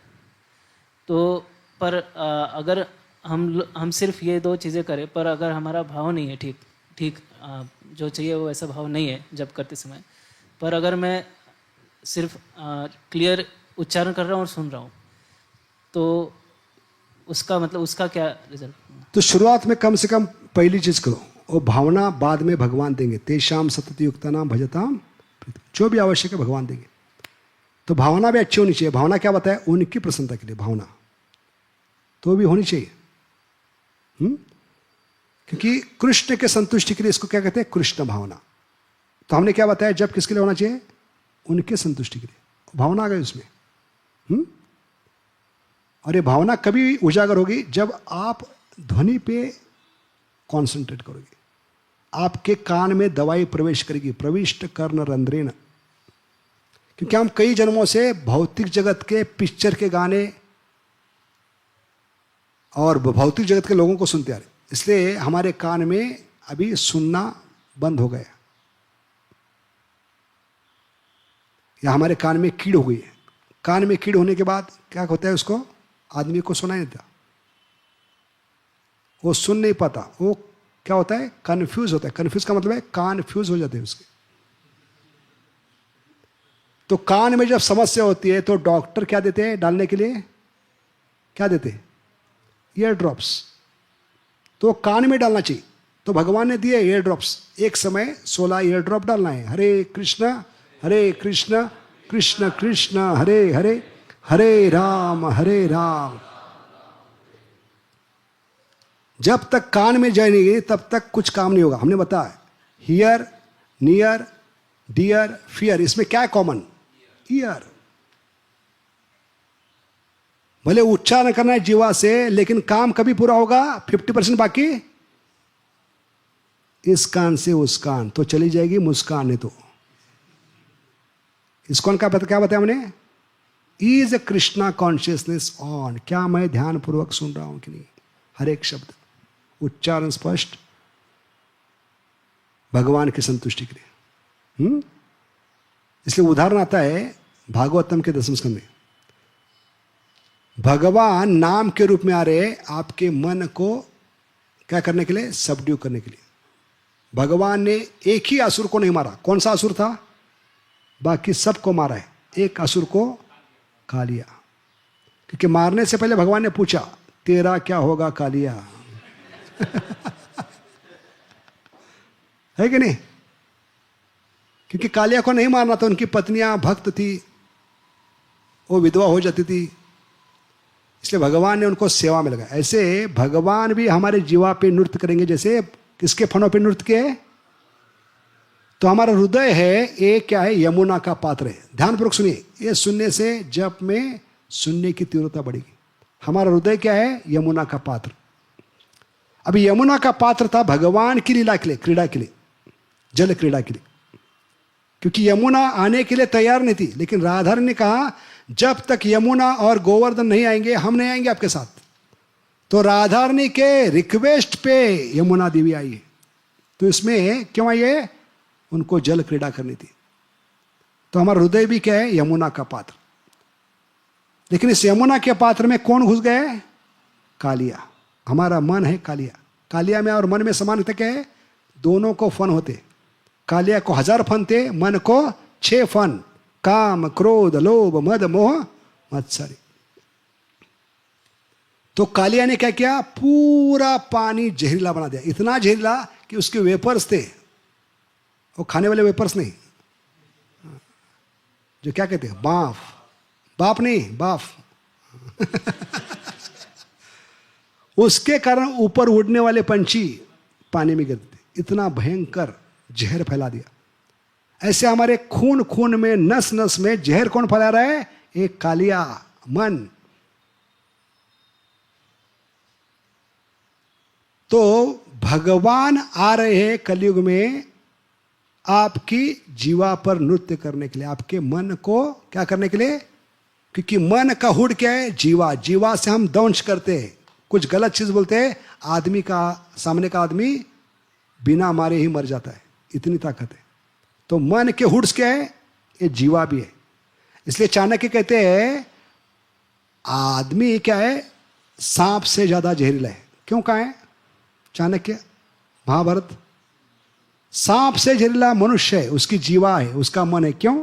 तो पर अगर हम सिर्फ ये 2 चीज़ें करें, पर अगर हमारा भाव नहीं है ठीक जो चाहिए वो ऐसा भाव नहीं है जब करते समय, पर अगर मैं सिर्फ क्लियर उच्चारण कर रहा हूँ और सुन रहा हूँ, तो उसका मतलब उसका क्या रिजल्ट? तो शुरुआत में कम से कम पहली चीज करो, वो भावना बाद में भगवान देंगे। तेषाम सतति युक्ता नाम भजताम, जो भी आवश्यक है भगवान देंगे। तो भावना भी अच्छी होनी चाहिए। भावना क्या बताए? उनकी प्रसन्नता के लिए भावना तो भी होनी चाहिए। क्योंकि कृष्ण के संतुष्टि के लिए इसको क्या कहते हैं? कृष्ण भावना। तो हमने क्या बताया? जब किसके लिए होना चाहिए? उनके संतुष्टि के लिए भावना आ गई उसमें। और ये भावना कभी उजागर होगी जब आप ध्वनि पे कॉन्सेंट्रेट करोगे। आपके कान में दवाई प्रवेश करेगी, प्रविष्ट कर्ण रंध्रेण। क्योंकि हम कई जन्मों से भौतिक जगत के पिक्चर के गाने और भौतिक जगत के लोगों को सुनते आ रहे, इसलिए हमारे कान में अभी सुनना बंद हो गया, या हमारे कान में कीड़ हो गई है। कान में कीड़ होने के बाद क्या होता है? उसको आदमी को सुनाई नहीं देता, वो सुन नहीं पाता। वो क्या होता है? कंफ्यूज होता है। कंफ्यूज का मतलब है कान फ्यूज हो जाते हैं उसके। तो कान में जब समस्या होती है तो डॉक्टर क्या देते हैं डालने के लिए? क्या देते हैं? Ear drops. तो कान में डालना चाहिए। तो भगवान ने दिए ईयर ड्रॉप्स। एक समय 16 ईयर ड्रॉप डालना है। हरे कृष्ण कृष्ण कृष्ण हरे हरे, हरे राम जब तक कान में जय नहीं गई तब तक कुछ काम नहीं होगा। हमने बताया हियर, नियर, डियर, फियर, इसमें क्या है कॉमन? ईयर। भले उच्चारण करना है जीवा से, लेकिन काम कभी पूरा होगा? 50% बाकी। इस कान से उस कान तो चली जाएगी मुस्कान है। तो इस कान का क्या बताया हमने? Is a Krishna consciousness on. क्या मैं ध्यान पूर्वक सुन रहा हूं कि नहीं? हर एक शब्द उच्चारण स्पष्ट, भगवान की संतुष्टि के लिए। इसलिए उदाहरण आता है भागवतम के 10वें स्कंद में। भगवान नाम के रूप में आ रहे आपके मन को क्या करने के लिए? सबड्यू करने के लिए। भगवान ने एक ही असुर को नहीं मारा। कौन सा असुर था? बाकी सबको मारा है, एक असुर को कालिया। क्योंकि मारने से पहले भगवान ने पूछा तेरा क्या होगा कालिया? है कि नहीं? क्योंकि कालिया को नहीं मारना था। उनकी पत्नियां भक्त थी, वो विधवा हो जाती थी, इसलिए भगवान ने उनको सेवा में लगाया। ऐसे भगवान भी हमारे जीवा पे नृत्य करेंगे, जैसे किसके फनों पे नृत्य किए? तो हमारा हृदय है, ये क्या है? यमुना का पात्र है। ध्यानपूर्वक सुनिए, ये सुनने से जप में सुनने की तीव्रता बढ़ेगी। हमारा हृदय क्या है? यमुना का पात्र। अभी यमुना का पात्र था भगवान की लीला के लिए, क्रीड़ा के लिए, जल क्रीड़ा के लिए, क्योंकि यमुना आने के लिए तैयार नहीं थी। लेकिन राधा ने कहा जब तक यमुना और गोवर्धन नहीं आएंगे हम नहीं आएंगे आपके साथ। तो राधा रानी के रिक्वेस्ट पे यमुना देवी आई है। तो इसमें क्यों आई है? उनको जल क्रीड़ा करनी थी। तो हमारा हृदय भी क्या है? यमुना का पात्र। लेकिन इस यमुना के पात्र में कौन घुस गए? कालिया। हमारा मन है कालिया। कालिया में और मन में समानता क्या है? दोनों को फन होते। कालिया को 1000 फन थे, मन को 6 फन, काम, क्रोध, लोभ, मद, मोह, मत्सरी। तो कालिया ने क्या किया? पूरा पानी जहरीला बना दिया। इतना जहरीला कि उसके वेपर्स थे, वो खाने वाले वेपर्स नहीं, जो क्या कहते हैं बाफ, बाप नहीं बाफ उसके कारण ऊपर उड़ने वाले पंछी पानी में गिरते। इतना भयंकर जहर फैला दिया। ऐसे हमारे खून खून में, नस नस में जहर कौन फैला रहा है? एक कालिया, मन। तो भगवान आ रहे हैं कलयुग में आपकी जीवा पर नृत्य करने के लिए, आपके मन को क्या करने के लिए? क्योंकि मन का हुड क्या है? जीवा। जीवा से हम दंश करते हैं, कुछ गलत चीज बोलते हैं, आदमी का, सामने का आदमी बिना मारे ही मर जाता है, इतनी ताकत है। तो मन के हुड्स क्या है? ये जीवा भी है। इसलिए चाणक्य कहते हैं आदमी क्या है? सांप से ज्यादा जहरीला है। क्यों कहा है चाणक्य? महाभारत। सांप से जहरीला मनुष्य है, उसकी जीवा है, उसका मन है। क्यों?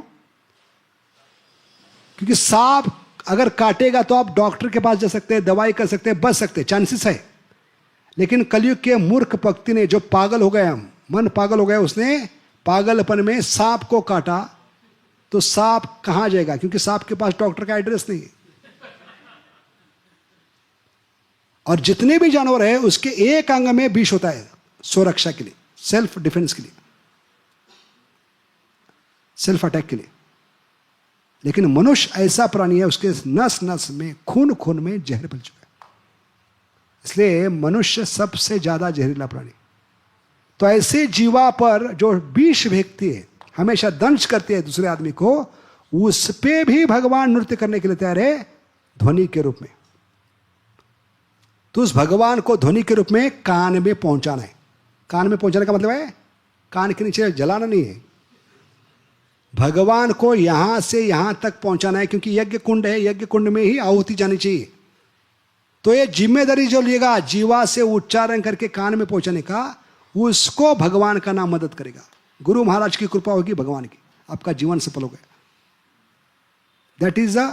क्योंकि सांप अगर काटेगा तो आप डॉक्टर के पास जा सकते हैं, दवाई कर सकते हैं, बच सकते हैं, चांसेस है। लेकिन कलयुग के मूर्ख भक्ति ने, जो पागल हो गए, हम मन पागल हो गया, उसने पागलपन में सांप को काटा। तो सांप कहां जाएगा? क्योंकि सांप के पास डॉक्टर का एड्रेस नहीं है। और जितने भी जानवर है उसके एक अंग में विष होता है, स्वरक्षा के लिए, सेल्फ डिफेंस के लिए, सेल्फ अटैक के लिए। लेकिन मनुष्य ऐसा प्राणी है, उसके नस नस में, खून खून में जहर फैल चुका है। इसलिए मनुष्य सबसे ज्यादा जहरीला प्राणी। तो ऐसे जीवा पर जो विष फेंकती है, हमेशा दंश करती है दूसरे आदमी को, उस पे भी भगवान नृत्य करने के लिए तैयार है, ध्वनि के रूप में। तो उस भगवान को ध्वनि के रूप में कान में पहुंचाना है। कान में पहुंचाने का मतलब है कान के नीचे जलाना नहीं है, भगवान को यहां से यहां तक पहुंचाना है। क्योंकि यज्ञ कुंड है, यज्ञ कुंड में ही आहुति जानी चाहिए। तो ये जिम्मेदारी जो लिएगा जीवा से उच्चारण करके कान में पहुंचाने का, उसको भगवान का नाम मदद करेगा। गुरु महाराज की कृपा होगी, भगवान की, आपका जीवन सफल हो गया। दैट इज अ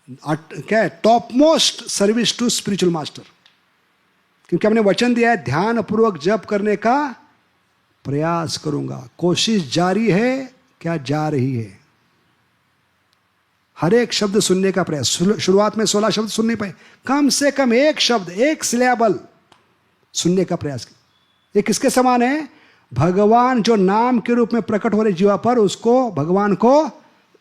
क्या है? Top most service to spiritual master. क्योंकि हमने वचन दिया है ध्यान पूर्वक जप करने का प्रयास करूंगा। कोशिश जारी है, क्या जा रही है? हर एक शब्द सुनने का प्रयास। शुरुआत में 16 शब्द सुन नहीं पाए, कम से कम एक शब्द, एक सिलेबल सुनने का प्रयास किया। ये किसके समान है? भगवान जो नाम के रूप में प्रकट हो रहे जीवा पर, उसको भगवान को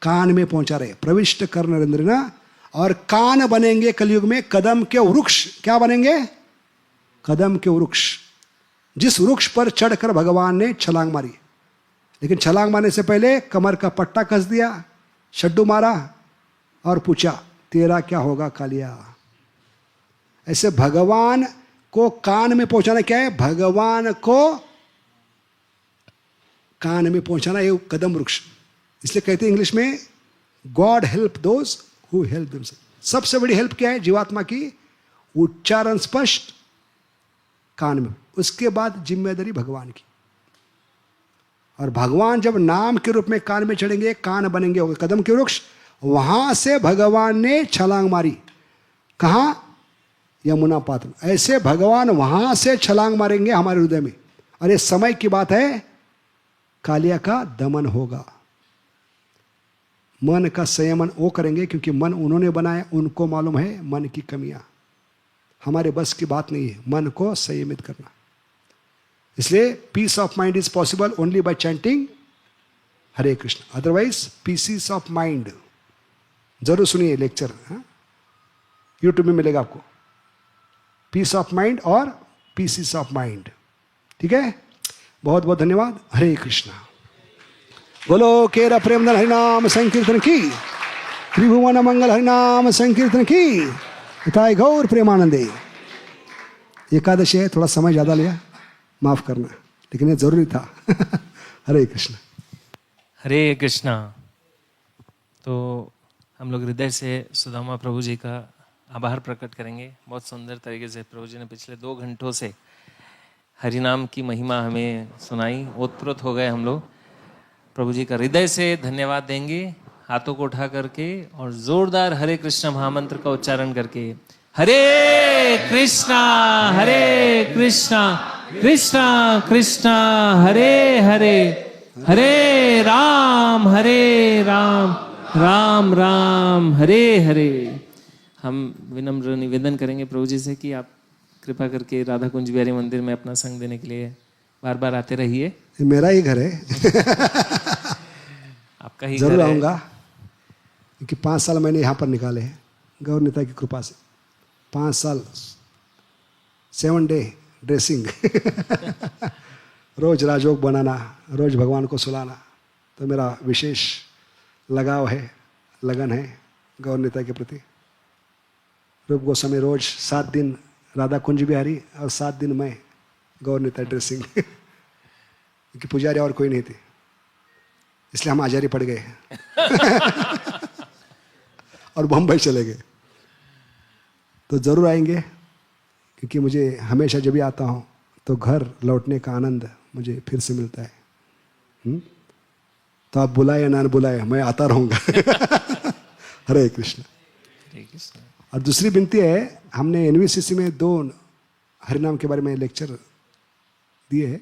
कान में पहुंचा रहे। प्रविष्ट कर नरेंद्र ना। और कान बनेंगे कलयुग में कदम के वृक्ष। क्या बनेंगे? कदम के वृक्ष। जिस वृक्ष पर चढ़कर भगवान ने छलांग मारी, लेकिन छलांग मारने से पहले कमर का पट्टा कस दिया, शड्डू मारा और पूछा तेरा क्या होगा कालिया। ऐसे भगवान को कान में पहुंचाना क्या है? भगवान को कान में पहुंचाना, ये कदम वृक्ष। इसलिए कहते हैं इंग्लिश में God help those who help themselves. सबसे बड़ी हेल्प क्या है जीवात्मा की? उच्चारण स्पष्ट कान में, उसके बाद जिम्मेदारी भगवान की। और भगवान जब नाम के रूप में कान में चढ़ेंगे, कान बनेंगे, होंगे कदम के वृक्ष। वहां से भगवान ने छलांग मारी। कहां? यमुना पात्र। ऐसे भगवान वहां से छलांग मारेंगे हमारे हृदय में। और ये समय की बात है, कालिया का दमन होगा। मन का संयमन वो करेंगे क्योंकि मन उन्होंने बनाया, उनको मालूम है मन की कमियां। हमारे बस की बात नहीं है मन को संयमित करना। इसलिए peace of mind is possible only by chanting Hare Krishna. Otherwise pieces of mind. जरूर सुनिए लेक्चर, यूट्यूब में मिलेगा आपको। पीस ऑफ माइंड और पीसीस ऑफ माइंड। ठीक है, बहुत बहुत धन्यवाद। हरे कृष्णा। बोलो केरा प्रेमधन हरिनाम संकीर्तन की, त्रिभुवन मंगल हरिनाम संकीर्तन की, हिताय गौर प्रेमानंदे। एकादशी है, थोड़ा समय ज़्यादा लिया, माफ करना, लेकिन ये जरूरी था। हरे कृष्ण। हरे कृष्णा। तो हम लोग हृदय से सुदामा प्रभु जी का आभार प्रकट करेंगे। बहुत सुंदर तरीके से प्रभु जी ने पिछले 2 घंटों से हरिनाम की महिमा हमें सुनाई। ओतप्रोत हो गए हम लोग। प्रभु जी का हृदय से धन्यवाद देंगे, हाथों को उठा करके और जोरदार हरे कृष्ण महामंत्र का उच्चारण करके। हरे कृष्णा कृष्णा कृष्णा हरे हरे, हरे राम राम राम हरे हरे। हम विनम्र निवेदन करेंगे प्रभु जी से कि आप कृपा करके राधा कुंज बिहारी मंदिर में अपना संग देने के लिए बार बार आते रहिए। ये मेरा ही घर है। आपका ही जरूर घर है। आऊँगा, क्योंकि 5 साल मैंने यहाँ पर निकाले हैं गौर नेता की कृपा से। 5 साल 7 डे ड्रेसिंग। रोज राजयोग बनाना, रोज भगवान को सुलाना, तो मेरा विशेष लगाव है, लगन है गौर नेता के प्रति। रूप गोस्वामी रोज 7 दिन राधा कुंज बिहारी और 7 दिन मैं गौर नेता ड्रेसिंग। क्योंकि पुजारी और कोई नहीं थे, इसलिए हम आजारी पड़ गए और बम्बई चले गए। तो ज़रूर आएंगे, क्योंकि मुझे हमेशा जब भी आता हूँ तो घर लौटने का आनंद मुझे फिर से मिलता है। तो आप बुलाए या ना बुलाए, मैं आता रहूँगा। हरे कृष्ण। और दूसरी विनती है, हमने एनवीसीसी में 2 हरिनाम के बारे में लेक्चर दिए हैं,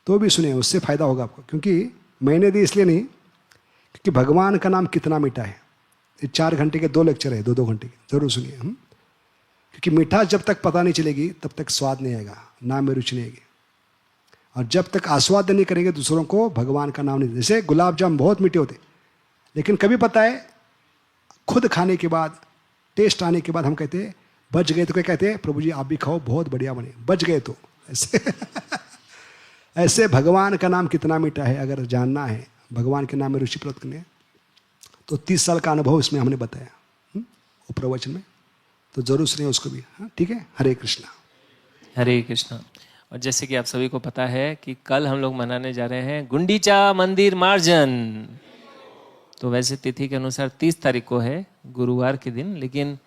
तो भी सुने, उससे फ़ायदा होगा आपको। क्योंकि मैंने दी इसलिए नहीं, क्योंकि भगवान का नाम कितना मीठा है। ये 4 घंटे के 2 लेक्चर है, 2-2 घंटे के, जरूर सुनिए। क्योंकि मिठास जब तक पता नहीं चलेगी तब तक स्वाद नहीं आएगा, नाम में रुचि नहीं आएगी। और जब तक आस्वाद नहीं करेंगे दूसरों को भगवान का नाम नहीं। जैसे गुलाब जामुन बहुत मीठे होते, लेकिन कभी पता है खुद खाने के बाद, टेस्ट आने के बाद हम कहते हैं बच गए, तो क्या कहते हैं, प्रभु जी आप भी खाओ, बहुत बढ़िया बने, बच गए तो। ऐसे ऐसे भगवान का नाम कितना मीठा है। अगर जानना है भगवान के नाम में रुचि प्राप्त करनी है, तो 30 साल का अनुभव इसमें हमने बताया वो प्रवचन में, तो जरूर सुनिए उसको भी। हाँ, ठीक है। हरे कृष्णा। हरे कृष्णा। और जैसे कि आप सभी को पता है कि कल हम लोग मनाने जा रहे हैं गुंडीचा मंदिर मार्जन। तो वैसे तिथि के अनुसार 30 तारीख को है, गुरुवार के दिन, लेकिन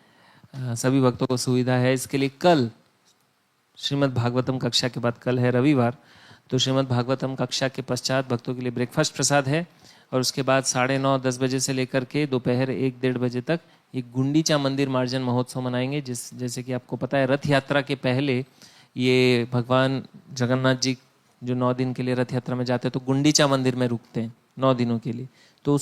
सभी भक्तों को सुविधा है इसके लिए कल श्रीमद् भागवतम कक्षा के बाद, कल है रविवार, तो श्रीमद् भागवतम कक्षा के पश्चात भक्तों के लिए ब्रेकफास्ट प्रसाद है। और उसके बाद 9:30-10 बजे से लेकर के दोपहर 1-1:30 बजे तक ये गुंडीचा मंदिर मार्जन महोत्सव मनाएंगे। जैसे कि आपको पता है, रथ यात्रा के पहले ये भगवान जगन्नाथ जी जो 9 दिन के लिए रथ यात्रा में जाते हैं, तो गुंडीचा मंदिर में रुकते हैं 9 दिनों के लिए। तो